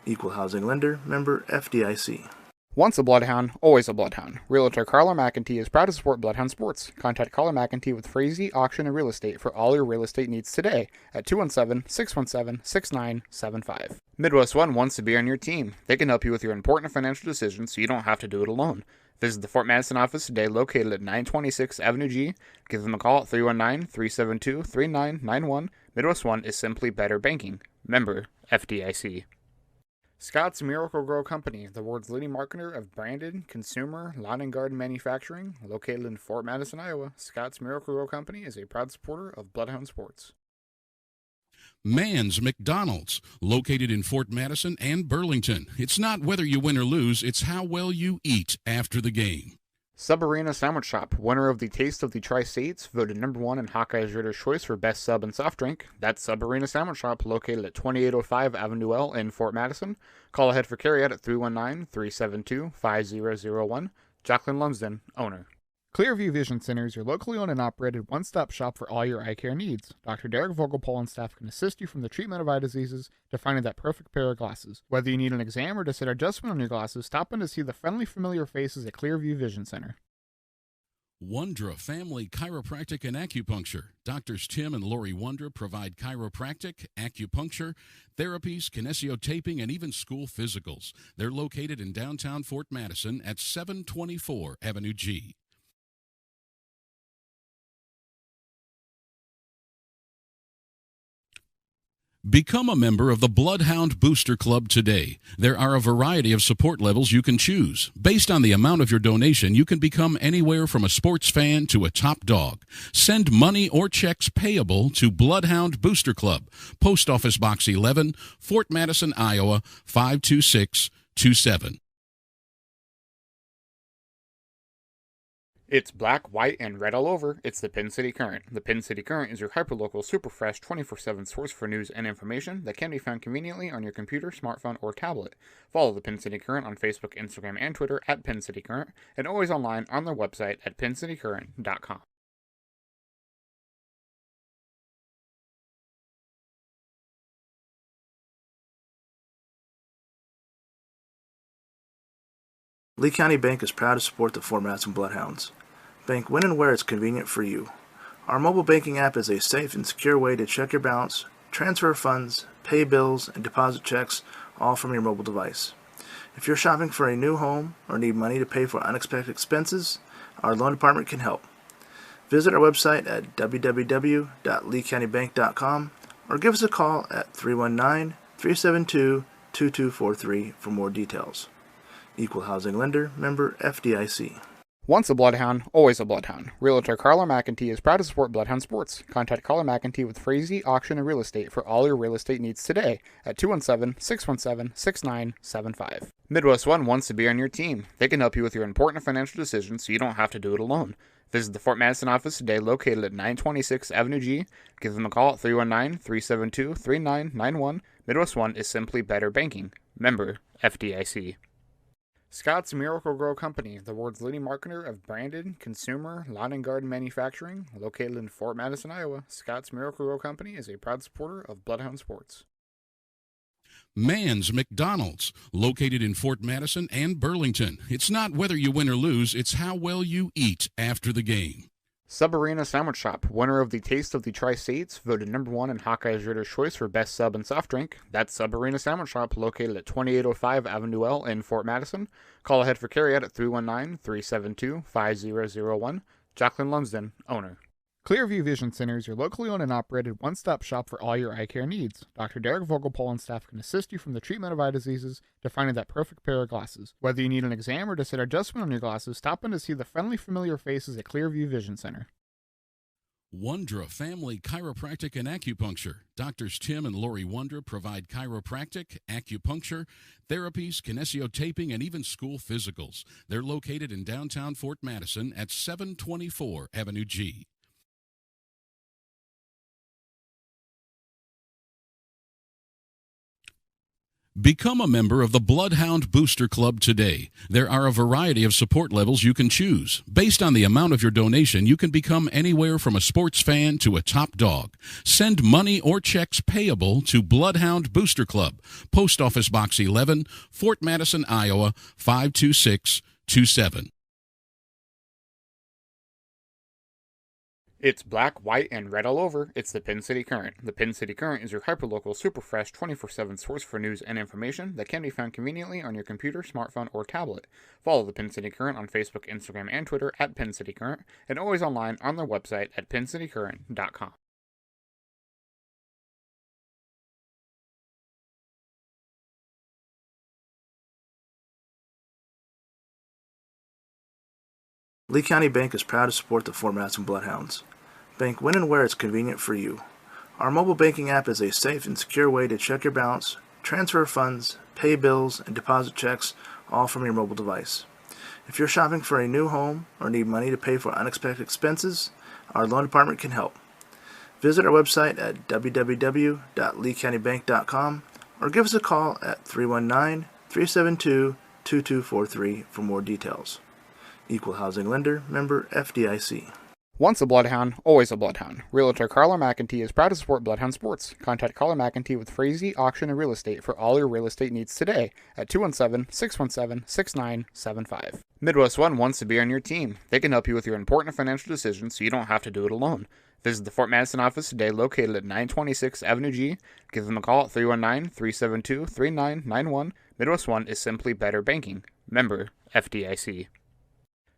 Equal housing lender, member FDIC. Once a Bloodhound, always a Bloodhound. Realtor Carla McEntee is proud to support Bloodhound Sports. Contact Carla McEntee with Frazee Auction and Real Estate for all your real estate needs today at 217-617-6975. Midwest One wants to be on your team. They can help you with your important financial decisions so you don't have to do it alone. Visit the Fort Madison office today located at 926 Avenue G. Give them a call at 319-372-3991. Midwest One is simply better banking. Member FDIC. Scott's Miracle-Gro Company, the world's leading marketer of branded, consumer, lawn and garden manufacturing, located in Fort Madison, Iowa. Scott's Miracle-Gro Company is a proud supporter of Bloodhound Sports. Mann's McDonald's, located in Fort Madison and Burlington. It's not whether you win or lose, it's how well you eat after the game. Sub Arena Sandwich Shop, winner of the Taste of the Tri-States, voted #1 in Hawkeye's Reader's Choice for Best Sub and Soft Drink. That's Sub Arena Sandwich Shop, located at 2805 Avenue L in Fort Madison. Call ahead for carryout at 319-372-5001. Jacqueline Lumsden, owner. Clearview Vision Center is your locally owned and operated one-stop shop for all your eye care needs. Dr. Derek Vogelpol and staff can assist you from the treatment of eye diseases to finding that perfect pair of glasses. Whether you need an exam or to set adjustment on your glasses, stop in to see the friendly, familiar faces at Clearview Vision Center. Wondra Family Chiropractic and Acupuncture. Doctors Tim and Lori Wondra provide chiropractic, acupuncture, therapies, kinesiotaping, and even school physicals. They're located in downtown Fort Madison at 724 Avenue G. Become a member of the Bloodhound Booster Club today. There are a variety of support levels you can choose. Based on the amount of your donation, you can become anywhere from a sports fan to a top dog. Send money or checks payable to Bloodhound Booster Club, Post Office Box 11, Fort Madison, Iowa, 52627. It's black, white, and red all over. It's the Pin City Current. The Pin City Current is your hyperlocal, super fresh, 24/7 source for news and information that can be found conveniently on your computer, smartphone, or tablet. Follow the Pin City Current on Facebook, Instagram, and Twitter at Pin City Current, and always online on their website at pincitycurrent.com. Lee County Bank is proud to support the Fort Madison Bloodhounds. Bank when and where it's convenient for you. Our mobile banking app is a safe and secure way to check your balance, transfer funds, pay bills, and deposit checks, all from your mobile device. If you're shopping for a new home or need money to pay for unexpected expenses, our loan department can help. Visit our website at www.leecountybank.com or give us a call at 319-372-2243 for more details. Equal housing lender, member FDIC. Once a Bloodhound, always a Bloodhound. Realtor Carla McEntee is proud to support Bloodhound Sports. Contact Carla McEntee with Frazee Auction and Real Estate for all your real estate needs today at 217-617-6975. Midwest One wants to be on your team. They can help you with your important financial decisions so you don't have to do it alone. Visit the Fort Madison office today located at 926 Avenue G. Give them a call at 319-372-3991. Midwest One is simply better banking. Member FDIC. Scott's Miracle-Gro Company, the world's leading marketer of branded, consumer, lawn and garden manufacturing, located in Fort Madison, Iowa. Scott's Miracle-Gro Company is a proud supporter of Bloodhound Sports. Mann's McDonald's, located in Fort Madison and Burlington. It's not whether you win or lose, it's how well you eat after the game. Sub Arena Sandwich Shop, winner of the Taste of the Tri-States, voted #1 in Hawkeye's Reader's Choice for Best Sub and Soft Drink. That's Sub Arena Sandwich Shop, located at 2805 Avenue L in Fort Madison. Call ahead for carryout at 319-372-5001. Jacqueline Lumsden, owner. Clearview Vision Center is your locally owned and operated one-stop shop for all your eye care needs. Dr. Derek Vogelpol and staff can assist you from the treatment of eye diseases to finding that perfect pair of glasses. Whether you need an exam or to set adjustment on your glasses, stop in to see the friendly, familiar faces at Clearview Vision Center. Wondra Family Chiropractic and Acupuncture. Doctors Tim and Lori Wondra provide chiropractic, acupuncture, therapies, kinesiotaping, and even school physicals. They're located in downtown Fort Madison at 724 Avenue G. Become a member of the Bloodhound Booster Club today. There are a variety of support levels you can choose. Based on the amount of your donation, you can become anywhere from a sports fan to a top dog. Send money or checks payable to Bloodhound Booster Club, Post Office Box 11, Fort Madison, Iowa 52627. It's black, white, and red all over. It's the Pin City Current. The Pin City Current is your hyperlocal, super fresh, 24/7 source for news and information that can be found conveniently on your computer, smartphone, or tablet. Follow the Pin City Current on Facebook, Instagram, and Twitter at Pin City Current, and always online on their website at pincitycurrent.com. Lee County Bank is proud to support the Fort Madison Bloodhounds. Bank when and where it's convenient for you. Our mobile banking app is a safe and secure way to check your balance, transfer funds, pay bills, and deposit checks, all from your mobile device. If you're shopping for a new home or need money to pay for unexpected expenses, our loan department can help. Visit our website at www.leecountybank.com or give us a call at 319-372-2243 for more details. Equal Housing Lender, member FDIC. Once a Bloodhound, always a Bloodhound. Realtor Carla McEntee is proud to support Bloodhound Sports. Contact Carla McEntee with Frazee Auction and Real Estate for all your real estate needs today at 217-617-6975. Midwest One wants to be on your team. They can help you with your important financial decisions so you don't have to do it alone. Visit the Fort Madison office today located at 926 Avenue G. Give them a call at 319-372-3991. Midwest One is simply better banking. Member FDIC.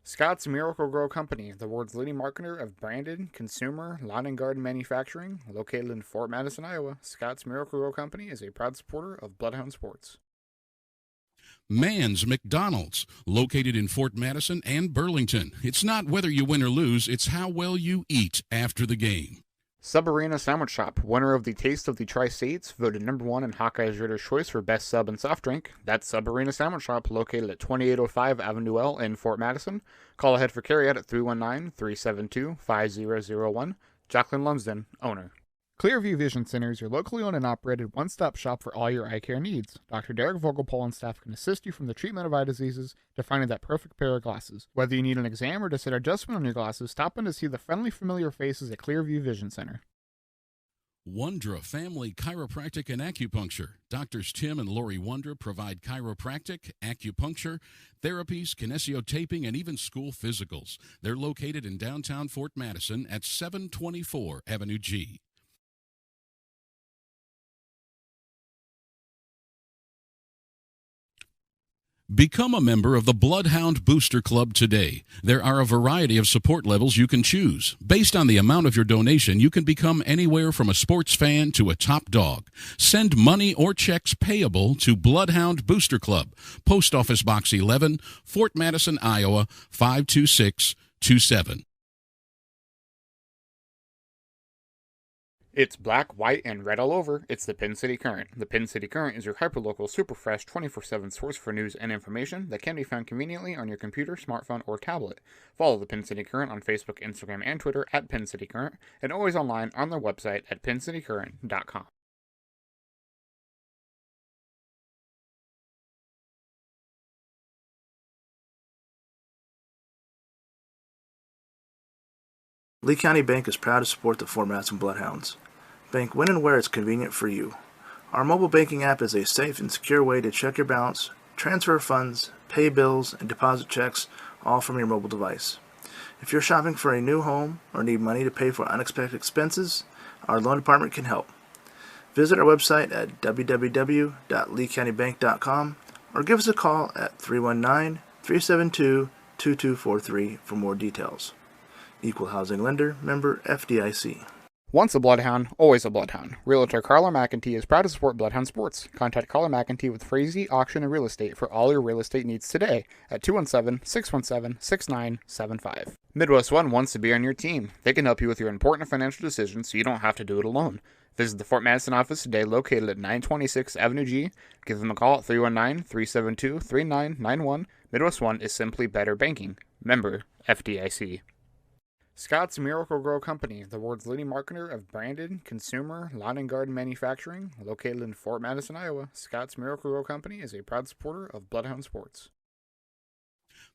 Scott's Miracle-Gro Company, the world's leading marketer of branded, consumer, lawn and garden manufacturing, located in Fort Madison, Iowa. Scott's Miracle-Gro Company is a proud supporter of Bloodhound Sports. Mann's McDonald's, located in Fort Madison and Burlington. It's not whether you win or lose, it's how well you eat after the game. Sub Arena Sandwich Shop, winner of the Taste of the Tri-States, voted #1 in Hawkeye's Reader's Choice for Best Sub and Soft Drink. That's Sub Arena Sandwich Shop, located at 2805 Avenue L in Fort Madison. Call ahead for carryout at 319-372-5001. Jacqueline Lumsden, owner. Clearview Vision Center is your locally owned and operated one-stop shop for all your eye care needs. Dr. Derek Vogelpol and staff can assist you from the treatment of eye diseases to finding that perfect pair of glasses. Whether you need an exam or to set adjustment on your glasses, stop in to see the friendly, familiar faces at Clearview Vision Center. Wondra Family Chiropractic and Acupuncture. Doctors Tim and Lori Wondra provide chiropractic, acupuncture, therapies, kinesiotaping, and even school physicals. They're located in downtown Fort Madison at 724 Avenue G. Become a member of the Bloodhound Booster Club today. There are a variety of support levels you can choose. Based on the amount of your donation, you can become anywhere from a sports fan to a top dog. Send money or checks payable to Bloodhound Booster Club, Post Office Box 11, Fort Madison, Iowa 52627. It's black, white, and red all over. It's the Pin City Current. The Pin City Current is your hyperlocal, super fresh, 24/7 source for news and information that can be found conveniently on your computer, smartphone, or tablet. Follow the Pin City Current on Facebook, Instagram, and Twitter at Pin City Current, and always online on their website at pincitycurrent.com. Lee County Bank is proud to support the Fort Madison Bloodhounds. Bank when and where it's convenient for you. Our mobile banking app is a safe and secure way to check your balance, transfer funds, pay bills, and deposit checks, all from your mobile device. If you're shopping for a new home or need money to pay for unexpected expenses, our loan department can help. Visit our website at www.leecountybank.com or give us a call at 319-372-2243 for more details. Equal Housing Lender, member FDIC. Once a Bloodhound, always a Bloodhound. Realtor Carla McEntee is proud to support Bloodhound Sports. Contact Carla McEntee with Frazee Auction and Real Estate for all your real estate needs today at 217-617-6975. Midwest One wants to be on your team. They can help you with your important financial decisions so you don't have to do it alone. Visit the Fort Madison office today located at 926 Avenue G. Give them a call at 319-372-3991. Midwest One is simply better banking. Member FDIC. Scott's Miracle-Gro Company, the world's leading marketer of branded, consumer, lawn and garden manufacturing, located in Fort Madison, Iowa. Scott's Miracle-Gro Company is a proud supporter of Bloodhound Sports.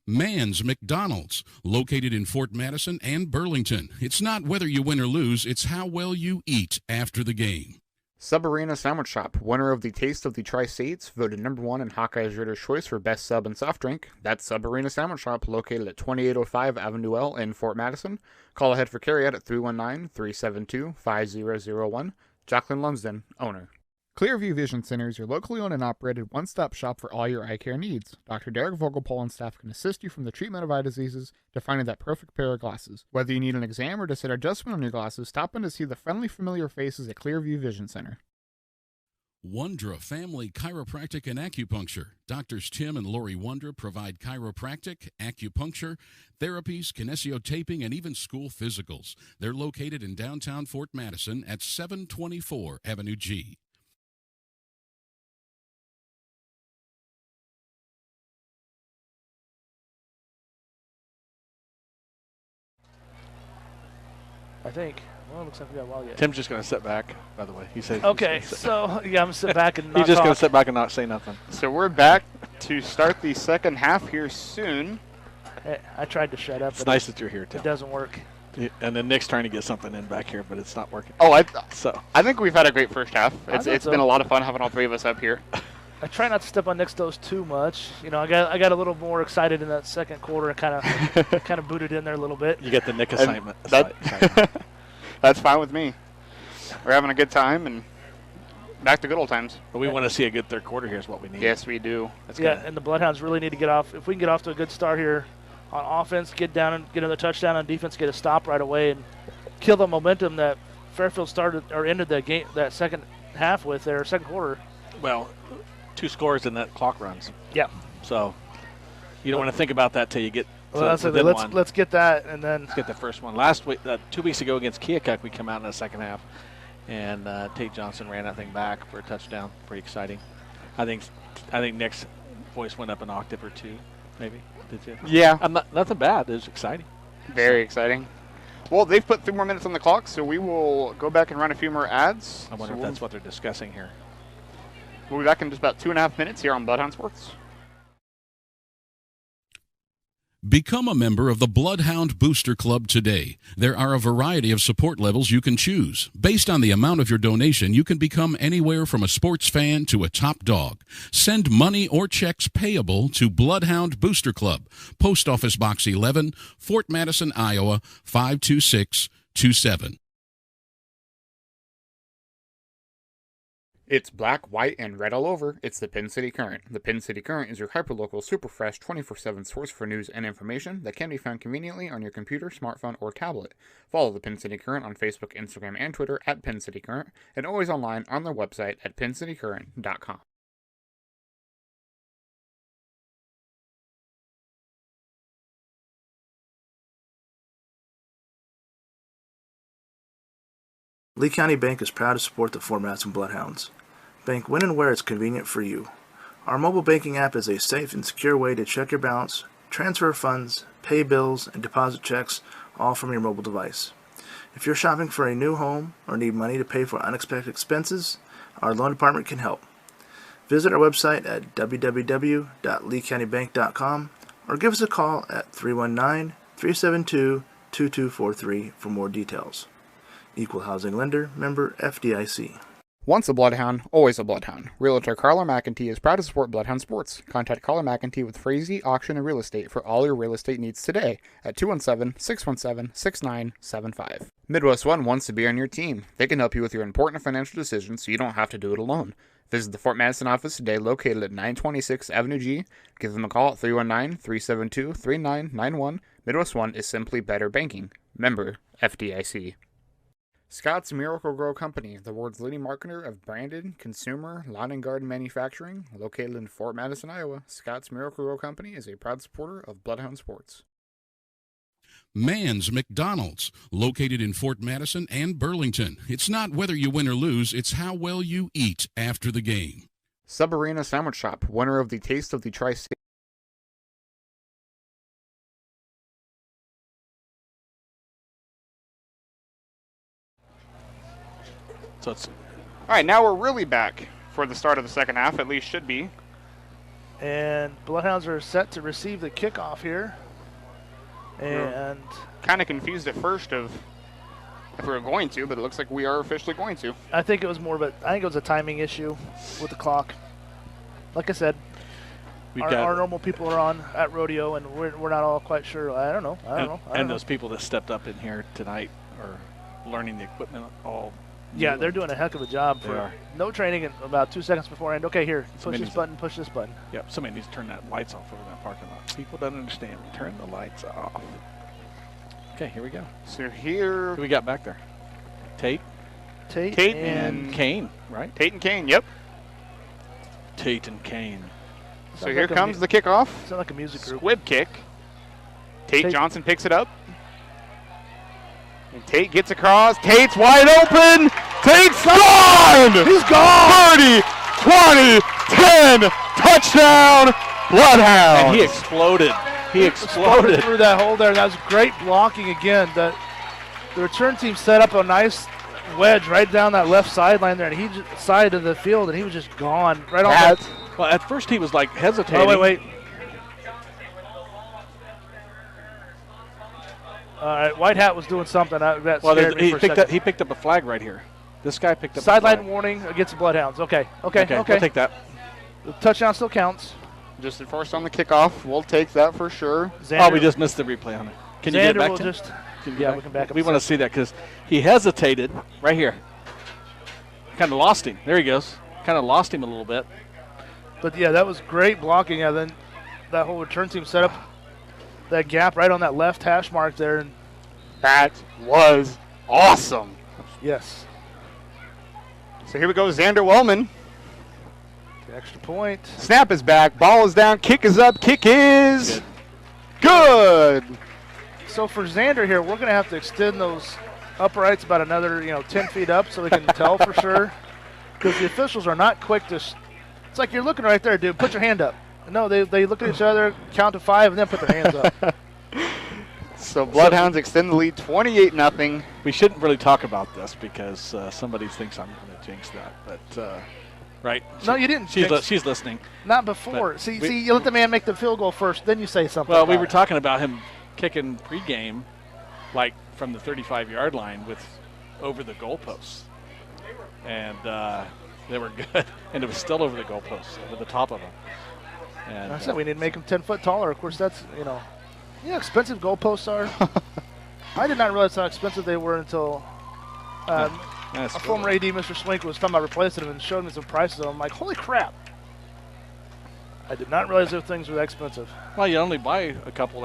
Mann's McDonald's, located in Fort Madison and Burlington. It's not whether you win or lose, it's how well you eat after the game. Sub Arena Sandwich Shop, winner of the Taste of the Tri-States, voted #1 in Hawkeye's Reader's Choice for Best Sub and Soft Drink. That's Sub Arena Sandwich Shop, located at 2805 Avenue L in Fort Madison. Call ahead for carryout at 319-372-5001. Jacqueline Lumsden, owner. Clearview Vision Center is your locally owned and operated one-stop shop for all your eye care needs. Dr. Derek Vogelpol and staff can assist you from the treatment of eye diseases to finding that perfect pair of glasses. Whether you need an exam or to set adjustment on your glasses, stop in to see the friendly, familiar faces at Clearview Vision Center. Wondra Family Chiropractic and Acupuncture. Doctors Tim and Lori Wondra provide chiropractic, acupuncture, therapies, kinesiotaping, and even school physicals. They're located in downtown Fort Madison at 724 Avenue G. I think. Well, it looks like we got a while yet. Tim's just going to sit back, by the way. He said. Okay, so yeah, I'm gonna sit back and not He's just going talk. to sit back and not say nothing. So we're back to start the second half here soon. Hey, I tried to shut up. It's but nice that you're here, Tim. It doesn't work. And then Nick's trying to get something in back here, but it's not working. Oh, I think we've had a great first half. It's been a lot of fun having all three of us up here. I try not to step on Nick's toes too much. You know, I got a little more excited in that second quarter and kind of booted in there a little bit. You get the Nick assignment. That's fine with me. We're having a good time and back to good old times. But we want to see a good third quarter here is what we need. Yes, we do. And the Bloodhounds really need to get off. If we can get off to a good start here on offense, get down and get another touchdown on defense, get a stop right away, and kill the momentum that Fairfield started or ended the game that second half with their second quarter. Well, 2 scores and that clock runs. Yeah. So you don't want to think about that till you get. Well, let's get that and then let's get the first one. 2 weeks ago against Keokuk, we come out in the second half, and Tate Johnson ran that thing back for a touchdown. Pretty exciting. I think Nick's voice went up an octave or two, maybe. Did you? Yeah. Nothing bad. It was exciting. Very exciting. Well, they've put 3 more minutes on the clock, so we will go back and run a few more ads. I wonder if that's what they're discussing here. We'll be back in just about 2.5 minutes here on Bloodhound Sports. Become a member of the Bloodhound Booster Club today. There are a variety of support levels you can choose. Based on the amount of your donation, you can become anywhere from a sports fan to a top dog. Send money or checks payable to Bloodhound Booster Club, Post Office Box 11, Fort Madison, Iowa, 52627. It's black, white, and red all over. It's the Pin City Current. The Pin City Current is your hyperlocal, super fresh, 24/7 source for news and information that can be found conveniently on your computer, smartphone, or tablet. Follow the Pin City Current on Facebook, Instagram, and Twitter at Pin City Current, and always online on their website at pincitycurrent.com. Lee County Bank is proud to support the Fort Madison Bloodhounds. Bank when and where it's convenient for you. Our mobile banking app is a safe and secure way to check your balance, transfer funds, pay bills, and deposit checks, all from your mobile device. If you're shopping for a new home or need money to pay for unexpected expenses, our loan department can help. Visit our website at www.leecountybank.com or give us a call at 319-372-2243 for more details. Equal Housing Lender, member FDIC. Once a Bloodhound, always a Bloodhound. Realtor Carla McEntee is proud to support Bloodhound Sports. Contact Carla McEntee with Frazee Auction and Real Estate for all your real estate needs today at 217-617-6975. Midwest One wants to be on your team. They can help you with your important financial decisions so you don't have to do it alone. Visit the Fort Madison office today located at 926 Avenue G. Give them a call at 319-372-3991. Midwest One is simply better banking. Member FDIC. Scott's Miracle-Gro Company, the world's leading marketer of branded, consumer, lawn and garden manufacturing, located in Fort Madison, Iowa. Scott's Miracle-Gro Company is a proud supporter of Bloodhound Sports. Mann's McDonald's, located in Fort Madison and Burlington. It's not whether you win or lose, it's how well you eat after the game. Sub Arena Sandwich Shop, winner of the Taste of the Tri-States. So it's All right, now we're really back for the start of the second half, at least should be. And Bloodhounds are set to receive the kickoff here. And Kind of confused at first of if we were going to, but it looks like we are officially going to. I think it was more of a, I think it was a timing issue with the clock. Like I said, our normal people are on at Rodeo, and we're not all quite sure. I don't know. And those people that stepped up in here tonight are learning the equipment all. Yeah, they're doing a heck of a job for no training and about 2 seconds beforehand. Okay, here, push this button, push this button. Yep, somebody needs to turn that lights off over that parking lot. People don't understand. Turn the lights off. Okay, here we go. So here, Who we got back there? Tate and Kane, right? Tate and Kane, yep. Tate and Kane. So here comes the kickoff. Sounds like a music group. Squib kick. Tate Johnson picks it up. And Tate gets across. Tate's wide open. Tate's gone! He's gone! 30, 20, 10, touchdown, Bloodhound. And he exploded. He exploded. Through that hole there. That was great blocking again. The return team set up a nice wedge right down that left sideline there, and he just side of the field, and he was just gone right on that. Well, at first he was like hesitating. Oh, wait. All right, White Hat was doing something. That scared me for a second. He picked up a flag right here. This guy picked up sideline a flag. warning against the Bloodhounds. Okay. We'll take that. The touchdown still counts. Just enforced on the kickoff. We'll take that for sure. Xander, we just missed the replay on it. Can you get it back to him? Yeah, we can back up. We want to see that because he hesitated right here. Kind of lost him. There he goes. Kind of lost him a little bit. But, yeah, that was great blocking. Yeah, then that whole return team set up that gap right on that left hash mark there. And that was awesome. Yes. So here we go, Xander Wellman. The extra point. Snap is back. Ball is down. Kick is up. Kick is good. So for Xander here, we're going to have to extend those uprights about another 10 feet up so we can tell for sure. Because the officials are not quick to it's like you're looking right there, dude. Put your hand up. No, they look at each other, count to 5, and then put their hands up. So Bloodhounds extend the lead 28-0. We shouldn't really talk about this because somebody thinks I'm going to jinx that. But, right? No, you didn't. She's listening. Not before. See, you let the man make the field goal first, then you say something. Well, we were talking about him kicking pregame, like from the 35-yard line with over the goalposts. And they were good. And it was still over the goalposts, over the top of them. And I said we need to make them 10 foot taller. Of course, that's, how expensive goalposts are. I did not realize how expensive they were until our former AD, Mr. Swink, was talking about replacing them and showed me some prices. And I'm like, holy crap. I did not realize those things were that expensive. Well, you only buy a couple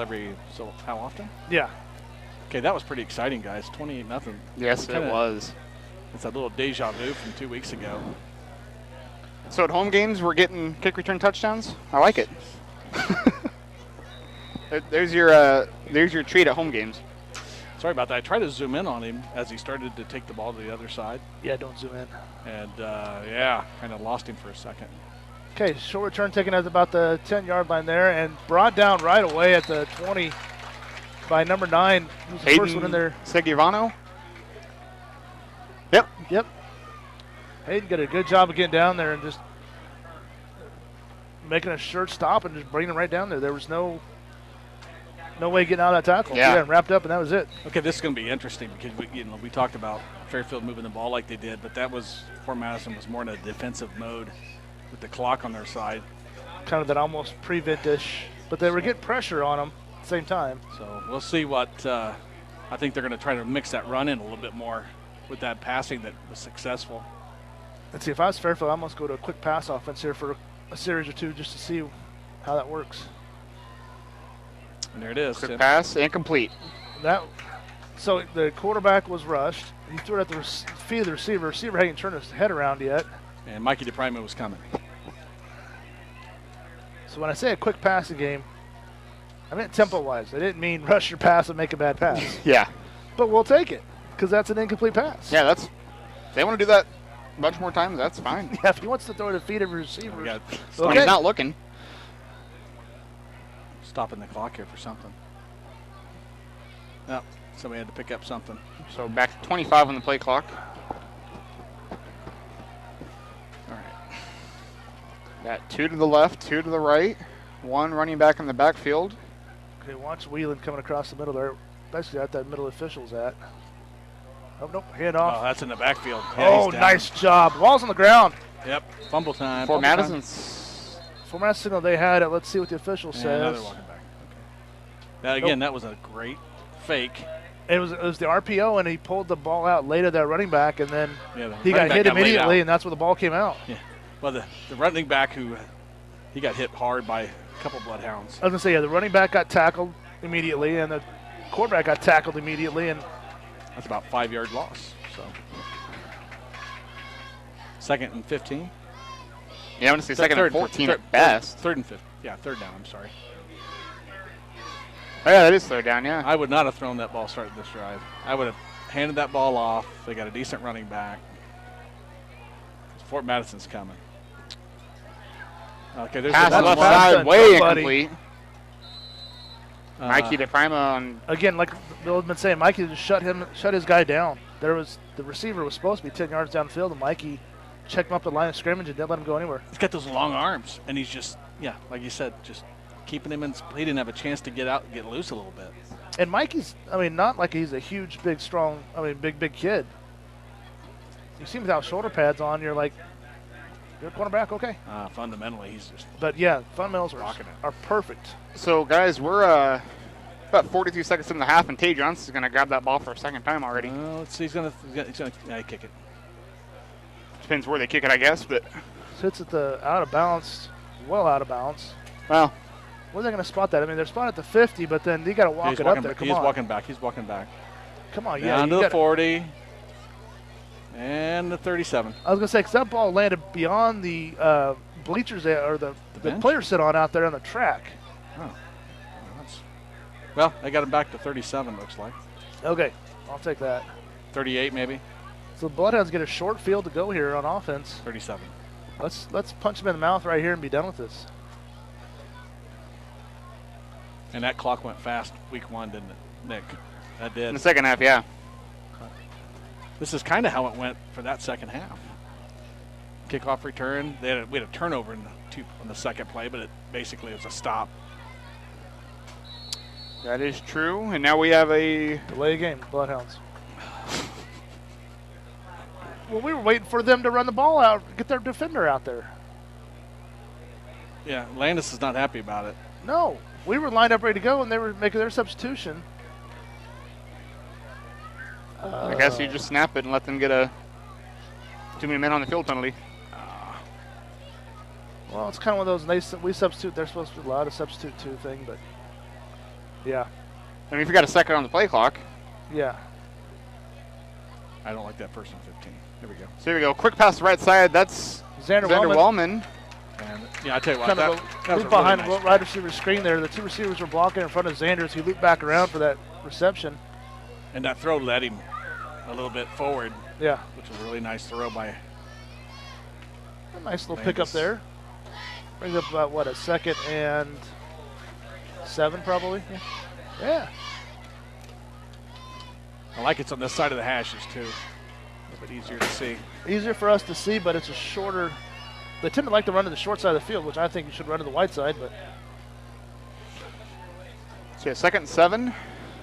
so how often? Yeah. Okay, that was pretty exciting, guys. 28-0. Yes, it was. It's a little deja vu from 2 weeks ago. So at home games, we're getting kick return touchdowns. I like it. There's your treat at home games. Sorry about that. I tried to zoom in on him as he started to take the ball to the other side. Yeah, don't zoom in. And, kind of lost him for a second. Okay, short return taken at about the 10-yard line there and brought down right away at the 20 by number 9. Who's the first one in there? Segivano. Yep. Hayden did a good job of getting down there and just making a short stop and just bringing him right down there. There was no way getting out of that tackle. Yeah, wrapped up, and that was it. Okay, this is going to be interesting because we talked about Fairfield moving the ball like they did, but that was Fort Madison was more in a defensive mode with the clock on their side. Kind of that almost prevent-ish, but they were getting pressure on them at the same time. So we'll see what I think they're going to try to mix that run in a little bit more with that passing that was successful. Let's see, if I was Fairfield, I must go to a quick pass offense here for a series or two just to see how that works. And there it is. Quick pass, incomplete. So the quarterback was rushed. He threw it at the feet of the receiver. The receiver hadn't turned his head around yet. And Mikey DePrima was coming. So when I say a quick passing game, I meant tempo-wise. I didn't mean rush your pass and make a bad pass. Yeah. But we'll take it because that's an incomplete pass. Yeah, they want to do that a bunch more times, that's fine. Yeah, if he wants to throw it at the feet of a receiver. Okay. He's not looking. Stopping the clock here for something. No, somebody had to pick up something. So back to 25 on the play clock. Got 2 to the left, 2 to the right, 1 running back in the backfield. Okay, watch Whelan coming across the middle there. Basically, at that middle official's at. Oh, nope, hand off. Oh, that's in the backfield. Yeah, Oh, he's down. nice job. Ball's on the ground. Yep, fumble time. For fumble time. Madison's. For Madison, they had it. Let's see what the official Yeah, says. now they're walking back. Okay. Now, again, that was a great fake. It was the RPO, and he pulled the ball out late at that running back, and then Yeah, the he running got back hit got laid immediately, out. and that's where the ball came out. Yeah. Well, the running back he got hit hard by a couple bloodhounds. I was going to say, yeah, the running back got tackled immediately, and the quarterback got tackled immediately, and That's about 5-yard loss. So, 2nd and 15. Yeah, I'm going to say 2nd and 14 at best. 3rd and 15. Yeah, 3rd down. I'm sorry. Oh, yeah, that is 3rd down, yeah. I would not have thrown that ball starting this drive. I would have handed that ball off. They got a decent running back. Fort Madison's coming. Okay, there's Pass the left well side, done, way buddy. incomplete. Mikey DePrima on. again, like Bill had been saying, Mikey just shut his guy down. The receiver was supposed to be 10 yards downfield, and Mikey checked him up the line of scrimmage and didn't let him go anywhere. He's got those long arms, and he's just, yeah, like you said, just keeping him in. He didn't have a chance to get out and get loose a little bit. And Mikey's, not like he's a huge, big, strong, big kid. You see him without shoulder pads on, you're like, you're a cornerback, okay. Fundamentally, he's just But yeah, fundamentals rocking it. are perfect. So, guys, we're about 42 seconds in the half, and Tay Johnson's going to grab that ball for a second time already. Let's see. He's gonna kick it. Depends where they kick it, I guess, but, Sits at the out of bounds, well out of bounds. well, Where are they going to spot that? They're spotted at the 50, but then they got to walk He's it walking up there. back. Come He's on. walking back. He's walking back. Come on, Down to you the gotta- 40 and the 37. I was going to say, because that ball landed beyond the bleachers there, or the bench? players sit on out there on the track. Well, I got him back to 37. Looks like Okay, I'll take that. 38 maybe. So the Bloodhounds get a short field to go here on offense. 37. Let's punch them in the mouth right here and be done with this. And that clock went fast week 1, didn't it, Nick? That in did. the second half, yeah. This is kind of how it went for that second half. Kickoff return. We had a turnover on the second play, but it basically was a stop. That is true, and now we have a. Delay game, Bloodhounds. Well, we were waiting for them to run the ball out, get their defender out there. Yeah, Landis is not happy about it. No, we were lined up ready to go, and they were making their substitution. I guess you just snap it and let them get a too many men on the field penalty. Well, it's kind of one of those, we substitute, they're supposed to be allowed to substitute too thing, but yeah, I mean, if you got a second on the play clock. yeah. I don't like that first and 15. Here we go. So here we go. Quick pass to the right side. That's Xander Xander Wellman. Wallman. And yeah, I tell you what, Kind that of was a a loop really behind nice the wide receiver screen there. The two receivers were blocking in front of Xander, so he looped back around for that reception. And that throw led him a little bit forward, Yeah, which was a really nice throw by. a nice little Landis. pickup there. Brings up about, what, a 2nd and 7 probably? Yeah. I like it's on this side of the hashes too. A little bit easier to see. Easier for us to see, but it's a shorter. They tend to like to run to the short side of the field, which I think you should run to the wide side, but So yeah, 2nd and 7.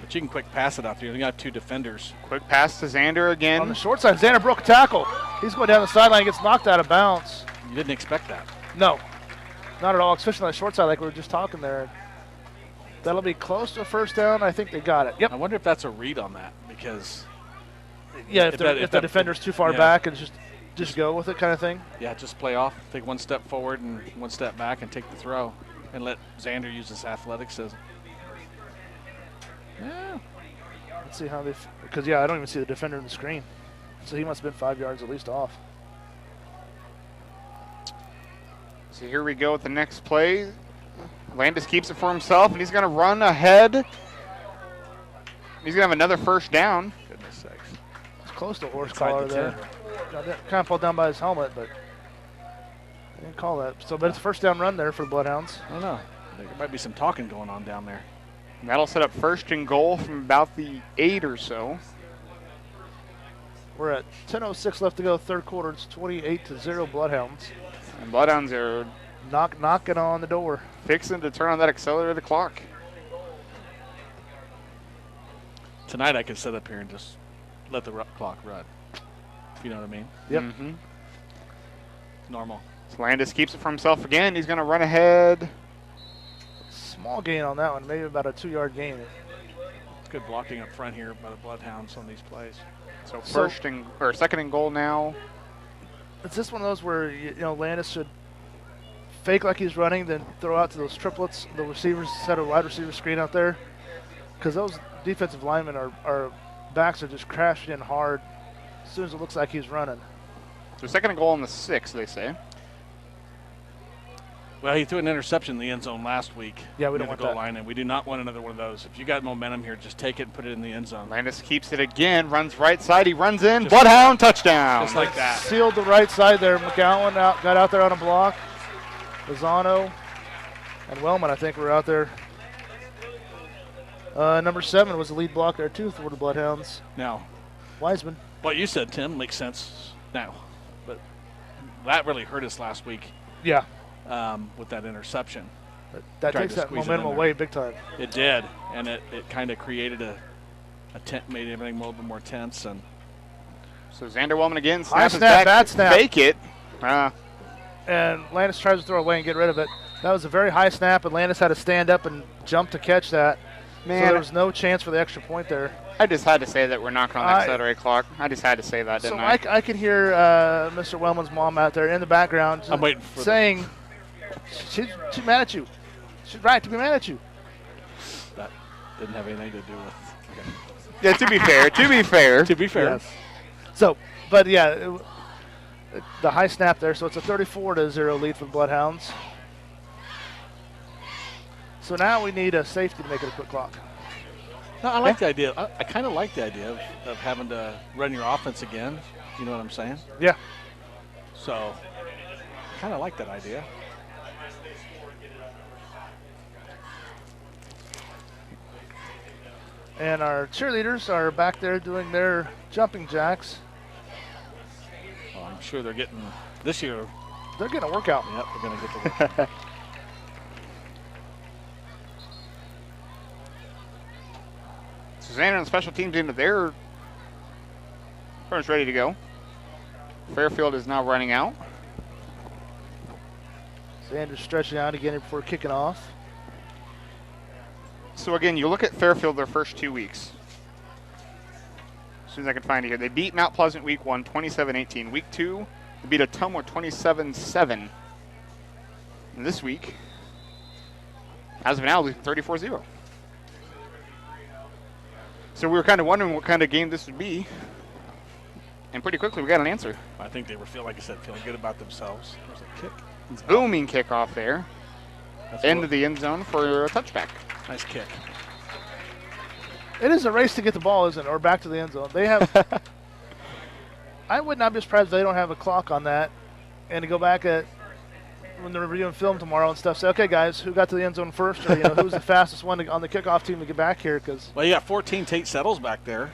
But you can quick pass it out there. You got 2 defenders. Quick pass to Xander again. on the short side, Xander broke a tackle. He's going down the sideline, gets knocked out of bounds. You didn't expect that. No, not at all, especially on the short side like we were just talking there. That'll be close to a first down. I think they got it. Yep. I wonder if that's a read on that because Yeah, if that- the if that- defender's too far yeah. back and just go with it kind of thing. yeah, just play off, take 1 step forward and 1 step back and take the throw, and let Xander use his athleticism. Yeah. Let's see how they, because I don't even see the defender in the screen, so he must have been 5 yards at least off. So here we go with the next play. Landis keeps it for himself, and he's going to run ahead. He's going to have another first down. Goodness sakes. It's close to a horse Inside collar the there. 10. Kind of pulled down by his helmet, but I didn't call that. So, but it's a first down run there for the Bloodhounds. I don't know. There might be some talking going on down there. And that'll set up 1st and goal from about the 8 or so. We're at 10:06 left to go, third quarter. It's 28-0 Bloodhounds. And Bloodhounds are Knocking on the door. Fixing to turn on that accelerated clock. Tonight I could sit up here and just let the clock run. If you know what I mean. Yep. Mm-hmm. Normal. So Landis keeps it for himself again. He's going to run ahead. Small gain on that one, maybe about a 2-yard gain. It's good blocking up front here by the Bloodhounds on these plays. So second and goal now. It's just one of those where Landis should fake like he's running, then throw out to those triplets. The receivers set a wide receiver screen out there, because those defensive linemen are backs are just crashing in hard as soon as it looks like he's running. So second and goal on the 6, they say. Well, he threw an interception in the end zone last week. Yeah, we near don't want the goal that. line, and we do not want another one of those. If you got momentum here, just take it and put it in the end zone. Landis keeps it again, runs right side, he runs in, Bloodhound touchdown. Just like that. Sealed the right side there. McGowan got out there on a block. Lozano and Wellman, I think, were out there. Number 7 was the lead block there, too, for the Bloodhounds. Now, Wiseman. what you said, Tim, makes sense now. But that really hurt us last week Yeah. with that interception. That Tried takes to that squeeze it momentum in there. away big time. It did, and it kind of created made everything a little bit more tense. And So Xander Wellman again, High snaps his snap, back, bad snap. fake it. And Landis tries to throw away and get rid of it. That was a very high snap, and Landis had to stand up and jump to catch that. Man, So there was no chance for the extra point there. I just had to say that we're knocking on the accelerated clock. I just had to say that, So didn't I? I can hear Mr. Wellman's mom out there in the background I'm waiting for saying, she's mad at you. She's right to be mad at you. that didn't have anything to do with. Okay. Yeah, to be fair. To be fair. Yes. So, but yeah, the high snap there. So it's a 34-0 lead for the Bloodhounds. So now we need a safety to make it a quick clock. No, I like the idea. I kind of like the idea of having to run your offense again. You know what I'm saying? Yeah. So, kind of like that idea. And our cheerleaders are back there doing their jumping jacks. Well, I'm sure they're getting this year. They're getting a workout. Yep, they're going to get the. Xander and special teams into their pretty much ready to go. Fairfield is now running out. Sanders stretching out again before kicking off. So again, you look at Fairfield their first 2 weeks. As soon as I can find it here. They beat Mount Pleasant week 1, 27-18. Week 2, they beat Ottumwa 27-7. And this week, as of now, losing 34-0. So we were kind of wondering what kind of game this would be. And pretty quickly, we got an answer. I think they were feeling good about themselves. There's a kick. Booming kickoff there. Into the end zone for a touchback. Nice kick. It is a race to get the ball, isn't it? Or back to the end zone. They have. I would not be surprised if they don't have a clock on that, and to go back at when they're reviewing film tomorrow and stuff. Say, okay, guys, who got to the end zone first, or who's the fastest one on the kickoff team to get back here? Because Well, you got 14 Tate Settles back there.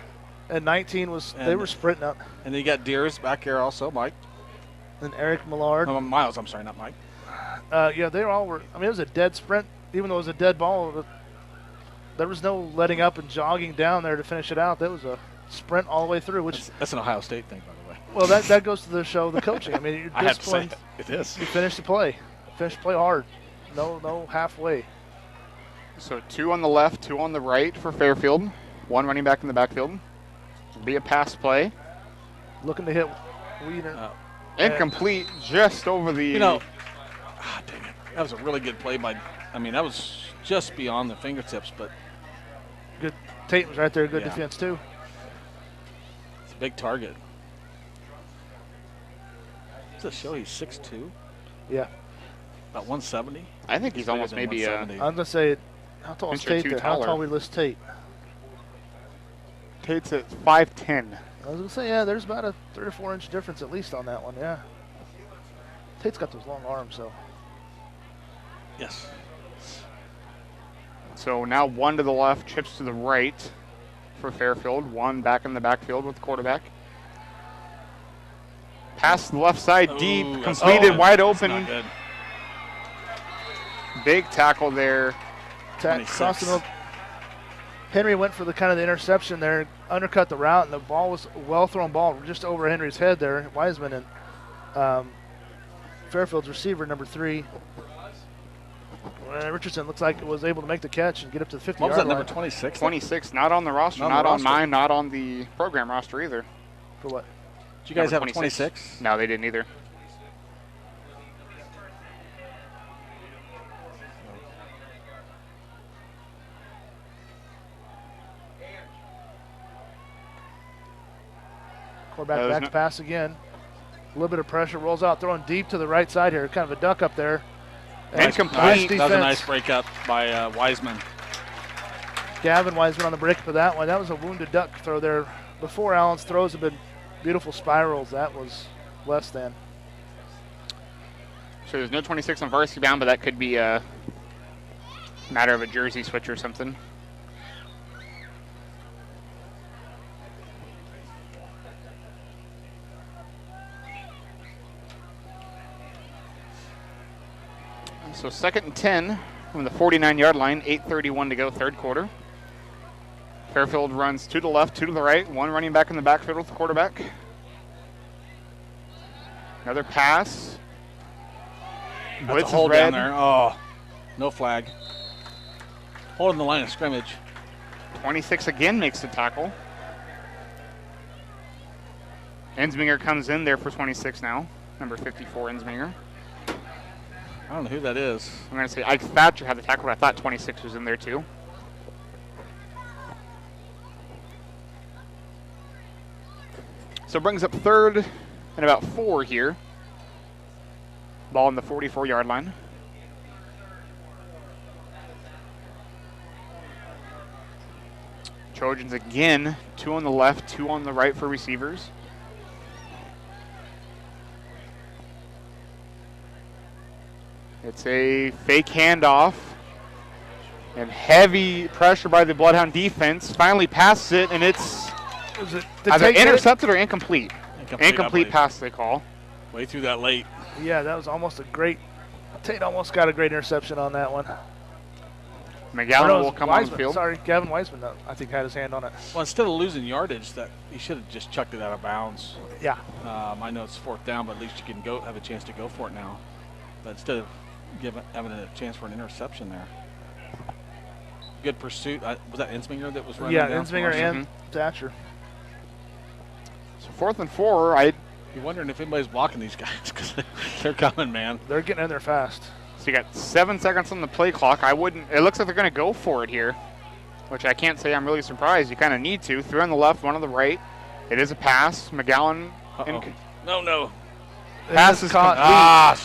and 19 was they were sprinting up, And then you got Deers back here also, Mike. and Eric Millard. Miles, I'm sorry, not Mike. Yeah, they all were. I mean, it was a dead sprint, even though it was a dead ball. There was no letting up and jogging down there to finish it out. That was a sprint all the way through. Which That's an Ohio State thing, by the way. well, that goes to the show of the coaching. I mean, you're I have to say, disciplined. it is. You finish the play. Finish the play hard. No halfway. So 2 on the left, 2 on the right for Fairfield. 1 running back in the backfield. Be a pass play. Looking to hit Wiener. Incomplete, just over the. Dang it. That was a really good play by. I mean, that was just beyond the fingertips, but Good. Tate was right there. Good Yeah. defense too. it's a big target. Does it show he's 6'2"? Yeah. About 170? I think he's almost maybe a. 170. I'm gonna say, how tall is Inch or Tate 2 there? How taller. tall we list Tate? Tate's at 5'10". I was gonna say, yeah, there's about a 3 or 4 inch difference at least on that one. Yeah. Tate's got those long arms, so. Yes. So now 1 to the left, chips to the right for Fairfield. 1 back in the backfield with the quarterback. Pass to the left side, deep, Ooh, that's completed, not- wide that's open. not good. big tackle there. Across the middle. Henry went for the kind of the interception there, undercut the route, and the ball was a well-thrown ball just over Henry's head there. Wiseman and Fairfield's receiver, number 3. Richardson looks like it was able to make the catch and get up to the 50-yard line. What was that, number 26? 26, not on the roster, not on mine, not on the program roster either. For what? Did you guys have a 26? No, they didn't either. Quarterback back to pass again. A little bit of pressure, rolls out, throwing deep to the right side here. Kind of a duck up there. Incomplete. Nice That was a nice breakup by Wiseman. Gavin Wiseman on the break for that one. That was a wounded duck throw there. Before, Allen's throws have been beautiful spirals. That was less than. So there's no 26 on varsity bound, but that could be a matter of a jersey switch or something. So 2nd and 10 from the 49-yard line, 8:31 to go, third quarter. Fairfield runs 2 to the left, 2 to the right, 1 running back in the backfield with the quarterback. Another pass. That's a hold down there. Oh, no flag. Holding the line of scrimmage. 26 again makes the tackle. Ensminger comes in there for 26 now. Number 54, Ensminger. I don't know who that is. I'm going to say Ike Thatcher had the tackle, but I thought 26 was in there too. So it brings up 3rd and about 4 here. Ball on the 44-yard line. Trojans again, 2 on the left, 2 on the right for receivers. It's a fake handoff. And heavy pressure by the Bloodhound defense. Finally passes it, and it's either intercepted or incomplete. Incomplete pass, they call. Way through that late. Yeah, that was almost a great. Tate almost got a great interception on that one. McGowan will come on the field. Sorry, Gavin Wiseman, I think, had his hand on it. Well, instead of losing yardage, that he should have just chucked it out of bounds. Yeah. I know it's 4th down, but at least you can have a chance to go for it now. But instead of having a chance for an interception there. Good pursuit. Was that Ensminger that was running down? Yeah, Ensminger and Thatcher. So 4th and 4. You're wondering if anybody's blocking these guys because they're coming, man. They're getting in there fast. So you got 7 seconds on the play clock. It looks like they're going to go for it here, which I can't say I'm really surprised. You kind of need to. 3 on the left, 1 on the right. It is a pass. McGowan. No. Pass is caught.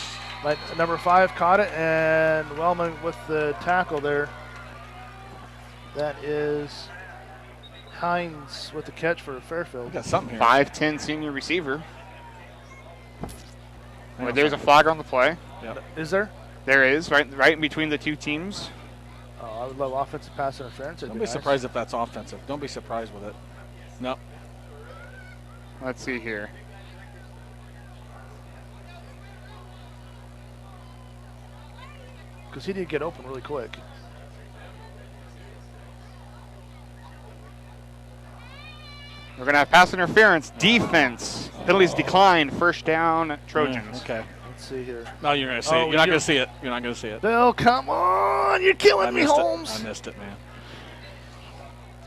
Number 5 caught it, and Wellman with the tackle there. That is Hines with the catch for Fairfield. Got something here. 5'10" senior receiver. Well, there's a flag on the play. Yep. Is there? There is, right in between the two teams. Oh, I would love offensive pass interference. Don't be surprised if that's offensive. Don't be surprised with it. No. Let's see here. Because he did get open really quick. We're going to have pass interference. Defense. Penalties declined. 1st down, Trojans. Okay. Let's see here. No, you're going to see it. You're not going to see it. You're not going to see it. Bill, come on. You're killing me, Holmes. I missed it, man.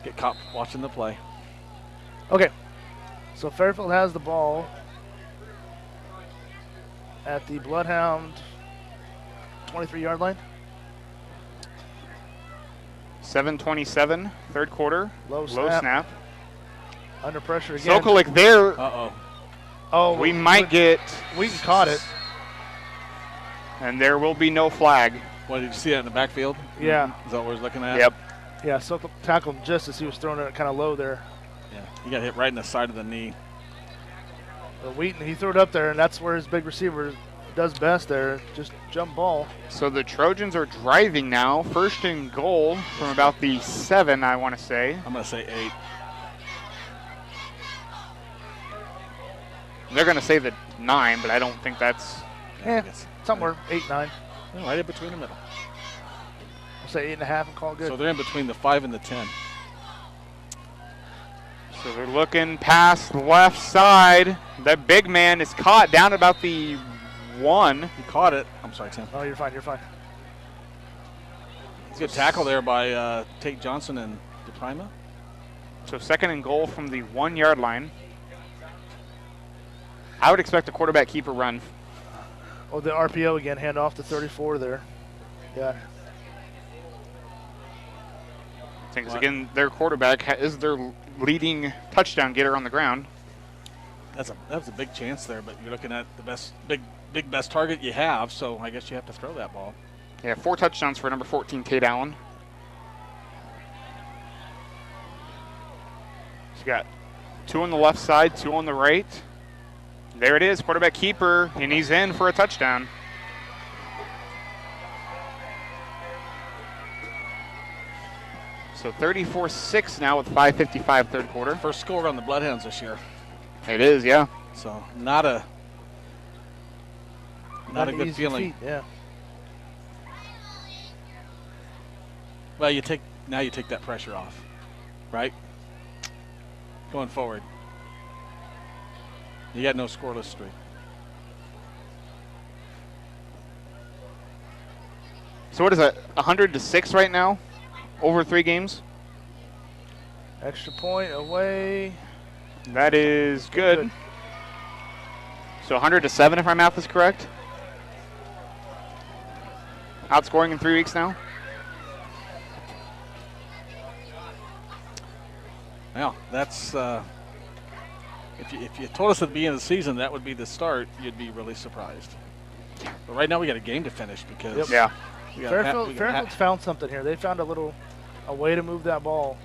Get caught watching the play. Okay. So Fairfield has the ball at the Bloodhound 23-yard line. 7:27, 3rd quarter. Low snap. Under pressure again. Sokolic there. Oh, we might get. Wheaton caught it. And there will be no flag. What, did you see that in the backfield? Yeah. Is that what we're looking at? Yep. Yeah, Sokolic tackled him just as he was throwing it kind of low there. Yeah, he got hit right in the side of the knee. But Wheaton, he threw it up there, and that's where his big receiver does best there, just jump ball. So the Trojans are driving now. 1st and goal from about the 7, I want to say. I'm going to say 8. They're going to say the 9, but I don't think that's. Yeah, somewhere 8, 9. Right in between the middle. say 8.5 and call it good. So they're in between the 5 and the 10. So they're looking past the left side. The big man is caught down about the 1. He caught it. I'm sorry, Tim. Oh, you're fine. You're fine. Good tackle there by Tate Johnson and DePrima. So 2nd and goal from the 1-yard line. I would expect a quarterback keeper run. Oh, the RPO again. Hand off to 34 there. Yeah. Because again, their quarterback is their leading touchdown getter on the ground. That's a big chance there, but you're looking at the best target you have, so I guess you have to throw that ball. Yeah, 4 touchdowns for number 14, Tate Allen. So you got 2 on the left side, 2 on the right. There it is, quarterback keeper, and he's in for a touchdown. So 34-6 now with 5:55 third quarter. First score on the Bloodhounds this year. It is, yeah. So not a good easy feeling. feat, yeah. Well, you take that pressure off, right? Going forward. You got no scoreless streak. So what is that, 100-6 right now? Over 3 games? Extra point away. That is good. So 100-7 if my math is correct. Outscoring in 3 weeks now. Well, that's if you told us at the beginning of the season that would be the start, you'd be really surprised. But right now we got a game to finish because yeah. Fairfield's found something here. They found a way to move that ball.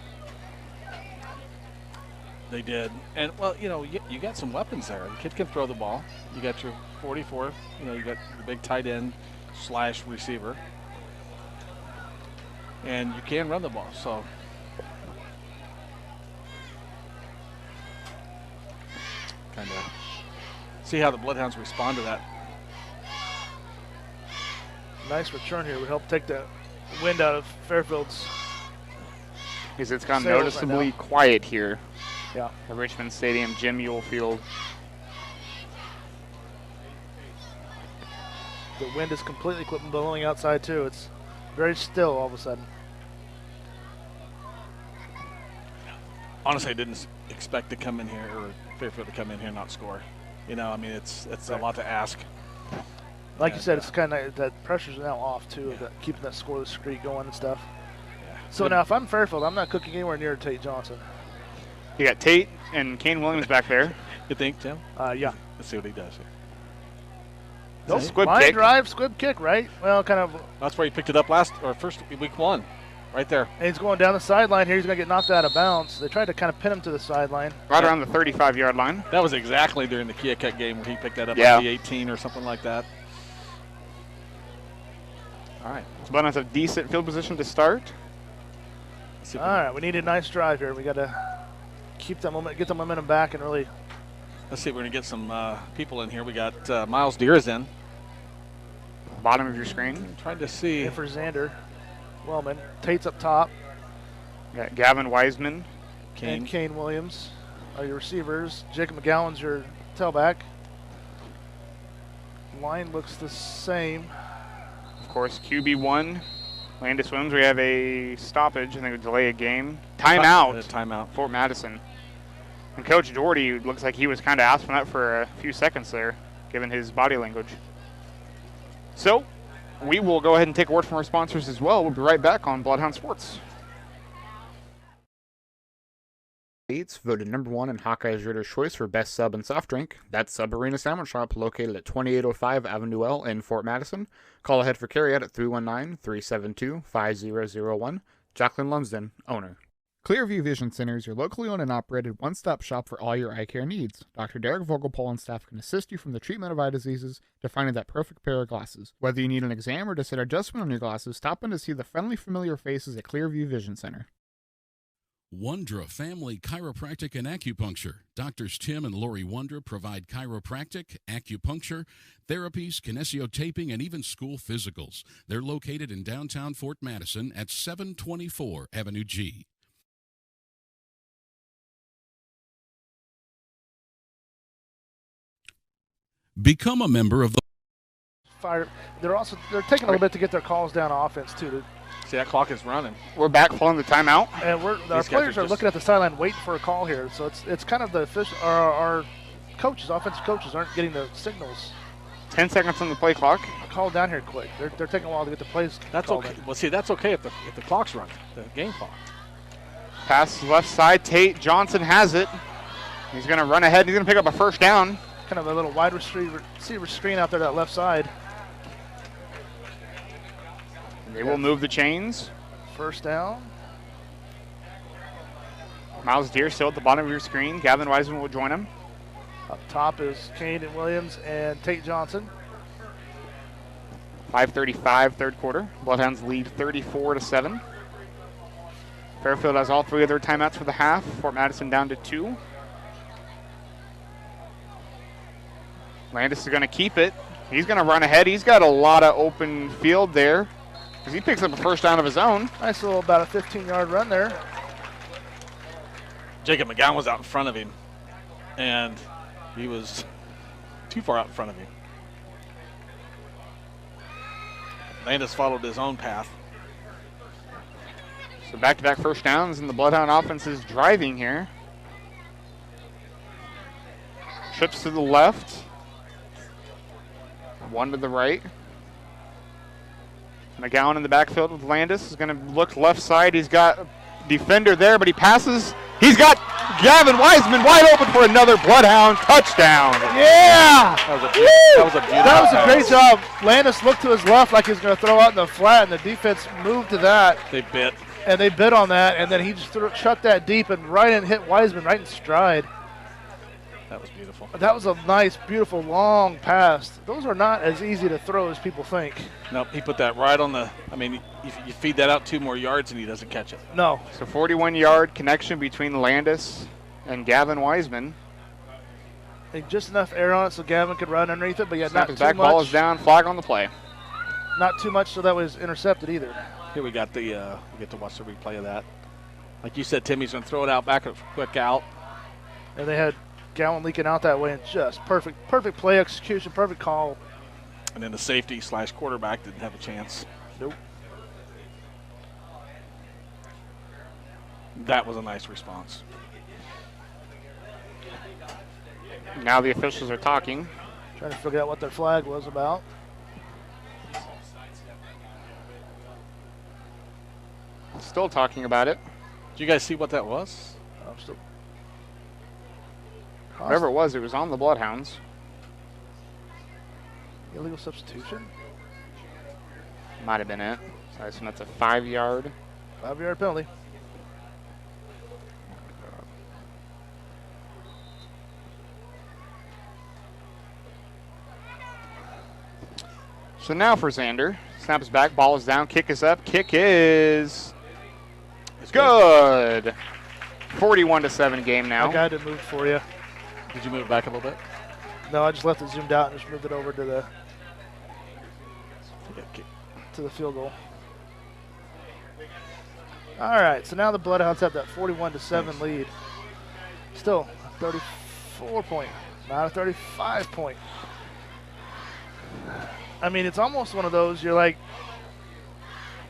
They did, and well, you got some weapons there. The kid can throw the ball. You got your 44. You got the big tight end / receiver, and you can run the ball. So. Kind of see how the Bloodhounds respond to that. Nice return here. Would help take the wind out of Fairfield's. Because it's gone sails noticeably right quiet here. Yeah. At Richmond Stadium, Jim Ewell Field. The wind is completely blowing outside too. It's very still all of a sudden. Honestly, I didn't expect to come in here, or Fairfield to come in here and not score. It's a lot to ask. Like you said, it's kind of that pressure's now off too, keeping that scoreless streak going and stuff. Yeah. So now, if I'm Fairfield, I'm not cooking anywhere near Tate Johnson. You got Tate and Kane Williams back there. You think, Tim? Yeah. Let's see what he does here. Nope. Squib Line kick. drive, squib kick, right? Well, kind of. That's where he picked it up first week 1, right there. And he's going down the sideline here. He's going to get knocked out of bounds. They tried to kind of pin him to the sideline. Right around the 35-yard line. That was exactly during the Kia Cut game where he picked that up Yeah. at the 18 or something like that. All right. So Bloodhounds have decent field position to start. All right, we need a nice drive here. We got to keep that moment, get the momentum back, and really. Let's see if we're going to get some people in here. We got Miles Deers in. Bottom of your screen. I'm trying to see. And for Xander Wellman. Tate's up top. You got Gavin Wiseman. And Kane Williams are your receivers. Jacob McGowan's your tailback. Line looks the same. Of course, QB1. Landis Williams, we have a stoppage. I think we delay a game. Timeout. Timeout. Fort Madison. And Coach Doherty looks like he was kind of asking that for a few seconds there, given his body language. So, we will go ahead and take a word from our sponsors as well. We'll be right back on Bloodhound Sports. Voted #1 in Hawkeye's Reader's Choice for Best Sub and Soft Drink. That's Sub Arena Sandwich Shop located at 2805 Avenue L in Fort Madison. Call ahead for carryout at 319-372-5001. Jacqueline Lumsden, owner. Clearview Vision Center is your locally owned and operated one-stop shop for all your eye care needs. Dr. Derek Vogelpol and staff can assist you from the treatment of eye diseases to finding that perfect pair of glasses. Whether you need an exam or to set adjustment on your glasses, stop in to see the friendly, familiar faces at Clearview Vision Center. Wondra Family Chiropractic and Acupuncture. Doctors Tim and Lori Wondra provide chiropractic, acupuncture, therapies, kinesiotaping, and even school physicals. They're located in downtown Fort Madison at 724 Avenue G. Become a member of the Fire. They're taking a little bit to get their calls down on offense too. See, that clock is running. We're back following the timeout. And our players are looking at the sideline waiting for a call here. So it's kind of the official. Our coaches, offensive coaches, aren't getting the signals. 10 seconds on the play clock. Call down here quick. They're taking a while to get the plays. That's okay. Well, see, that's okay if the clock's running, the game clock. Pass left side. Tate Johnson has it. He's going to run ahead. He's going to pick up a first down. Kind of a little wide receiver screen out there, that left side. They will move the chains. First down. Miles Deere still at the bottom of your screen. Gavin Wiseman will join him. Up top is Caden Williams and Tate Johnson. 5:35 third quarter. Bloodhounds lead 34-7. Fairfield has all three of their timeouts for the half. Fort Madison down to 2. Landis is going to keep it. He's going to run ahead. He's got a lot of open field there because he picks up a first down of his own. Nice little about a 15-yard run there. Jacob McGowan was out in front of him, and he was too far out in front of him. Landis followed his own path. So back-to-back first downs, and the Bloodhound offense is driving here. Trips to the left. One to the right. McGowan in the backfield with Landis is going to look left side. He's got a defender there, but he passes. He's got Gavin Wiseman wide open for another Bloodhound touchdown. Yeah! That was a beautiful That was a pass. great job. Landis looked to his left like he was going to throw out in the flat, and the defense moved to that. They bit. And they bid on that, and then he just shut that deep and hit Wiseman right in stride. That was beautiful. That was a nice, beautiful, long pass. Those are not as easy to throw as people think. Nope, he put that right on the, I mean, you feed that out 2 more yards and he doesn't catch it. No. So 41-yard connection between Landis and Gavin Wiseman. And just enough air on it so Gavin could run underneath it, but yet Snap not his too back, much. ball is down, flag on the play. Not too much so that was intercepted either. Here we got we get to watch the replay of that. Like you said, Timmy's going to throw it out back, a quick out. And they had Gowan leaking out that way, and just perfect play execution, perfect call. And then the safety / quarterback didn't have a chance. Nope. That was a nice response. Now the officials are talking. Trying to figure out what their flag was about. Still talking about it. Did you guys see what that was? I'm still. Whatever it was on the Bloodhounds. Illegal substitution? Might have been it. So that's a 5-yard. 5-yard penalty. So now for Xander. Snaps back, ball is down, kick is up. Kick is good. 41-7 game now. I got it moved for you. Did you move it back a little bit? No, I just left it zoomed out and just moved it over to the field goal. All right, so now the Bloodhounds have that 41-7 lead. Still 34 point, not a 35 point. I mean, it's almost one of those. You're like,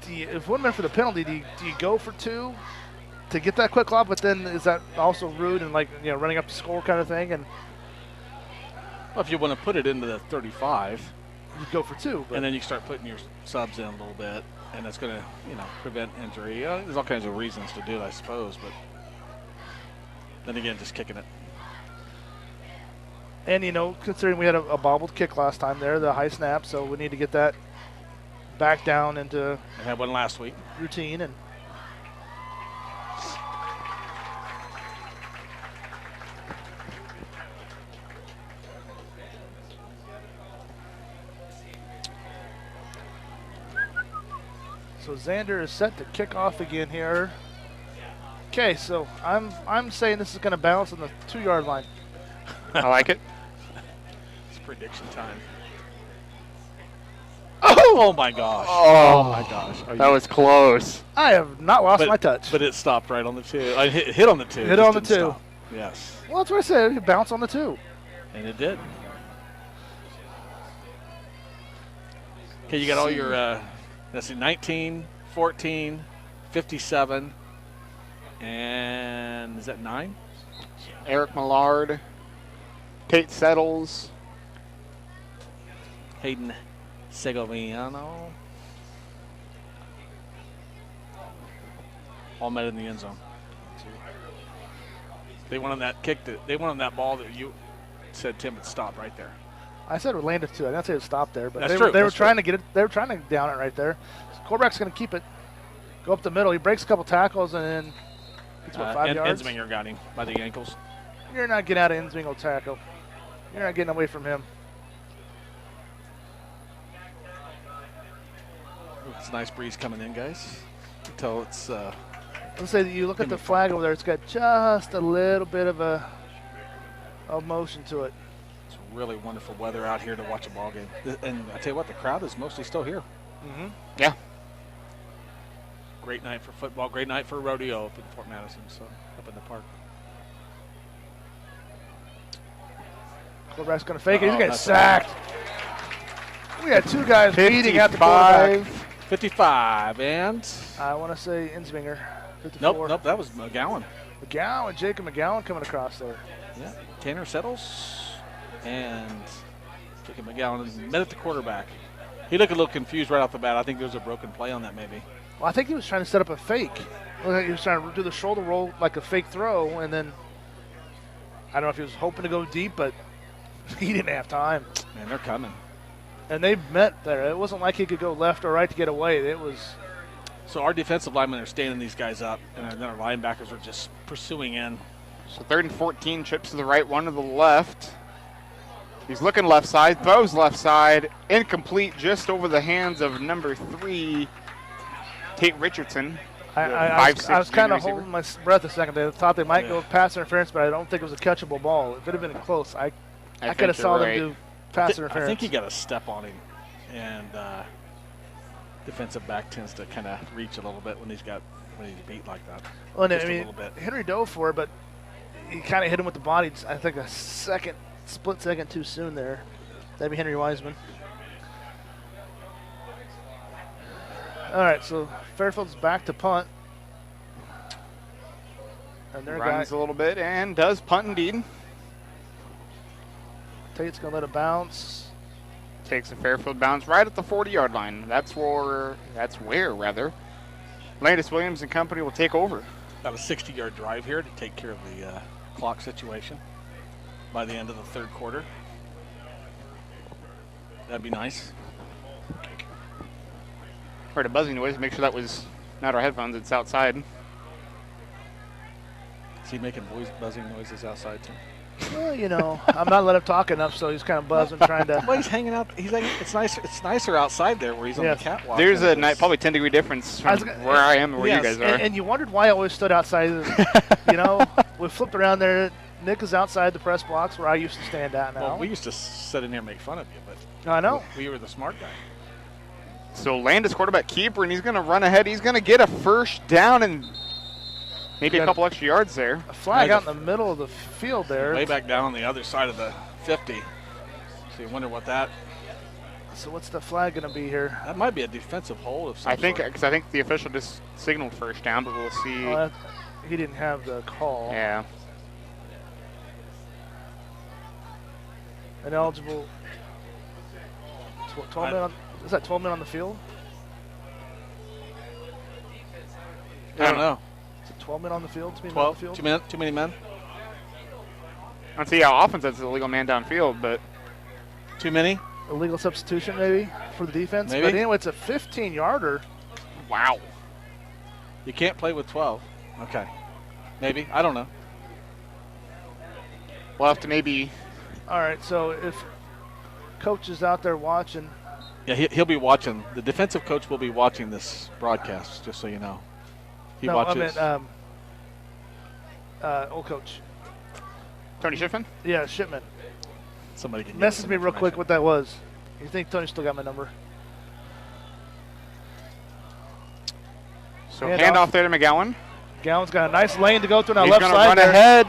if it wasn't meant for the penalty, do you go for 2 to get that quick clock? But then is that also rude and running up the score kind of thing? And well, if you want to put it into the 35, you go for 2. And then you start putting your subs in a little bit, and that's going to, prevent injury. There's all kinds of reasons to do it, I suppose, but then again, just kicking it. And, considering we had a bobbled kick last time there, the high snap, so we need to get that back down into I had one last week. Routine. And so Xander is set to kick off again here. Okay, so I'm saying this is going to bounce on the 2-yard line. I like it. It's prediction time. Oh my gosh. Oh, my gosh. that was close. I have not lost my touch. But it stopped right on the 2. I hit on the 2. Hit on the 2. Stop. Yes. Well, that's what I said. It bounced on the 2. And it did. Okay, you got all your, let's see, 19, 14, 57, and is that 9? Eric Millard, Tate Settles, Hayden Segoviano. All met in the end zone. They went on that kick. They went on that ball that you said Tim would stop right there. I said it landed 2. I didn't say it stopped there, but That's they true. were That's trying true. to get it. They were trying to down it right there. So quarterback's going to keep it, go up the middle. He breaks a couple tackles and then gets 5 yards. Ensminger got him by the ankles. You're not getting out of Ensminger tackle. You're not getting away from him. It's a nice breeze coming in, guys. Until it's. Let's say that you look at the flag over there. It's got just a little bit of a motion to it. It's really wonderful weather out here to watch a ball game. And I tell you what, the crowd is mostly still here. Mm-hmm. Yeah. Great night for football. Great night for rodeo up in Fort Madison. So up in the park. Quarterback's going to fake it. He's Uh-oh, getting that's sacked. We had 2 guys beating at the quarterback. 55 and. I want to say Ensminger. 54. Nope. That was McGowan. McGowan, Jacob McGowan coming across there. Yeah. Tanner Settles and Jacob McGowan met at the quarterback. He looked a little confused right off the bat. I think there was a broken play on that maybe. Well, I think he was trying to set up a fake. Looked like he was trying to do the shoulder roll like a fake throw, and then I don't know if he was hoping to go deep, but he didn't have time. Man, they're coming. And they met there. It wasn't like he could go left or right to get away. It was. So our defensive linemen are standing these guys up, and then our linebackers are just pursuing in. So 3rd and 14, trips to the right, 1 to the left. He's looking left side, throws left side, incomplete, just over the hands of number 3, Tate Richardson. I was kind of holding my breath a second. They thought they might go with pass interference, but I don't think it was a catchable ball. If it had been close, I could have saw them do pass interference. I think he got a step on him, and defensive back tends to kind of reach a little bit when he's beat like that. Well, Just I mean, a little bit. Henry dove for it, but he kind of hit him with the body. I think a split second too soon there. That'd be Henry Wiseman. All right, so Fairfield's back to punt. And their Runs guy a little bit and does punt indeed. Tate's going to let it bounce. Takes a Fairfield bounce right at the 40-yard line. That's where Landis Williams and company will take over. About a 60-yard drive here to take care of the clock situation by the end of the 3rd quarter. That'd be nice. Heard a buzzing noise. Make sure that was not our headphones. It's outside. Is he making buzzing noises outside too? Well, you know, I'm not letting him talk enough, so he's kind of buzzing, trying to. Well, he's hanging out. He's like, it's nicer. It's nicer outside there where he's on the catwalk. There's a probably 10-degree difference from where I am and where you guys are. And you wondered why I always stood outside. You know, we flipped around there. Nick is outside the press box where I used to stand at now. Well, we used to sit in here and make fun of you, but I know we were the smart guy. So Landis quarterback keeper, and he's going to run ahead. He's going to get a first down and maybe a couple extra yards there. A flag out in the middle of the field there. Way back down on the other side of the 50. So you wonder what that. So what's the flag going to be here? That might be a defensive hold of some sort. Because I think the official just signaled first down, but we'll see. He didn't have the call. Yeah. Ineligible. 12 men on. Is that 12 men on the field? I don't know. Is it 12 men on the field? 12. On the field? Too many men. I don't see how offense has a illegal man downfield, but too many. Illegal substitution maybe for the defense. Maybe. But anyway, it's a 15-yarder. Wow. You can't play with 12. Okay. Maybe. I don't know. We'll have to maybe. All right. So if coach is out there watching. Yeah, he'll be watching. The defensive coach will be watching this broadcast, just so you know. He watches. I mean, Old coach. Tony Shipman? Yeah, Shipman. Somebody can Message me real quick what that was. You think Tony still got my number? So handoff there to McGowan. Gowan's got a nice lane to go through on He's left going to side run there. ahead,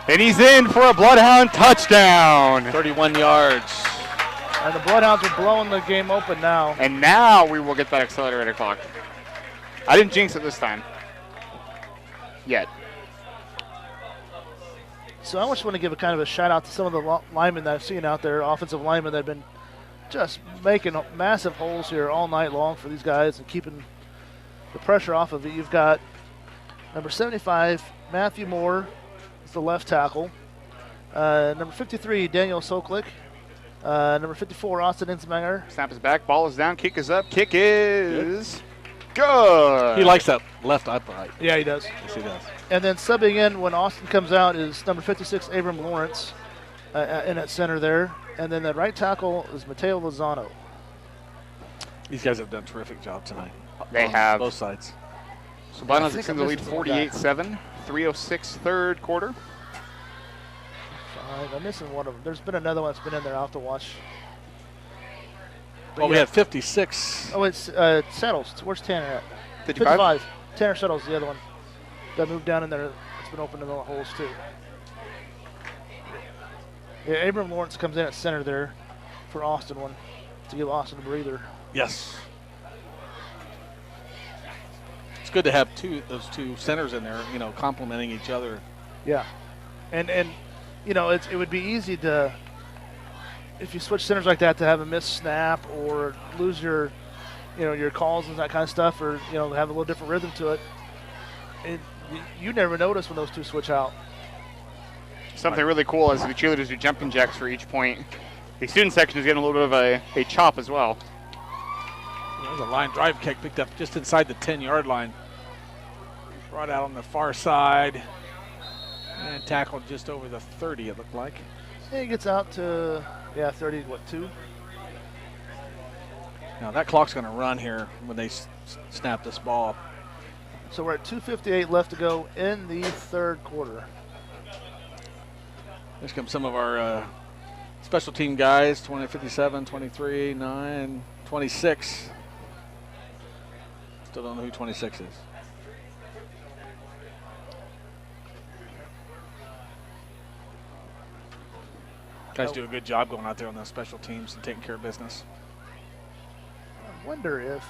and he's in for a Bloodhound touchdown. 31 yards. And the Bloodhounds are blowing the game open now. And now we will get that accelerator clock. I didn't jinx it this time. Yet. So I just want to give a kind of a shout out to some of the linemen that I've seen out there, offensive linemen that have been just making massive holes here all night long for these guys and keeping the pressure off of it. You've got number 75, Matthew Moore, is the left tackle. Number 53, Daniel Soklik. Number 54, Austin Insmanger. Snap is back, ball is down, kick is up, kick is good. He likes that left upright. Yeah, he does. Yes, he does. And then subbing in when Austin comes out is number 56, Abram Lawrence, in at center there. And then the right tackle is Mateo Lozano. These guys have done a terrific job tonight. They have. Both sides. So Bloodhounds I extend think the I'm lead missing one 48-7, 3:06 third quarter. I'm missing one of them. There's been another one that's been in there. I'll have to watch. But Well, we yeah. had 56. Oh, it's Settles. Where's Tanner at? 55? Tanner Settles, the other one. That moved down in there. It's been open in the holes, too. Yeah, Abram Lawrence comes in at center there for Austin one to give Austin a breather. Yes. It's good to have those two centers in there, complementing each other. Yeah. And you know, it would be easy to, if you switch centers like that, to have a missed snap or lose your, your calls and that kind of stuff, or, have a little different rhythm to it. You never notice when those two switch out. Something really cool is the cheerleaders do jumping jacks for each point. The student section is getting a little bit of a chop as well. There's a line drive kick picked up just inside the 10-yard line. Brought out on the far side and tackled just over the 30, it looked like. And he gets out to, 30, 2? Now that clock's going to run here when they snap this ball. So we're at 2:58 left to go in the third quarter. Here comes some of our special team guys, 57, 23, 9, 26. Still don't know who 26 is. Guys do a good job going out there on those special teams and taking care of business. I wonder if,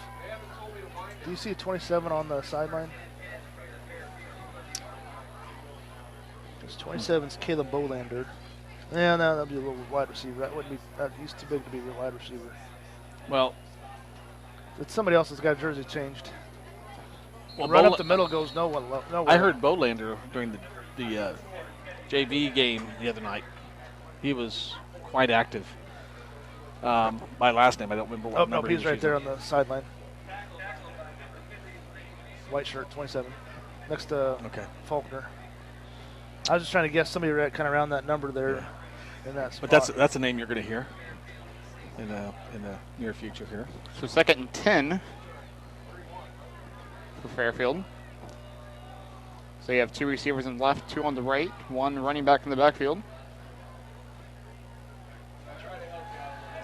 do you see a 27 on the sideline? It's 27's Caleb Bolander. Yeah, no, that'll be a little wide receiver. He's too big to be a wide receiver. Well, it's somebody else that's got a jersey changed. Well, Run up the middle goes nowhere. I heard Bolander during the JV game the other night. He was quite active. By last name, I don't remember what Oh, no, number he's he was right using. there on the sideline. White shirt, 27. Next to Faulkner. I was just trying to guess somebody kind of around that number there in that spot. But that's a name you're going to hear in the near future here. So 2nd and 10 for Fairfield. So you have 2 receivers on the left, 2 on the right, 1 running back in the backfield.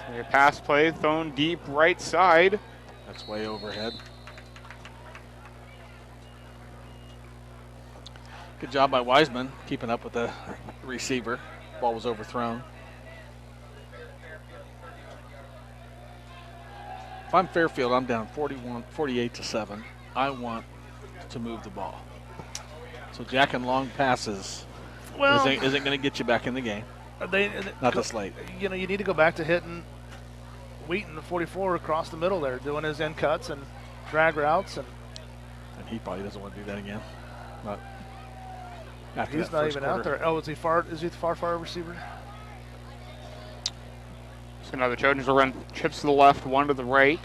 So your pass play thrown deep right side. That's way overhead. Good job by Wiseman keeping up with the receiver. Ball was overthrown. If I'm Fairfield, I'm down 48-7. I want to move the ball. So jacking long passes isn't going to get you back in the game. Not this late. You need to go back to hitting Wheaton, the 44, across the middle there, doing his end cuts and drag routes. And he probably doesn't want to do that again. But after he's that not first even out quarter. there. Oh, is he the far receiver? So now the Trojans will run trips to the left, 1 to the right.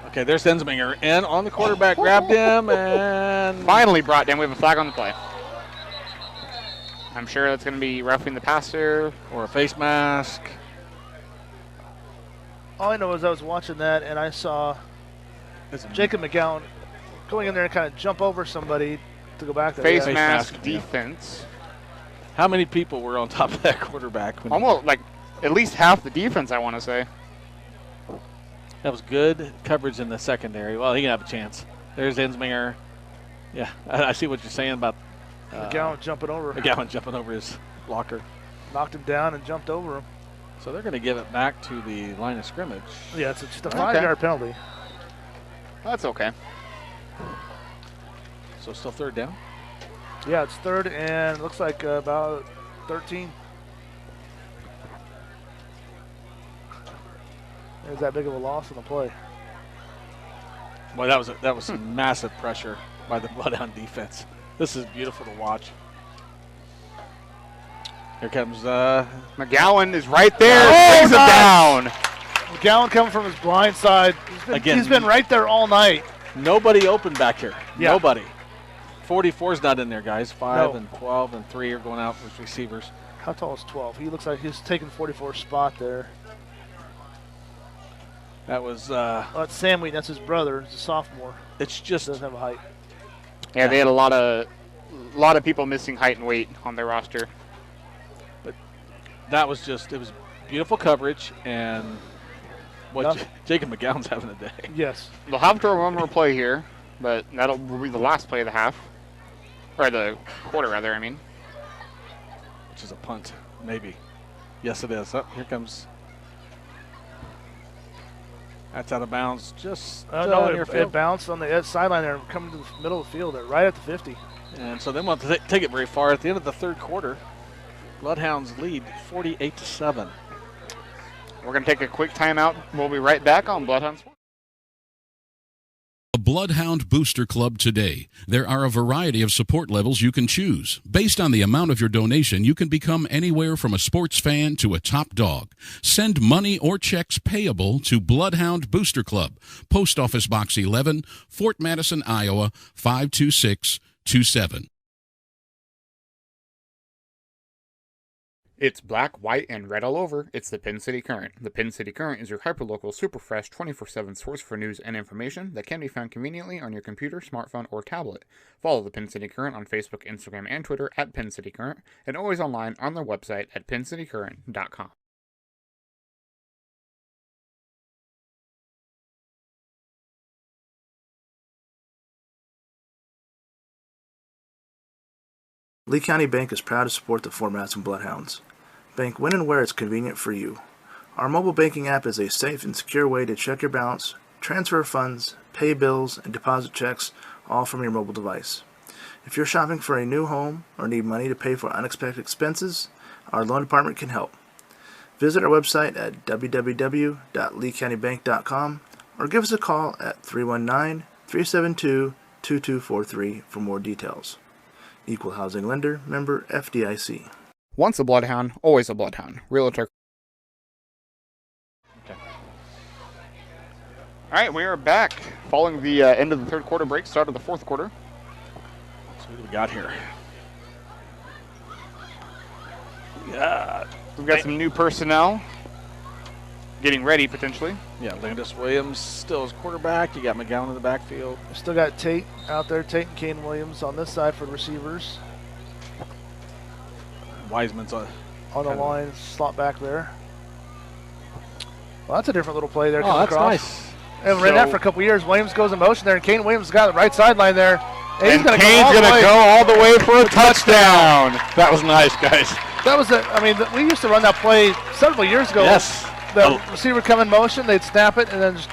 Okay, there's Ensminger in on the quarterback, grabbed him, and finally brought down. We have a flag on the play. I'm sure that's going to be roughing the passer. Or a face mask. All I know is I was watching that and I saw Jacob McGowan going in there and kind of jump over somebody to go back there. Face yeah. mask mask, defense. How many people were on top of that quarterback? Almost like at least half the defense, I want to say. That was good coverage in the secondary. Well, he can have a chance. There's Ensminger. Yeah, I see what you're saying about McGowan jumping over. McGowan jumping over his blocker. Knocked him down and jumped over him. So they're going to give it back to the line of scrimmage. Yeah, it's just a 5-yard penalty. That's okay. So still third down. Yeah, it's third and it looks like about 13. There's that big of a loss on the play. Boy, that was some massive pressure by the Bloodhound defense. This is beautiful to watch. Here comes McGowan is right there. Oh, Brings him down. McGowan coming from his blind side. He's been right there all night. Nobody open back here. Yeah. Nobody. 44's not in there, guys. 5 No. and 12 and 3 are going out as receivers. How tall is 12? He looks like he's taking 44 spot there. That was. Oh, that's Sam Wheaton. That's his brother. He's a sophomore. It's just. Doesn't have a height. Yeah, they had a lot of people missing height and weight on their roster. That was just. It was beautiful coverage and what Jacob McGowan's having a day. Yes. They'll have to run one more play here, but that'll be the last play of the half. Or the quarter, rather, I mean. Which is a punt, maybe. Yes, it is. Oh, here comes. That's out of bounds. Just No, near it field. bounced on the sideline there, coming to the middle of the field there, right at the 50. And so they won't take it very far. At the end of the third quarter, Bloodhounds lead 48-7. We're going to take a quick timeout. We'll be right back on Bloodhounds. A Bloodhound Booster Club today. There are a variety of support levels you can choose. Based on the amount of your donation, you can become anywhere from a sports fan to a top dog. Send money or checks payable to Bloodhound Booster Club, Post Office Box 11, Fort Madison, Iowa 52627. It's black, white, and red all over. It's the Pin City Current. The Pin City Current is your hyperlocal, super fresh, 24/7 source for news and information that can be found conveniently on your computer, smartphone, or tablet. Follow the Pin City Current on Facebook, Instagram, and Twitter at Pin City Current, and always online on their website at pincitycurrent.com. Lee County Bank is proud to support the Fort Madison Bloodhounds. Bank when and where it's convenient for you. Our mobile banking app is a safe and secure way to check your balance, transfer funds, pay bills, and deposit checks, all from your mobile device. If you're shopping for a new home or need money to pay for unexpected expenses, our loan department can help. Visit our website at www.leecountybank.com or give us a call at 319-372-2243 for more details. Equal Housing Lender, member FDIC. Once a Bloodhound, always a Bloodhound. Realtor. Okay. All right, we are back following the end of the third quarter break, start of the fourth quarter. So what do we got here? We've got some new personnel getting ready, potentially. Yeah, Landis Williams still as quarterback. You got McGowan in the backfield. Still got Tate out there, Tate and Kane Williams on this side for the receivers. Wiseman's on the line, slot back there. Well, that's a different little play there. Oh, coming that's across. nice. Haven't ran that for a couple years. Williams goes in motion there, and Kane Williams got the right sideline there. And Kane's going to go all the way for a touchdown. That was nice, guys. That was we used to run that play several years ago. Yes. The receiver would come in motion, they'd snap it, and then just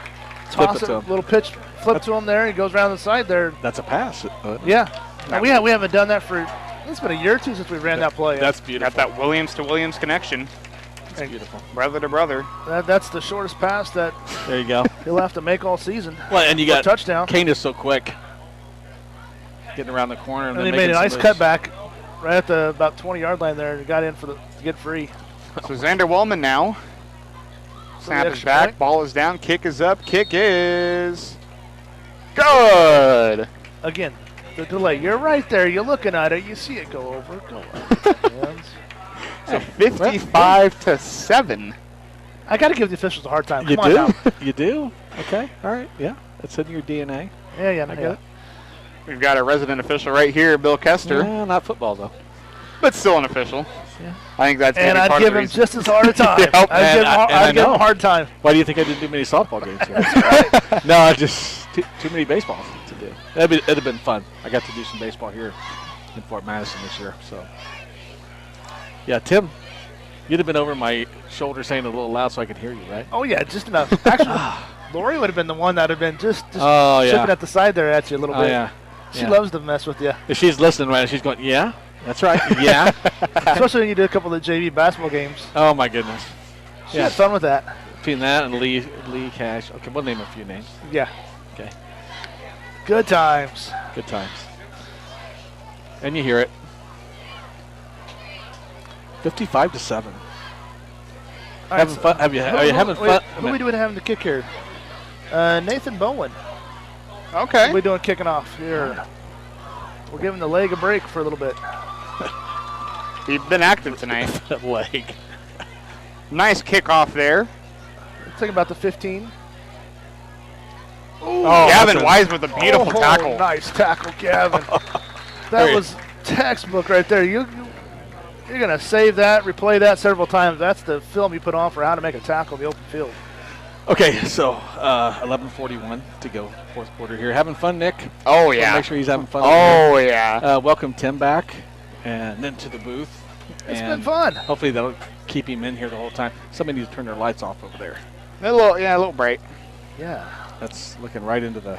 toss it, to him. little pitch, flip to him there. He goes around the side there. That's a pass. Yeah. And we haven't done that for, it's been a year or two since we ran that play. That's beautiful. Got that Williams to Williams connection. That's beautiful. Brother to brother. That's the shortest pass that There you go. he'll have to make all season. Well, and you got touchdown. Kane is so quick, getting around the corner, and And then he made a making nice some of those- cutback right at the about 20-yard line there and got in to get free. So Xander Wellman now. Snap is extra back. point. Ball is down. Kick is up. Kick is good. Again, the delay. You're right there. You're looking at it. You see it go over. Go up. Hands. So 55-7. I got to give the officials a hard time. You Come on do? now. You do? Okay. All right. Yeah. That's in your DNA. Yeah, I get get it. We've got a resident official right here, Bill Kester. Well, not football, though. But still an official. Yeah. I think that's And maybe I'd part give of the him reason. just as hard a time. Yep. I'd give him a hard time. Why do you think I didn't do many softball games here? No, just too many baseballs to do. It'd have been fun. I got to do some baseball here in Fort Madison this year. So, yeah, Tim, you'd have been over my shoulder saying it a little loud so I could hear you, right? Oh, yeah, just enough. Actually, Lori would have been the one that would have been just Oh, yeah. chipping at the side there at you a little Oh, bit. yeah. She Yeah. loves to mess with you, If she's listening right now, she's going, yeah, that's right, yeah. especially when you do a couple of the JV basketball games. Oh, my goodness. She had fun with that. Between that and Lee Cash. Okay, we'll name a few names. Yeah. Okay, Good times. good times. And you hear it. 55-7. All right, Having fun? Are you having fun? Who are we doing having the kick here? Nathan Bowen. Okay. We're doing kicking off here. We're giving the leg a break for a little bit. He's been active tonight. That leg. Nice kickoff there. Let's think about the 15. Oh, Gavin Wise with a beautiful tackle. Nice tackle, Gavin. That was textbook right there. You're going to save that, replay that several times. That's the film you put on for how to make a tackle in the open field. Okay, so 11:41 to go, fourth quarter here. Having fun, Nick? Oh, Wanna yeah. Make sure he's having fun. Oh, yeah. Welcome Tim back, and then to the booth. It's and been fun. Hopefully that'll keep him in here the whole time. Somebody needs to turn their lights off over there. A little bright. Yeah. That's looking right into the.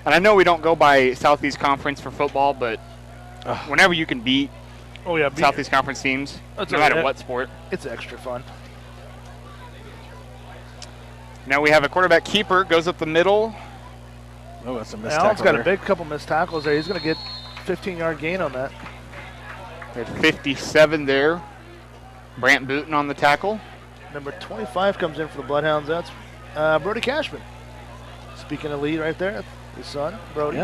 And I know we don't go by Southeast Conference for football, but whenever you can beat Southeast Conference teams, no matter what sport, it's extra fun. Now we have a quarterback keeper, goes up the middle. Oh, that's a missed Allen's tackle got there. a big couple missed tackles there. He's going to get 15-yard gain on that. At 57 there. Brant Booten on the tackle. Number 25 comes in for the Bloodhounds. That's Brody Cashman. Speaking of lead right there, his son, Brody.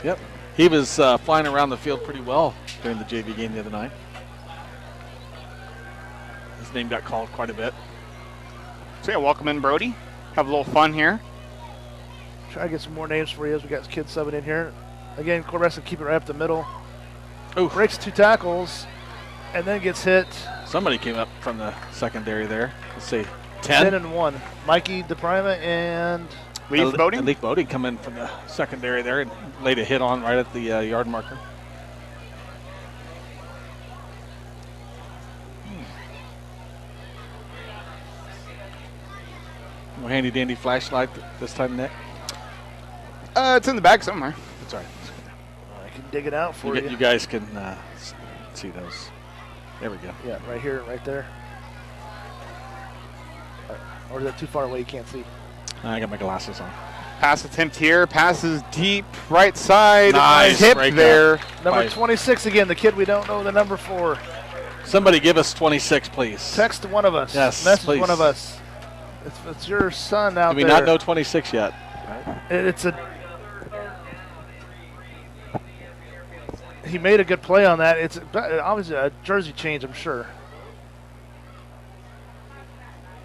Yep. He was flying around the field pretty well during the JV game the other night. His name got called quite a bit. So yeah, welcome in, Brody. Have a little fun here. Try to get some more names for you as we got kids subbing in here. Again, quarterback's going to keep it right up the middle. Oof. Breaks 2 tackles and then gets hit. Somebody came up from the secondary there. Let's see. 10 and 1. Mikey DePrima and Leaf Boating. Leaf Boating come in from the secondary there and laid a hit on right at the yard marker. No handy dandy flashlight this time, Nick. It's in the bag somewhere. That's all right. I can dig it out for you. You guys can see those. There we go. Yeah, right here, right there. Or is that too far away you can't see? I got my glasses on. Pass attempt here. Passes deep right side. Nice Hip breakup. there. Number 26 again, the kid we don't know the number for. Somebody give us 26, please. Text one of us. Yes, Message please. one of us. It's your son out Do we there. not know 26 yet? It's a. He made a good play on that. It's obviously a jersey change, I'm sure.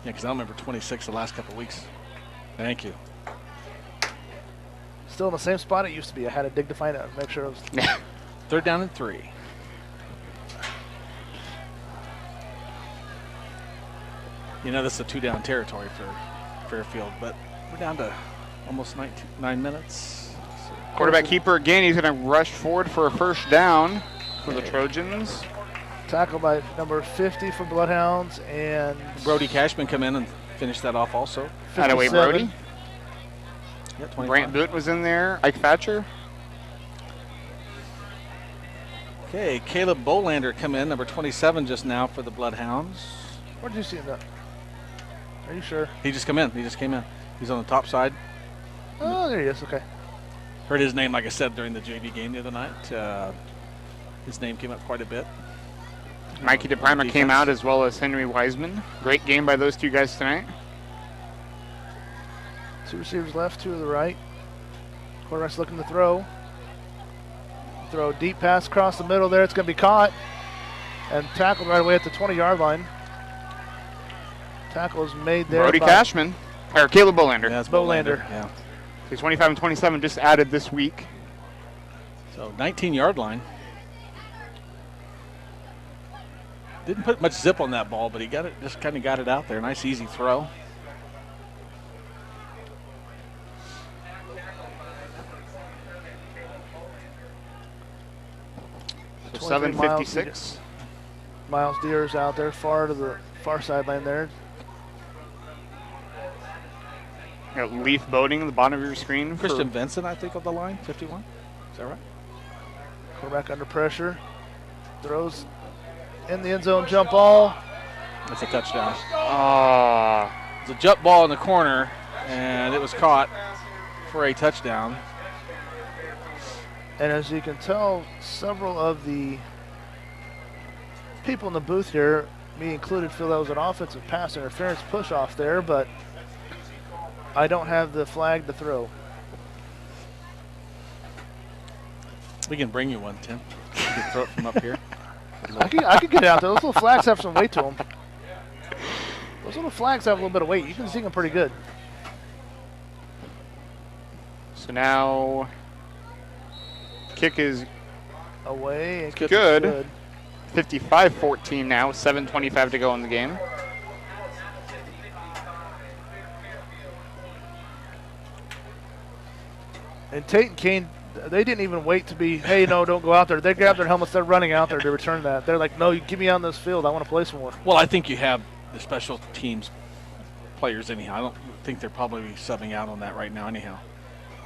Yeah, because I don't remember 26 the last couple of weeks. Thank you. Still in the same spot it used to be. I had to dig to find out, make sure it was. 3rd down and 3. You know, this is a 2-down territory for Fairfield, but we're down to almost 9 minutes. So Quarterback keeper again. He's going to rush forward for a first down for the Trojans. Tackle by number 50 for Bloodhounds and Brody Cashman come in and finish that off also. Out of way, Brody. Yeah, 25. Brant Boot was in there. Ike Thatcher. Okay, Caleb Bolander come in, number 27 just now for the Bloodhounds. Where did you see that? Are you sure? He just came in. He's on the top side. Oh, there he is. Okay. Heard his name, like I said, during the JV game the other night. His name came up quite a bit. Mikey DePrima came out as well as Henry Wiseman. Great game by those two guys tonight. 2 receivers left, 2 to the right. Quarterback's looking to throw. Throw a deep pass across the middle there. It's going to be caught and tackled right away at the 20-yard line. Tackle is made there. Brody Cashman. Or Caleb Bolander. Yeah, it's Bolander. Yeah. So 25 and 27 just added this week. So 19-yard line. Didn't put much zip on that ball, but he got it. Just kind of got it out there. Nice, easy throw. So 7:56. Miles Deere's out there, far to the far sideline there. You got Leaf Boating at the bottom of your screen. Christian Vincent, I think, on the line, 51. Is that right? Quarterback under pressure. Throws in the end zone, jump ball. That's a touchdown. Ah. It's a jump ball in the corner, and it was caught for a touchdown. And as you can tell, several of the people in the booth here, me included, feel that was an offensive pass interference push off there, but I don't have the flag to throw. We can bring you one, Tim. You can throw it from up here. I could get it out there. Those little flags have some weight to them. Those little flags have a little bit of weight. You can see them pretty good. So now kick is away. It's good. 55-14 now, 7:25 to go in the game. And Tate and Kane, they didn't even wait to be, hey, no, don't go out there. They grabbed their helmets. They're running out there to return that. They're like, no, you get me on this field. I want to play some more. Well, I think you have the special teams players anyhow. I don't think they're probably subbing out on that right now anyhow.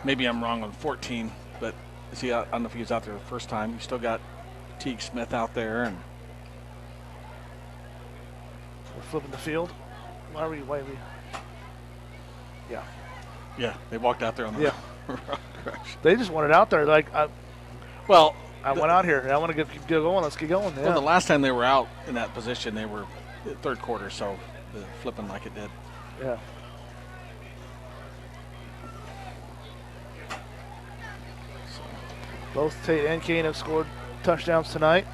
Maybe I'm wrong on 14, but see, I don't know if he was out there the first time. You still got Teague Smith out there. And we're flipping the field. Why are we? Yeah. Yeah, they walked out there on the wrong direction. They just wanted out there. Like, I went out here. I want to get going. Let's get going. Yeah. Well, the last time they were out in that position, they were third quarter, so flipping like it did. Yeah. Both Tate and Kane have scored touchdowns tonight.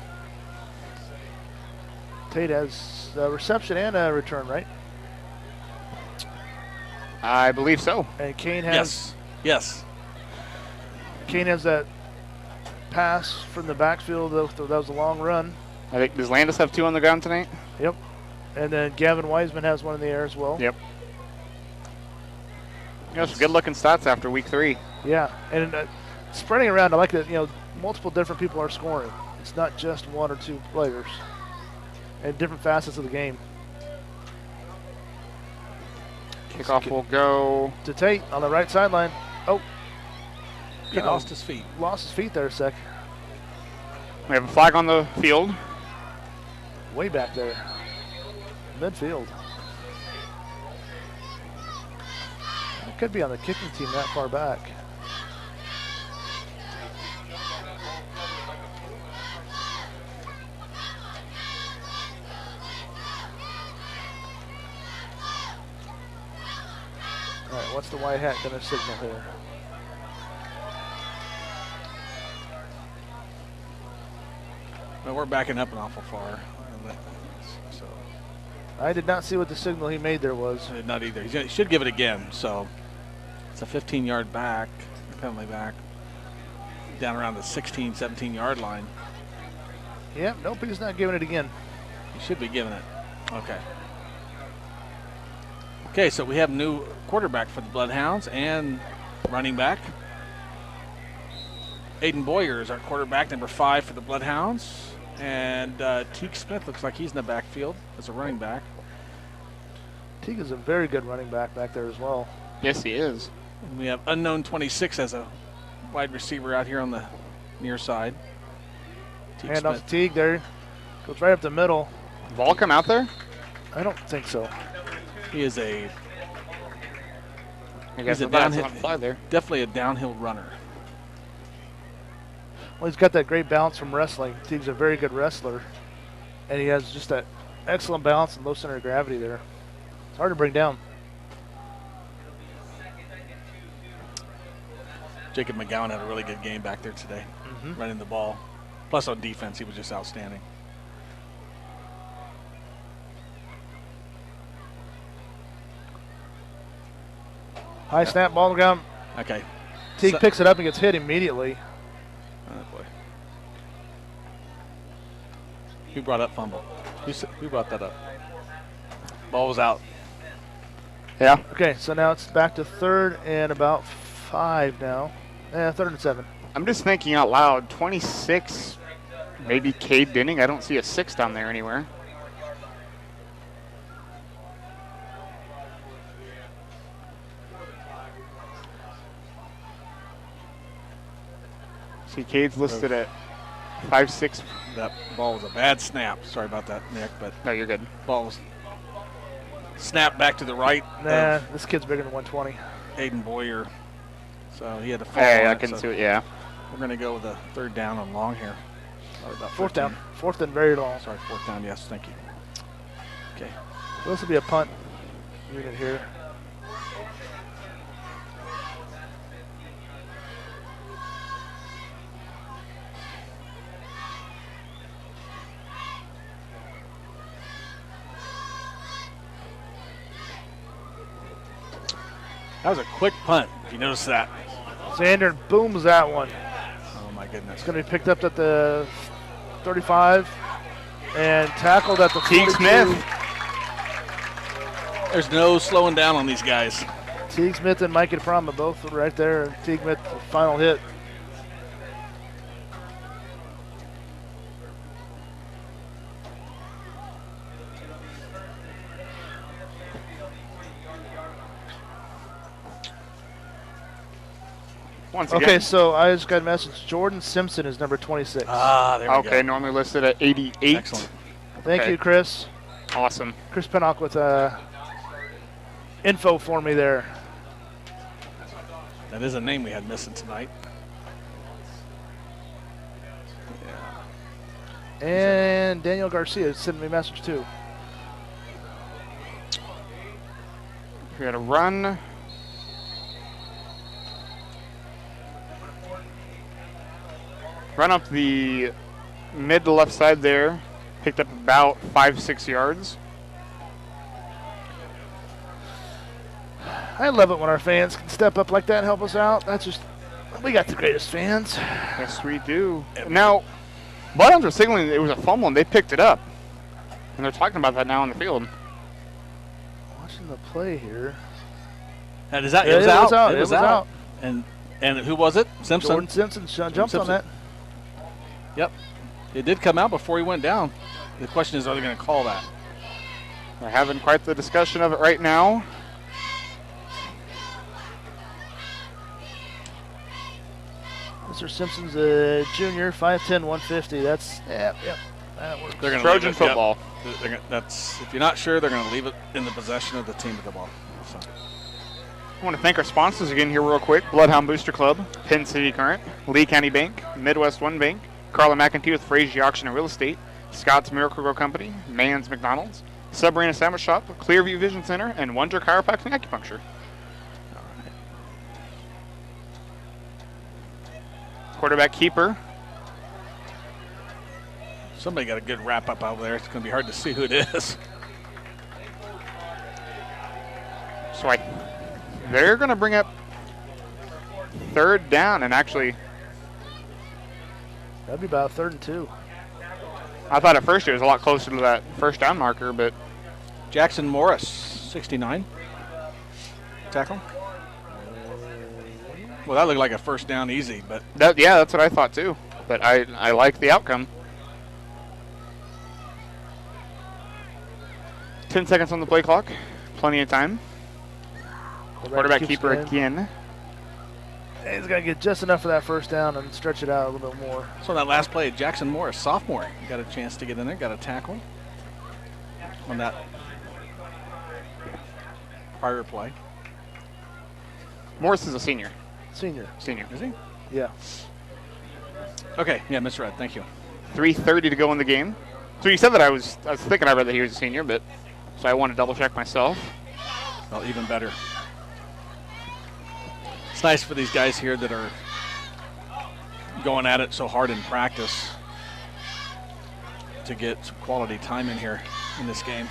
Tate has a reception and a return, right? I believe so. And Kane has. Yes. Kane has that pass from the backfield. That was a long run. I think, does Landis have 2 on the ground tonight? Yep. And then Gavin Wiseman has one in the air as well. Yep. Some good-looking stats after week 3. Yeah, and spreading around, I like that. Multiple different people are scoring. It's not just 1 or 2 players, and different facets of the game. Kickoff will go to Tate on the right sideline. Oh, he lost his feet. Lost his feet there a sec. We have a flag on the field. Way back there, midfield. It could be on the kicking team that far back. All right, what's the white hat going to signal here? Well, we're backing up an awful far. So I did not see what the signal he made there was. I did not either. He should give it again. So it's a 15-yard back, penalty back, down around the 16, 17-yard line. Yep, nope, he's not giving it again. He should be giving it. Okay. Okay, so we have a new quarterback for the Bloodhounds and running back. Aiden Boyer is our quarterback, number 5 for the Bloodhounds. And Teague Smith looks like he's in the backfield as a running back. Teague is a very good running back there as well. Yes, he is. And we have unknown 26 as a wide receiver out here on the near side. Hand off to Teague there. Goes right up the middle. Volcom out there? I don't think so. He is a downhill fly there. Definitely a downhill runner. Well, he's got that great balance from wrestling. Teague's a very good wrestler, and he has just that excellent balance and low center of gravity there. It's hard to bring down. Jacob McGowan had a really good game back there today, running the ball. Plus on defense, he was just outstanding. High snap, ball on the ground. Okay. Teague picks it up and gets hit immediately. Oh, boy. Who brought up fumble? Who brought that up? Ball was out. Yeah. Okay, so now it's back to 3rd and about 5 now. 3rd and 7. I'm just thinking out loud. 26, maybe Cade Denning. I don't see a 6 down there anywhere. See, Cade's listed at 5'6". That ball was a bad snap. Sorry about that, Nick, but No, you're good. ball was snapped back to the right. Nah, this kid's bigger than 120. Aiden Boyer. So he had to fall. Hey, on I it, can so see it, yeah. We're going to go with a 3rd down on long here. Sorry about 4th 13. down. 4th and very long. Sorry, 4th down. Yes, thank you. Okay. This will be a punt unit here. That was a quick punt, if you notice that. Xander booms that one. Oh, my goodness. It's going to be picked up at the 35 and tackled at the Teague 42. Smith. There's no slowing down on these guys. Teague Smith and Mike Prama both right there. And Teague Smith, the final hit. Once again. Okay, so I just got a message. Jordan Simpson is number 26. Ah, there we go. Okay, normally listed at 88. Excellent. Thank okay. you, Chris. Awesome. Chris Pennock with info for me there. That is a name we had missing tonight. Yeah. And Daniel Garcia sent me a message too. We got a run. Run up the mid to left side there. Picked up about 5-6 yards. I love it when our fans can step up like that and help us out. That's just, we got the greatest fans. Yes, we do. Now, Bloodhounds were signaling it was a fumble and they picked it up. And they're talking about that now on the field. Watching the play here. That is that. Yeah, It was out. It was out. And who was it? Simpson. Jordan Simpson jumped on that. Yep. It did come out before he went down. The question is, are they going to call that? We're having quite the discussion of it right now. Mr. Simpson's a junior, 5'10", 150. That's, yeah, that works. They're gonna Trojan leave it, football. Yep. That's, if you're not sure, they're going to leave it in the possession of the team with the ball. So. I want to thank our sponsors again here real quick. Bloodhound Booster Club, Penn City Current, Lee County Bank, Midwest One Bank, Carla McEntee with Frazier Auction and Real Estate, Scott's Miracle Grow Company, Mann's McDonald's, Subarena Sandwich Shop, Clearview Vision Center, and Wonder Chiropractic and Acupuncture. Quarterback keeper. Somebody got a good wrap up over there. It's going to be hard to see who it is. So they're going to bring up 3rd down, and actually, That'd be about 3rd and 2. I thought at first it was a lot closer to that 1st down marker, but Jackson Morris, 69. Tackle. Well, that looked like a 1st down easy, but that's what I thought too. But I like the outcome. 10 seconds on the play clock. Plenty of time. Quarterback keeper again. He's got to get just enough for that 1st down and stretch it out a little bit more. so that last play, Jackson Morris, sophomore, got a chance to get in there, got a tackle on that prior play. Morris is a senior. Senior. Is he? Yeah. Okay, yeah, misread. Thank you. 3:30 to go in the game. So you said that I was thinking I read that he was a senior, but so I want to double check myself. Well, even better. It's nice for these guys here that are going at it so hard in practice to get some quality time in here in this game.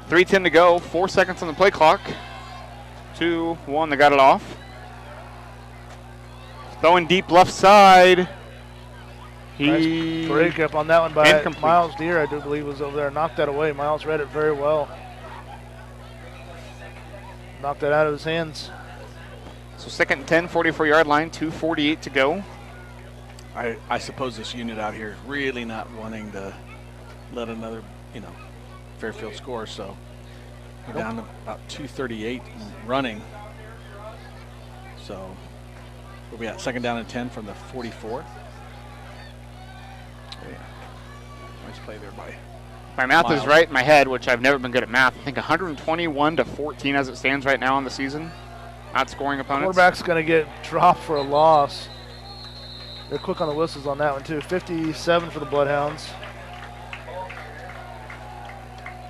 3:10 to go. 4 seconds on the play clock. 2-1. They got it off. Throwing deep left side. Nice break up on that one by Incomplete. Miles Deere, I do believe, was over there. Knocked that away. Miles read it very well. Knocked that out of his hands. So 2nd and 10, 44-yard line, 2:48 to go. I suppose this unit out here is really not wanting to let another, Fairfield score. So we're down to about 2:38 running. So we'll be at 2nd down and 10 from the 44. Yeah. Nice play there by My math Miles. is right in my head, which I've never been good at math. I think 121-14 as it stands right now on the season. Outscoring opponents. Quarterback's going to get dropped for a loss. They're quick on the whistles on that one, too. 57 for the Bloodhounds.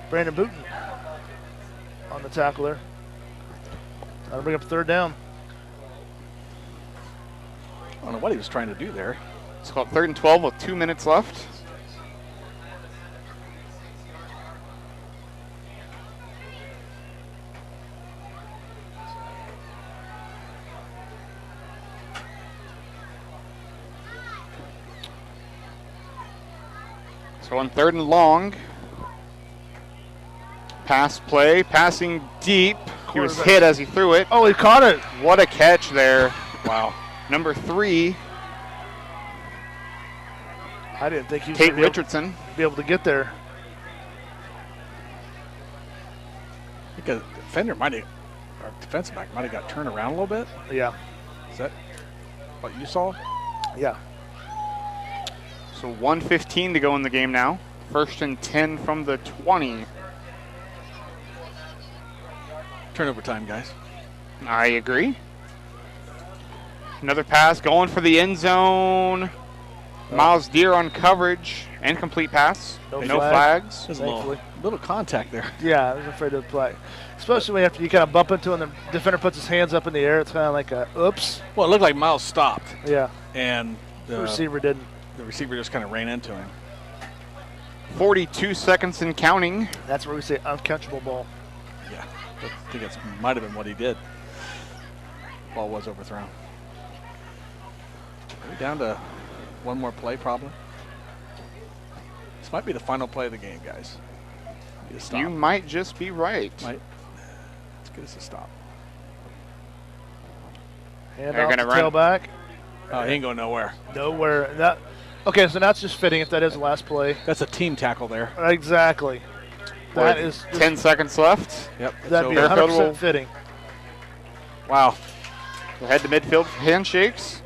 Brandon Booton on the tackle there. That'll bring up 3rd down. I don't know what he was trying to do there. It's called 3rd and 12 with 2 minutes left. So on 3rd and long. Pass play, passing deep. He was hit as he threw it. Oh, he caught it. What a catch there. Wow. Number 3, I didn't think he was Tate going to Richardson. be able to get there. I think a defender our defensive back might have got turned around a little bit. Yeah. Is that what you saw? Yeah. So 1:15 to go in the game now. 1st and 10 from the 20. Turnover time, guys. I agree. Another pass going for the end zone. Miles Deere on coverage. Incomplete pass. No flags. There's a little contact there. Yeah, I was afraid of the play. Especially after you kind of bump into him and the defender puts his hands up in the air. It's kind of like a oops. Well, it looked like Miles stopped, Yeah. and The receiver didn't. the receiver just kind of ran into him. 42 seconds and counting. That's where we say uncatchable ball. Yeah, I think it might have been what he did. Ball was overthrown. Are we down to one more play, probably? This might be the final play of the game, guys. Need to stop. You might just be right. Let's get us a stop. Hand They're off gonna the run. tailback. Oh, he ain't going nowhere. Nowhere. Okay, so that's just fitting if that is the last play. That's a team tackle there. Exactly. That is 10 seconds left. Yep. That'd be Fairfield 100% will- fitting. Wow. We'll head to midfield for handshakes.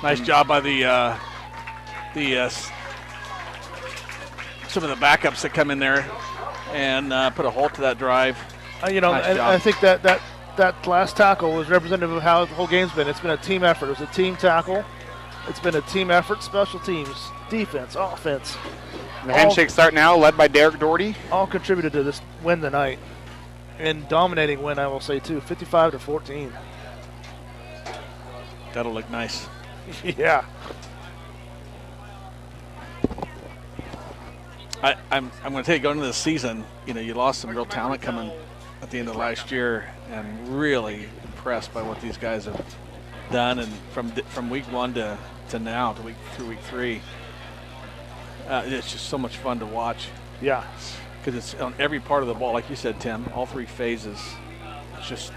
Nice job by some of the backups that come in there and put a halt to that drive. Nice And job. I think that last tackle was representative of how the whole game's been. It's been a team effort. It was a team tackle. It's been a team effort, special teams, defense, offense. The handshake start now, led by Derek Doherty. All contributed to this win tonight. And dominating win, I will say, too. 55-14. That'll look nice. Yeah. I'm going to tell you, going into the season, you lost some real talent coming at the end of last year, and really impressed by what these guys have done, and from week 1 to now through week 3. It's just so much fun to watch. Yeah. Because it's on every part of the ball, like you said, Tim. All 3 phases. It's just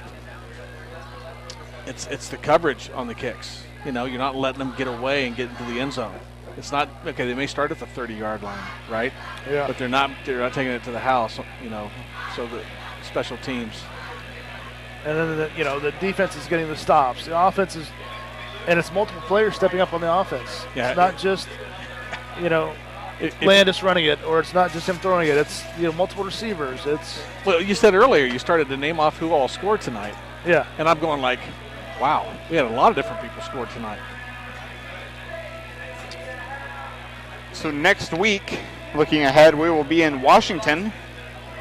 it's the coverage on the kicks. You're not letting them get away and get into the end zone. It's not okay. They may start at the 30-yard line, right? Yeah. But they're not taking it to the house. So the special teams. And then the defense is getting the stops. The offense is, and it's multiple players stepping up on the offense. Yeah. It's not just Landis running it, or it's not just him throwing it. It's multiple receivers. It's Well, you said earlier you started to name off who all scored tonight, yeah. and I'm going like, wow, we had a lot of different people score tonight. So next week, looking ahead, we will be in Washington.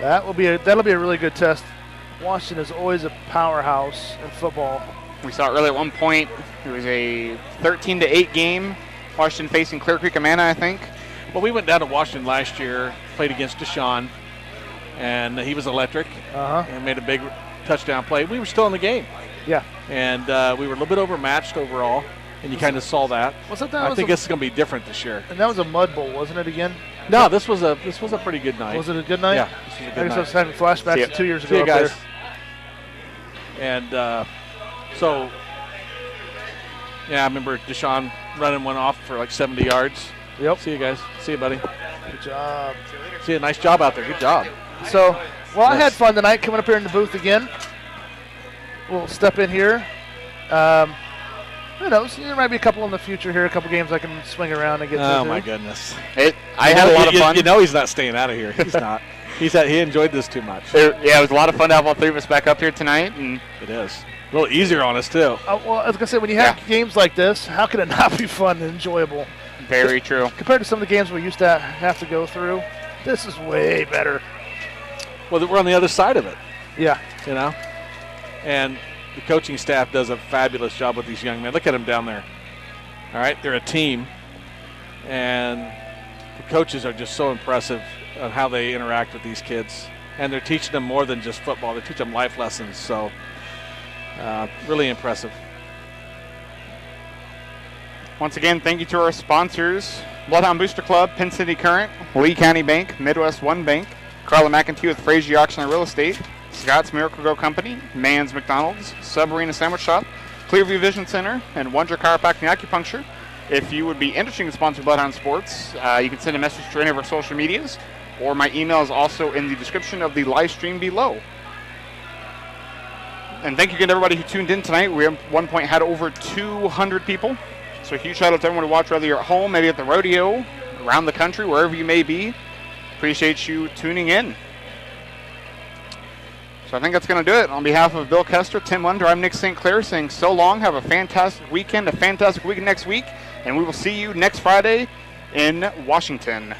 That'll be a really good test. Washington is always a powerhouse in football. We saw early at one point, it was a 13-8 game. Washington facing Clear Creek Amana, I think. Well, we went down to Washington last year, played against Deshaun, and he was electric Uh-huh. and made a big touchdown play. We were still in the game. Yeah. And we were a little bit overmatched overall, and you kind of saw that. I think it's going to be different this year. And that was a mud bowl, wasn't it? Again? No, this was a pretty good night. Was it a good night? Yeah, this was a good I night. I was having flashbacks to 2 years ago. See you up guys. there. And so, yeah, I remember Deshaun running one off for like 70 yards. Yep. See you guys. See you, buddy. Good job. See you. Nice job out there. Good job. So, well, I had fun tonight coming up here in the booth again. We'll step in here. Who knows? There might be a couple in the future here, a couple games I can swing around and get to. Oh, my goodness. I had a lot of fun. You know he's not staying out of here. He's not. He enjoyed this too much. Yeah, it was a lot of fun to have all three of us back up here tonight. And it is. A little easier on us, too. Well, I was going to say, when you have games like this, how can it not be fun and enjoyable? Very true. Compared to some of the games we used to have to go through, this is way better. Well, we're on the other side of it. Yeah. You know? And the coaching staff does a fabulous job with these young men. Look at them down there. All right? They're a team. And the coaches are just so impressive on how they interact with these kids. And they're teaching them more than just football. They're teaching them life lessons. So, really impressive. Once again, thank you to our sponsors, Bloodhound Booster Club, Penn City Current, Lee County Bank, Midwest One Bank, Carla McEntee with Frazier Auction and Real Estate, Scott's Miracle Grow Company, Mann's McDonald's, Submarina Sandwich Shop, Clearview Vision Center, and Wonder Chiropractic and Acupuncture. If you would be interested in sponsoring Bloodhound Sports, you can send a message to any of our social medias, or my email is also in the description of the live stream below. And thank you again to everybody who tuned in tonight. We at one point had over 200 people. So a huge shout out to everyone who watched, whether you're at home, maybe at the rodeo, around the country, wherever you may be. Appreciate you tuning in. So I think that's going to do it. On behalf of Bill Kester, Tim Wonder, I'm Nick St. Clair saying so long. Have a fantastic weekend, a fantastic week next week. And we will see you next Friday in Washington.